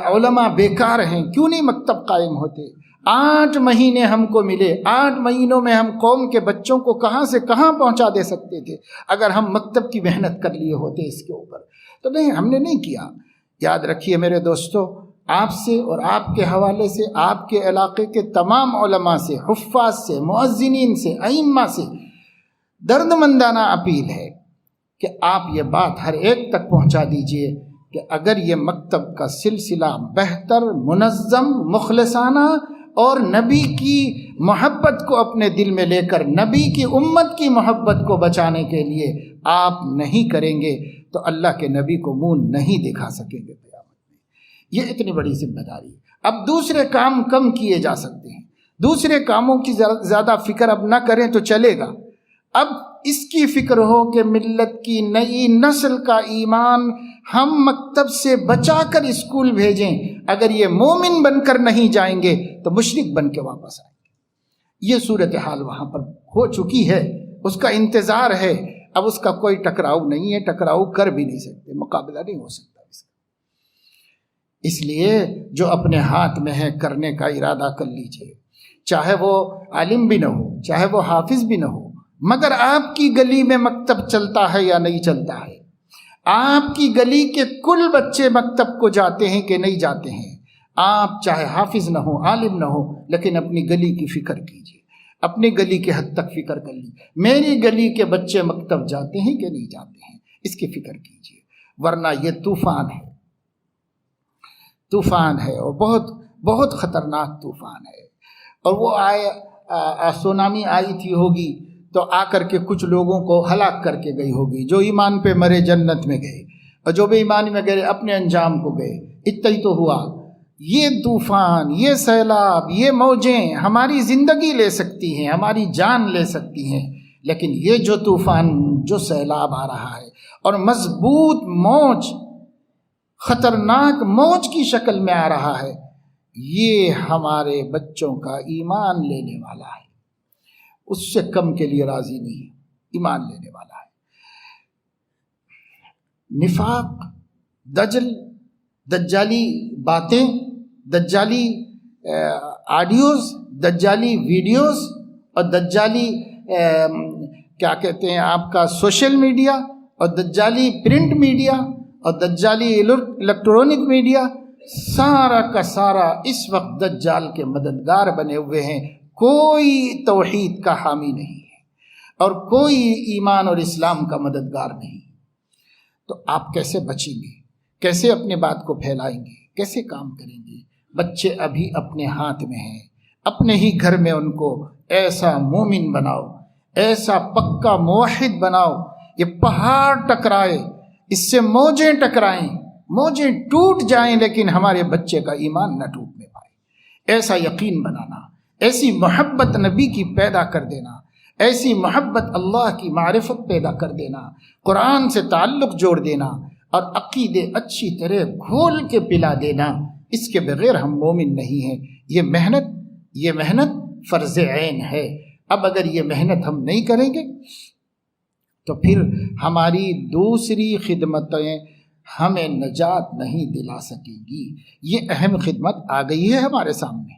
علماء بیکار ہیں، کیوں نہیں مکتب قائم ہوتے؟ 8 مہینے ہم کو ملے، 8 مہینوں میں ہم قوم کے بچوں کو کہاں سے کہاں پہنچا دے سکتے تھے اگر ہم مکتب کی محنت کر لیے ہوتے اس کے اوپر۔ تو نہیں، ہم نے نہیں کیا۔ یاد رکھیے میرے دوستو، آپ سے اور آپ کے حوالے سے، آپ کے علاقے کے تمام علماء سے، حفاظ سے، مؤذنین سے، ائمہ سے درد مندانہ اپیل ہے کہ آپ یہ بات ہر ایک تک پہنچا دیجئے کہ اگر یہ مکتب کا سلسلہ بہتر، منظم، مخلصانہ اور نبی کی محبت کو اپنے دل میں لے کر نبی کی امت کی محبت کو بچانے کے لیے آپ نہیں کریں گے تو اللہ کے نبی کو منہ نہیں دکھا سکیں گے قیامت میں۔ یہ اتنی بڑی ذمہ داری ہے۔ اب دوسرے کام کم کیے جا سکتے ہیں، دوسرے کاموں کی زیادہ فکر اب نہ کریں تو چلے گا۔ اب اس کی فکر ہو کہ ملت کی نئی نسل کا ایمان ہم مکتب سے بچا کر اسکول بھیجیں۔ اگر یہ مومن بن کر نہیں جائیں گے تو مشرک بن کے واپس آئیں گے۔ یہ صورتحال وہاں پر ہو چکی ہے، اس کا انتظار ہے۔ اب اس کا کوئی ٹکراؤ نہیں ہے، ٹکراؤ کر بھی نہیں سکتے، مقابلہ نہیں ہو سکتا اس کا۔ اس لیے جو اپنے ہاتھ میں ہے کرنے کا ارادہ کر لیجئے، چاہے وہ عالم بھی نہ ہو، چاہے وہ حافظ بھی نہ ہو، مگر آپ کی گلی میں مکتب چلتا ہے یا نہیں چلتا ہے؟ آپ کی گلی کے کل بچے مکتب کو جاتے ہیں کہ نہیں جاتے ہیں؟ آپ چاہے حافظ نہ ہو، عالم نہ ہو، لیکن اپنی گلی کی فکر کیجیے، اپنی گلی کے حد تک فکر کر لیجیے، میری گلی کے بچے مکتب جاتے ہیں کہ نہیں جاتے ہیں، اس کی فکر کیجیے، ورنہ یہ طوفان ہے، طوفان ہے اور بہت بہت خطرناک طوفان ہے۔ اور وہ سونامی آئی تھی ہوگی تو آ کر کے کچھ لوگوں کو ہلاک کر کے گئی ہوگی، جو ایمان پہ مرے جنت میں گئے اور جو بے ایمانی میں گئے اپنے انجام کو گئے، اتنا ہی تو ہوا۔ یہ طوفان، یہ سیلاب، یہ موجیں ہماری زندگی لے سکتی ہیں، ہماری جان لے سکتی ہیں، لیکن یہ جو طوفان، جو سیلاب آ رہا ہے اور مضبوط موج، خطرناک موج کی شکل میں آ رہا ہے، یہ ہمارے بچوں کا ایمان لینے والا ہے، اس سے کم کے لیے راضی نہیں ہے، ایمان لینے والا ہے۔ نفاق، دجل، دجالی باتیں، دجالی آڈیوز، دجالی ویڈیوز اور دجالی کیا کہتے ہیں آپ کا سوشل میڈیا اور دجالی پرنٹ میڈیا اور دجالی الیکٹرونک میڈیا، سارا کا سارا اس وقت دجال کے مددگار بنے ہوئے ہیں۔ کوئی توحید کا حامی نہیں ہے اور کوئی ایمان اور اسلام کا مددگار نہیں۔ تو آپ کیسے بچیں گے؟ کیسے اپنے بات کو پھیلائیں گے؟ کیسے کام کریں گے؟ بچے ابھی اپنے ہاتھ میں ہیں، اپنے ہی گھر میں ان کو ایسا مومن بناؤ، ایسا پکا موحد بناؤ، یہ پہاڑ ٹکرائے، اس سے موجیں ٹکرائیں، موجیں ٹوٹ جائیں، لیکن ہمارے بچے کا ایمان نہ ٹوٹنے پائے۔ ایسا یقین بنانا، ایسی محبت نبی کی پیدا کر دینا، ایسی محبت اللہ کی معرفت پیدا کر دینا، قرآن سے تعلق جوڑ دینا اور عقیدے اچھی طرح گھول کے پلا دینا، اس کے بغیر ہم مومن نہیں ہیں۔ یہ محنت فرض عین ہے۔ اب اگر یہ محنت ہم نہیں کریں گے تو پھر ہماری دوسری خدمتیں ہمیں نجات نہیں دلا سکیں گی۔ یہ اہم خدمت آ گئی ہے ہمارے سامنے،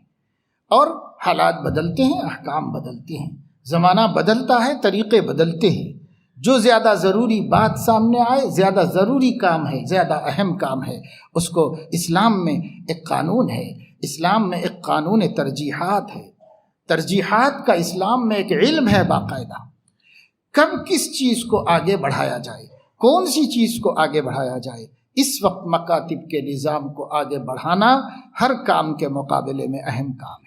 اور حالات بدلتے ہیں، احکام بدلتے ہیں، زمانہ بدلتا ہے، طریقے بدلتے ہیں۔ جو زیادہ ضروری بات سامنے آئے، زیادہ ضروری کام ہے، زیادہ اہم کام ہے، اس کو اسلام میں ایک قانون ہے، اسلام میں ایک قانون ترجیحات ہے، ترجیحات کا اسلام میں ایک علم ہے باقاعدہ۔ کب کس چیز کو آگے بڑھایا جائے، کون سی چیز کو آگے بڑھایا جائے، اس وقت مکاتب کے نظام کو آگے بڑھانا ہر کام کے مقابلے میں اہم کام ہے،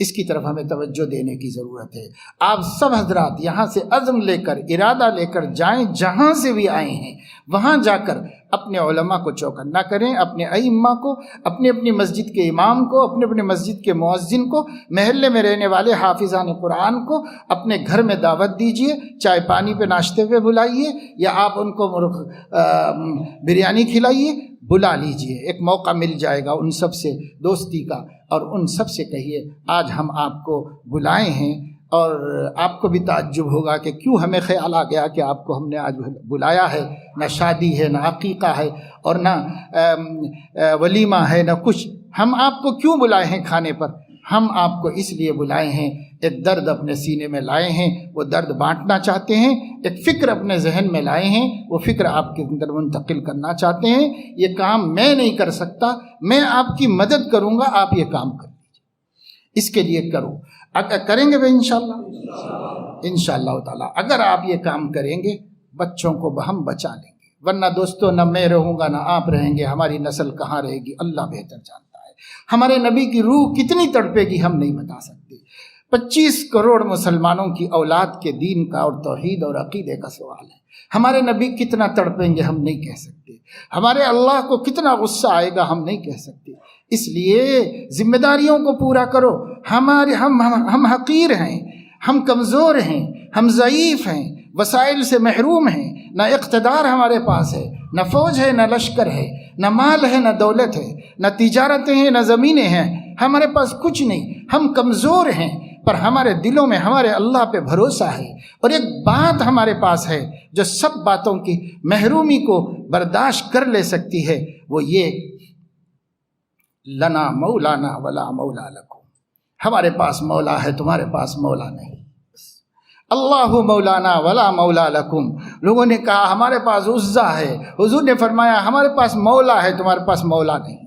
اس کی طرف ہمیں توجہ دینے کی ضرورت ہے۔ آپ سب حضرات یہاں سے عزم لے کر، ارادہ لے کر جائیں، جہاں سے بھی آئے ہیں وہاں جا کر اپنے علماء کو چوکنا کریں، اپنے ائمہ کو، اپنی اپنی مسجد کے امام کو، اپنے اپنے مسجد کے مؤذن کو، محلے میں رہنے والے حافظان قرآن کو اپنے گھر میں دعوت دیجئے، چائے پانی پہ ناشتے پہ بلائیے، یا آپ ان کو بریانی کھلائیے، بلا لیجئے، ایک موقع مل جائے گا ان سب سے دوستی کا، اور ان سب سے کہیے آج ہم آپ کو بلائے ہیں، اور آپ کو بھی تعجب ہوگا کہ کیوں ہمیں خیال آ گیا کہ آپ کو ہم نے آج بلایا ہے، نہ شادی ہے، نہ عقیقہ ہے، اور نہ ولیمہ ہے، نہ کچھ، ہم آپ کو کیوں بلائے ہیں کھانے پر؟ ہم آپ کو اس لیے بلائے ہیں، ایک درد اپنے سینے میں لائے ہیں، وہ درد بانٹنا چاہتے ہیں، ایک فکر اپنے ذہن میں لائے ہیں، وہ فکر آپ کے اندر منتقل کرنا چاہتے ہیں۔ یہ کام میں نہیں کر سکتا، میں آپ کی مدد کروں گا، آپ یہ کام کر لیجیے، اس کے لیے کرو، اگر کریں گے انشاءاللہ تعالی، اگر آپ یہ کام کریں گے بچوں کو ہم بچا لیں گے، ورنہ دوستو نہ میں رہوں گا نہ آپ رہیں گے، ہماری نسل کہاں رہے گی اللہ بہتر جانتا ہے۔ ہمارے نبی کی روح کتنی تڑپے گی ہم نہیں بتا سکتے۔ 25 کروڑ مسلمانوں کی اولاد کے دین کا اور توحید اور عقیدے کا سوال ہے، ہمارے نبی کتنا تڑپیں گے ہم نہیں کہہ سکتے، ہمارے اللہ کو کتنا غصہ آئے گا ہم نہیں کہہ سکتے۔ اس لیے ذمہ داریوں کو پورا کرو۔ ہم حقیر ہیں، ہم کمزور ہیں، ہم ضعیف ہیں، وسائل سے محروم ہیں، نہ اقتدار ہمارے پاس ہے، نہ فوج ہے، نہ لشکر ہے، نہ مال ہے، نہ دولت ہے، نہ تجارتیں ہیں، نہ زمینیں ہیں، ہمارے پاس کچھ نہیں، ہم کمزور ہیں، پر ہمارے دلوں میں ہمارے اللہ پہ بھروسہ ہے۔ اور ایک بات ہمارے پاس ہے جو سب باتوں کی محرومی کو برداشت کر لے سکتی ہے، وہ یہ لنا مولانا ولا مولا لکم، ہمارے پاس مولا ہے، تمہارے پاس مولا نہیں۔ اللہ مولانا ولا مولا لکم، لوگوں نے کہا ہمارے پاس عزا ہے، حضور نے فرمایا ہمارے پاس مولا ہے، تمہارے پاس مولا نہیں۔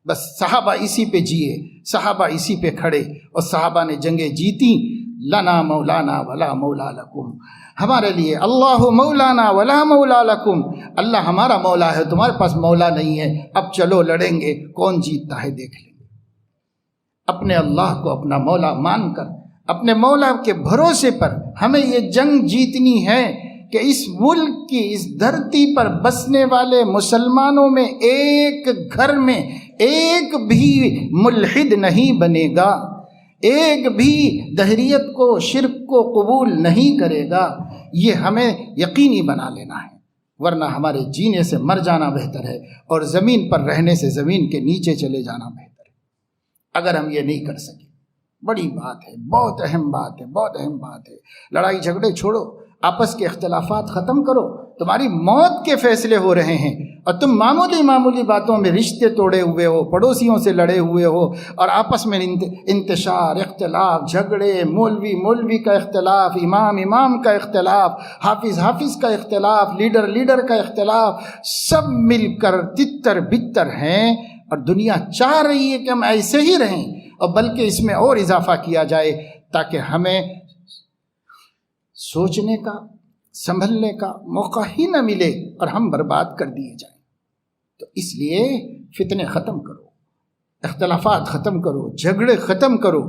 بس صحابہ اسی پہ جیے، صحابہ اسی پہ کھڑے، اور صحابہ نے جنگیں جیتی۔ لنا مولانا ولا مولا لکم، ہمارے لیے اللہ مولانا ولا مولا لکم، اللہ ہمارا مولا ہے، تمہارے پاس مولا نہیں ہے، اب چلو لڑیں گے، کون جیتتا ہے دیکھ لیں گے۔ اپنے اللہ کو اپنا مولا مان کر، اپنے مولا کے بھروسے پر ہمیں یہ جنگ جیتنی ہے کہ اس ملک کی، اس دھرتی پر بسنے والے مسلمانوں میں ایک گھر میں ایک بھی ملحد نہیں بنے گا، ایک بھی دہریت کو، شرک کو قبول نہیں کرے گا، یہ ہمیں یقینی بنا لینا ہے، ورنہ ہمارے جینے سے مر جانا بہتر ہے، اور زمین پر رہنے سے زمین کے نیچے چلے جانا بہتر ہے۔ اگر ہم یہ نہیں کر سکے، بڑی بات ہے، بہت اہم بات ہے، بہت اہم بات ہے۔ لڑائی جھگڑے چھوڑو، آپس کے اختلافات ختم کرو، تمہاری موت کے فیصلے ہو رہے ہیں اور تم معمولی باتوں میں رشتے توڑے ہوئے ہو، پڑوسیوں سے لڑے ہوئے ہو، اور آپس میں انتشار، اختلاف، جھگڑے، مولوی کا اختلاف، امام کا اختلاف، حافظ کا اختلاف، لیڈر کا اختلاف، سب مل کر تتر بتر ہیں، اور دنیا چاہ رہی ہے کہ ہم ایسے ہی رہیں، اور بلکہ اس میں اور اضافہ کیا جائے تاکہ ہمیں سوچنے کا، سنبھلنے کا موقع ہی نہ ملے اور ہم برباد کر دیے جائیں۔ تو اس لیے فتنے ختم کرو، اختلافات ختم کرو، جھگڑے ختم کرو،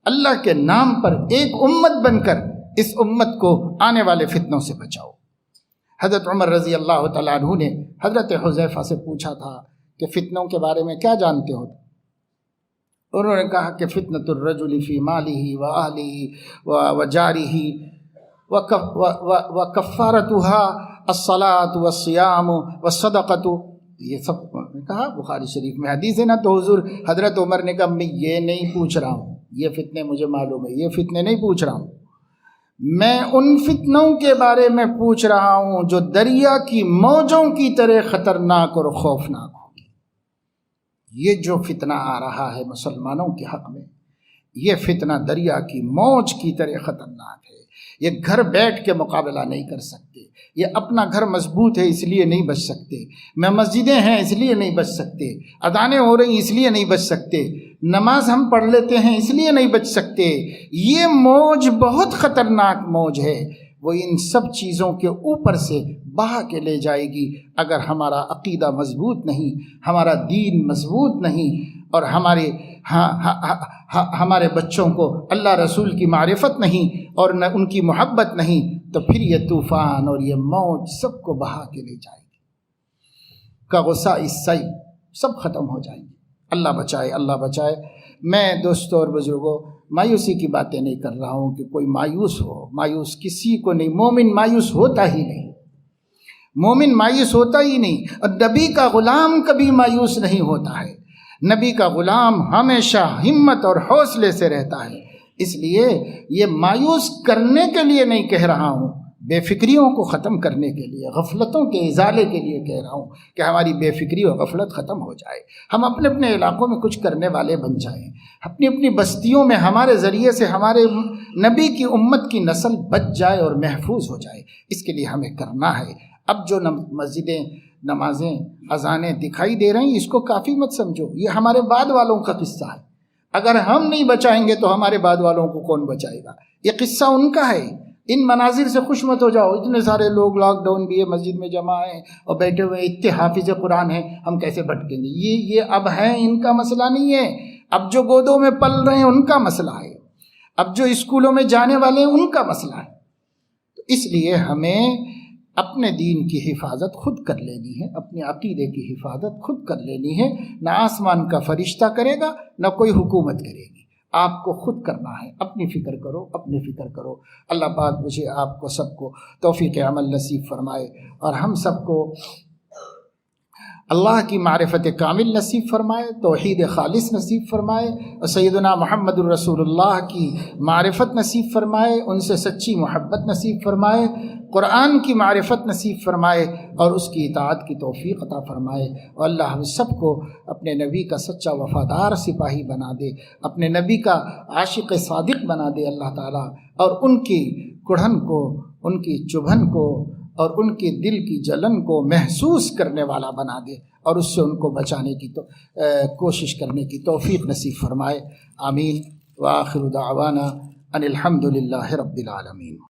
اللہ کے نام پر ایک امت بن کر اس امت کو آنے والے فتنوں سے بچاؤ۔ حضرت عمر رضی اللہ تعالیٰ عنہ نے حضرت حذیفہ سے پوچھا تھا کہ فتنوں کے بارے میں کیا جانتے ہو؟ انہوں نے کہا کہ فتنۃ الرجل فی مالہ و اہلہ و جارہ وکفارتها الصلاۃ والصیام والصدقۃ، یہ سب کہا بخاری شریف میں حدیث ہے نا۔ تو حضرت عمر نے کہا میں یہ نہیں پوچھ رہا ہوں، یہ فتنے مجھے معلوم ہے، یہ فتنے نہیں پوچھ رہا ہوں، میں ان فتنوں کے بارے میں پوچھ رہا ہوں جو دریا کی موجوں کی طرح خطرناک اور خوفناک ہوگی۔ یہ جو فتنہ آ رہا ہے مسلمانوں کے حق میں، یہ فتنہ دریا کی موج کی طرح خطرناک ہے۔ یہ گھر بیٹھ کے مقابلہ نہیں کر سکتے، یہ اپنا گھر مضبوط ہے اس لیے نہیں بچ سکتے، میں مسجدیں ہیں اس لیے نہیں بچ سکتے، اذانیں ہو رہی اس لیے نہیں بچ سکتے، نماز ہم پڑھ لیتے ہیں اس لیے نہیں بچ سکتے۔ یہ موج بہت خطرناک موج ہے، وہ ان سب چیزوں کے اوپر سے بہا کے لے جائے گی اگر ہمارا عقیدہ مضبوط نہیں، ہمارا دین مضبوط نہیں، اور ہمارے بچوں کو اللہ رسول کی معرفت نہیں اور نہ ان کی محبت نہیں، تو پھر یہ طوفان اور یہ موج سب کو بہا کے لے جائے گی، کا غصہ السیل، سب ختم ہو جائیں گے۔ اللہ بچائے، اللہ بچائے۔ میں دوستوں اور بزرگوں مایوسی کی باتیں نہیں کر رہا ہوں کہ کوئی مایوس ہو، مایوس کسی کو نہیں، مومن مایوس ہوتا ہی نہیں، مومن مایوس ہوتا ہی نہیں، اور نبی کا غلام کبھی مایوس نہیں ہوتا ہے، نبی کا غلام ہمیشہ ہمت اور حوصلے سے رہتا ہے۔ اس لیے یہ مایوس کرنے کے لیے نہیں کہہ رہا ہوں، بے فکریوں کو ختم کرنے کے لیے، غفلتوں کے ازالے کے لیے کہہ رہا ہوں کہ ہماری بے فکری اور غفلت ختم ہو جائے، ہم اپنے اپنے علاقوں میں کچھ کرنے والے بن جائیں، اپنی اپنی بستیوں میں ہمارے ذریعے سے ہمارے نبی کی امت کی نسل بچ جائے اور محفوظ ہو جائے۔ اس کے لیے ہمیں کرنا ہے۔ اب جو مسجدیں، نمازیں، اذانیں دکھائی دے رہی ہیں، اس کو کافی مت سمجھو، یہ ہمارے بعد والوں کا قصہ ہے۔ اگر ہم نہیں بچائیں گے تو ہمارے بعد والوں کو کون بچائے گا؟ یہ قصہ ان کا ہے۔ ان مناظر سے خوش مت ہو جاؤ، اتنے سارے لوگ لاک ڈاؤن بھی ہے، مسجد میں جمع ہیں اور بیٹھے ہوئے، اتنے حافظ قرآن ہیں، ہم کیسے بھٹکیں گے؟ یہ اب ہیں، ان کا مسئلہ نہیں ہے۔ اب جو گودوں میں پل رہے ہیں ان کا مسئلہ ہے، اب جو اسکولوں میں جانے والے ہیں ان کا مسئلہ ہے۔ تو اس لیے ہمیں اپنے دین کی حفاظت خود کر لینی ہے، اپنے عقیدے کی حفاظت خود کر لینی ہے۔ نہ آسمان کا فرشتہ کرے گا، نہ کوئی حکومت کرے گی، آپ کو خود کرنا ہے۔ اپنی فکر کرو، اپنی فکر کرو۔ اللہ پاک مجھے آپ کو سب کو توفیق عمل نصیب فرمائے، اور ہم سب کو اللہ کی معرفت کامل نصیب فرمائے، توحید خالص نصیب فرمائے، اور سیدنا محمد الرسول اللہ کی معرفت نصیب فرمائے، ان سے سچی محبت نصیب فرمائے، قرآن کی معرفت نصیب فرمائے، اور اس کی اطاعت کی توفیق عطا فرمائے۔ اور اللہ ہم سب کو اپنے نبی کا سچا وفادار سپاہی بنا دے، اپنے نبی کا عاشق صادق بنا دے اللہ تعالیٰ، اور ان کی کڑھن کو، ان کی چبھن کو، اور ان کے دل کی جلن کو محسوس کرنے والا بنا دے، اور اس سے ان کو بچانے کی کوشش کرنے کی توفیق نصیب فرمائے۔ آمین۔ وآخر دعوانا ان الحمد للہ رب العالمین۔